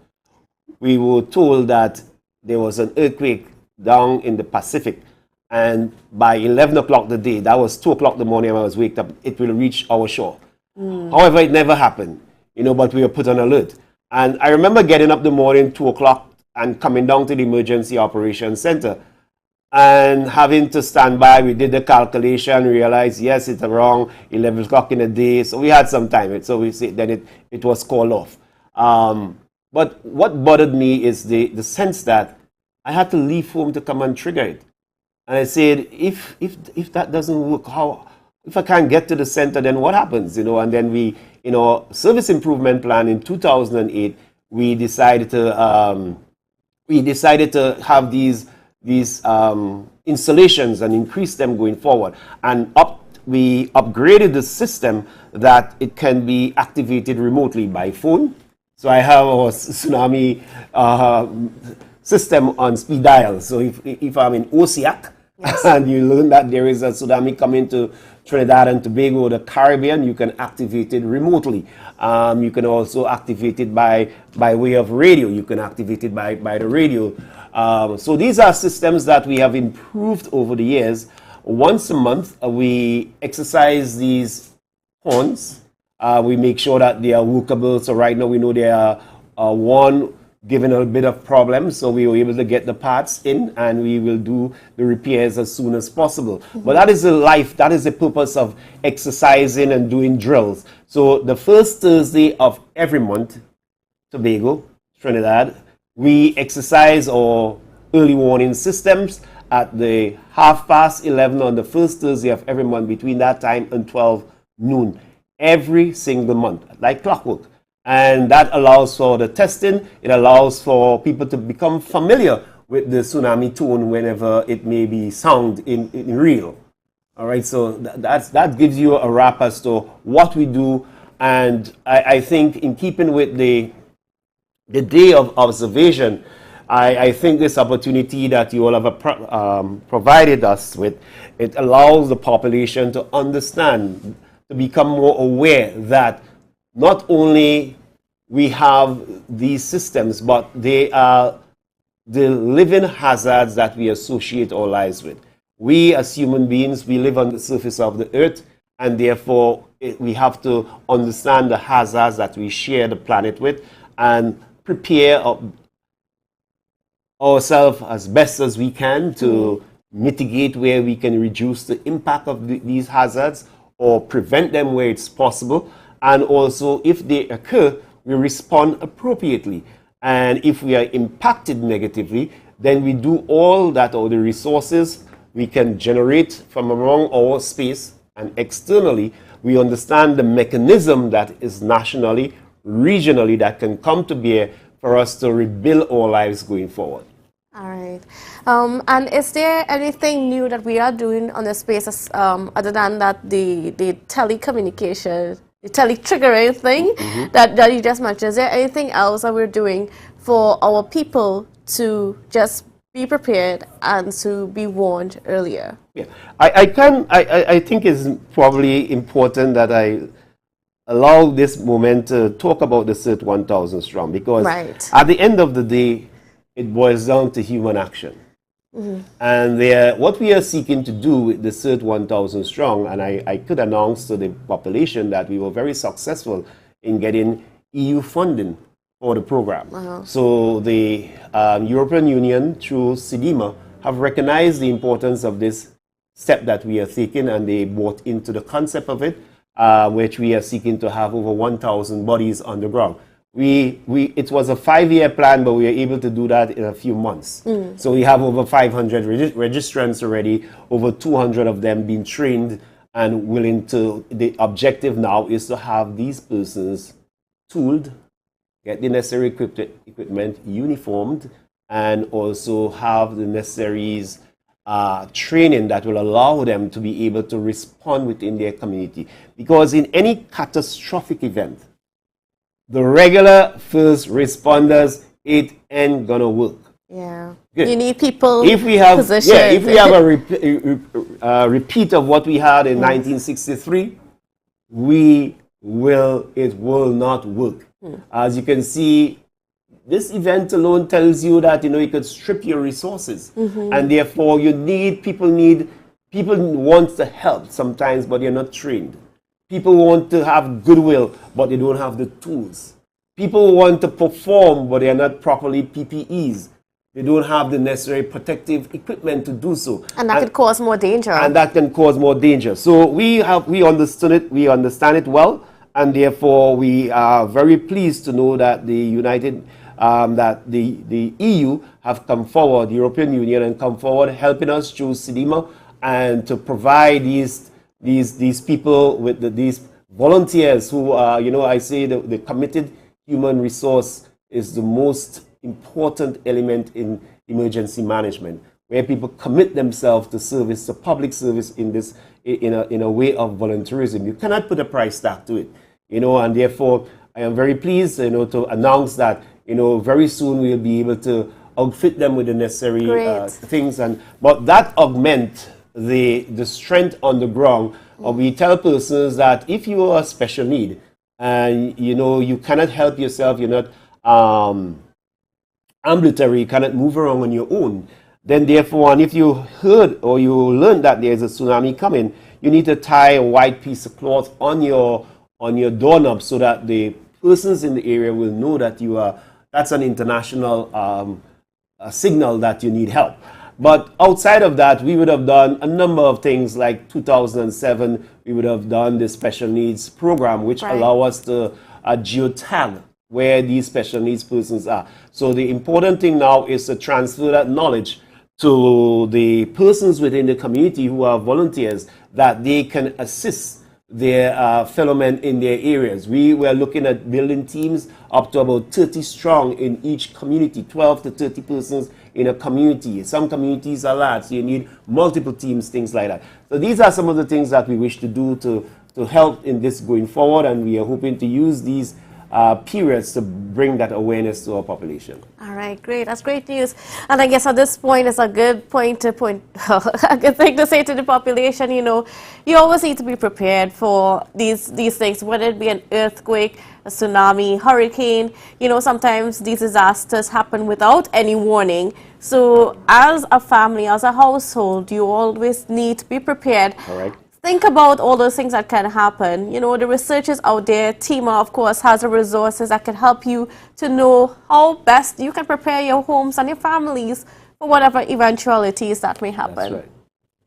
we were told that there was an earthquake down in the Pacific, and by 11 o'clock the day, that was 2 o'clock the morning when I was waked up, it will reach our shore. However, it never happened, you know, but we were put on alert. And I remember getting up the morning, 2 o'clock, and coming down to the Emergency Operations Center and having to stand by. We did the calculation, realized, yes, it's around 11 o'clock in the day, so we had some time. So we said, then it was called off. But what bothered me is the sense that I had to leave home to come and trigger it. And I said, if that doesn't work, if I can't get to the center, then what happens? You know, and then we, you know, service improvement plan in 2008, we decided to have these installations and increase them going forward. And we upgraded the system that it can be activated remotely by phone. So I have our tsunami system on speed dial. So if I'm in OSIAC, and you learn that there is a tsunami coming to Trinidad and Tobago, the Caribbean, you can activate it remotely. You can also activate it by way of radio. You can activate it by the radio. So these are systems that we have improved over the years. Once a month, we exercise these horns. We make sure that they are workable. So right now we know they are one given a bit of problems, so we were able to get the parts in, and we will do the repairs as soon as possible. But that is that is the purpose of exercising and doing drills. So the first Thursday of every month, Tobago, Trinidad, we exercise our early warning systems at the 11:30 on the first Thursday of every month, between that time and 12 noon, every single month, like clockwork. And that allows for the testing. It allows for people to become familiar with the tsunami tone whenever it may be sound in real. All right, so that gives you a wrap as to what we do. And I think in keeping with the day of observation, I think this opportunity that you all have provided us with, it allows the population to understand, to become more aware that not only we have these systems, but they are the living hazards that we associate our lives with. We as human beings, we live on the surface of the earth, and therefore we have to understand the hazards that we share the planet with and prepare ourselves as best as we can to mitigate where we can reduce the impact of these hazards or prevent them where it's possible. And also, if they occur, we respond appropriately. And if we are impacted negatively, then we do all that, or the resources we can generate from around our space and externally. We understand the mechanism that is nationally, regionally, that can come to bear for us to rebuild our lives going forward. All right. And is there anything new that we are doing on the space other than that the telecommunication, the tele-triggering thing that you just mentioned? Is there anything else that we're doing for our people to just be prepared and to be warned earlier? Yeah, I think it's probably important that I allow this moment to talk about the CERT 1000 strong, because at the end of the day, it boils down to human action. And what we are seeking to do with the CERT 1000 strong, and I could announce to the population that we were very successful in getting EU funding for the program. So the European Union, through CEDIMA, have recognized the importance of this step that we are taking, and they bought into the concept of it, which we are seeking to have over 1,000 bodies on the ground. It was a 5-year plan, but we were able to do that in a few months. So we have over 500 registrants already, over 200 of them being trained and willing to. The objective now is to have these persons tooled, get the necessary equipment, uniformed, and also have the necessary training that will allow them to be able to respond within their community. Because in any catastrophic event, the regular first responders, it ain't gonna work. Yeah. Good. You need people if we have, positioned. yeah, if we have a repeat of what we had in 1963, it will not work. As you can see, this event alone tells you that you could strip your resources, and therefore people want to help sometimes, but they're not trained. People want to have goodwill, but they don't have the tools. People want to perform, but they are not properly PPEs. They don't have the necessary protective equipment to do so. And that could cause more danger. And that can cause more danger. So we understood it, we understand it well, and therefore we are very pleased to know that the EU have come forward, the European Union, and come forward helping us through CEDIMA and to provide these people with these volunteers who are, I say the committed human resource is the most important element in emergency management, where people commit themselves to service, to public service in a way of volunteerism. You cannot put a price tag to it, and therefore I am very pleased, to announce that, very soon we'll be able to outfit them with the necessary things, but that augment the strength on the ground. We tell persons that if you are a special need and you cannot help yourself, you're not ambulatory, you cannot move around on your own, then therefore, and if you heard or you learned that there's a tsunami coming, you need to tie a white piece of cloth on your doorknob so that the persons in the area will know that that's an international signal that you need help. But outside of that, we would have done a number of things. Like 2007, we would have done the special needs program, which allow us to geotag where these special needs persons are. So the important thing now is to transfer that knowledge to the persons within the community who are volunteers, that they can assist their fellow men in their areas. We were looking at building teams up to about 30 strong in each community, 12 to 30 persons in a community. Some communities are large, so you need multiple teams, things like that. So these are some of the things that we wish to do to help in this going forward, and we are hoping to use these periods to bring that awareness to our population. All right, great. That's great news. And I guess at this point, it's a good a good thing to say to the population. You know, you always need to be prepared for these things, whether it be an earthquake, a tsunami, hurricane. You know, sometimes these disasters happen without any warning. So as a family, as a household, you always need to be prepared. All right. Think about all those things that can happen. You know, the research is out there. TIMA, of course, has the resources that can help you to know how best you can prepare your homes and your families for whatever eventualities that may happen. That's right.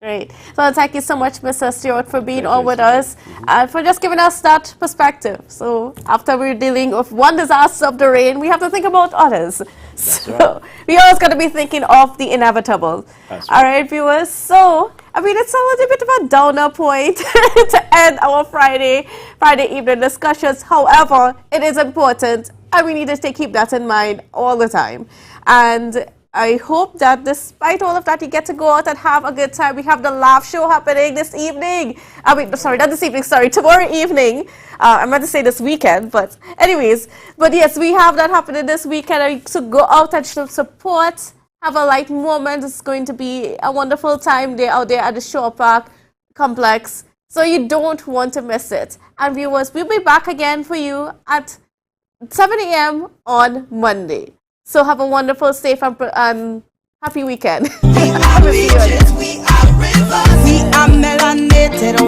Great. So thank you so much, Mr. Stewart, for being on with us and for just giving us that perspective. So after we're dealing with one disaster of the rain, we have to think about others. So we always got to be thinking of the inevitable. All right, viewers. So, I mean, it's a little bit of a downer point to end our Friday evening discussions. However, it is important and we need to keep that in mind all the time. And I hope that despite all of that, you get to go out and have a good time. We have the laugh show happening this evening. I mean, sorry, not this evening, sorry, tomorrow evening. I meant to say this weekend, but anyways. But yes, we have that happening this weekend. So go out and show support. Have a light moment. It's going to be a wonderful time day out there at the Shore Park complex. So you don't want to miss it. And viewers, we'll be back again for you at 7 a.m. on Monday. So have a wonderful, safe, and happy weekend. We are melanated.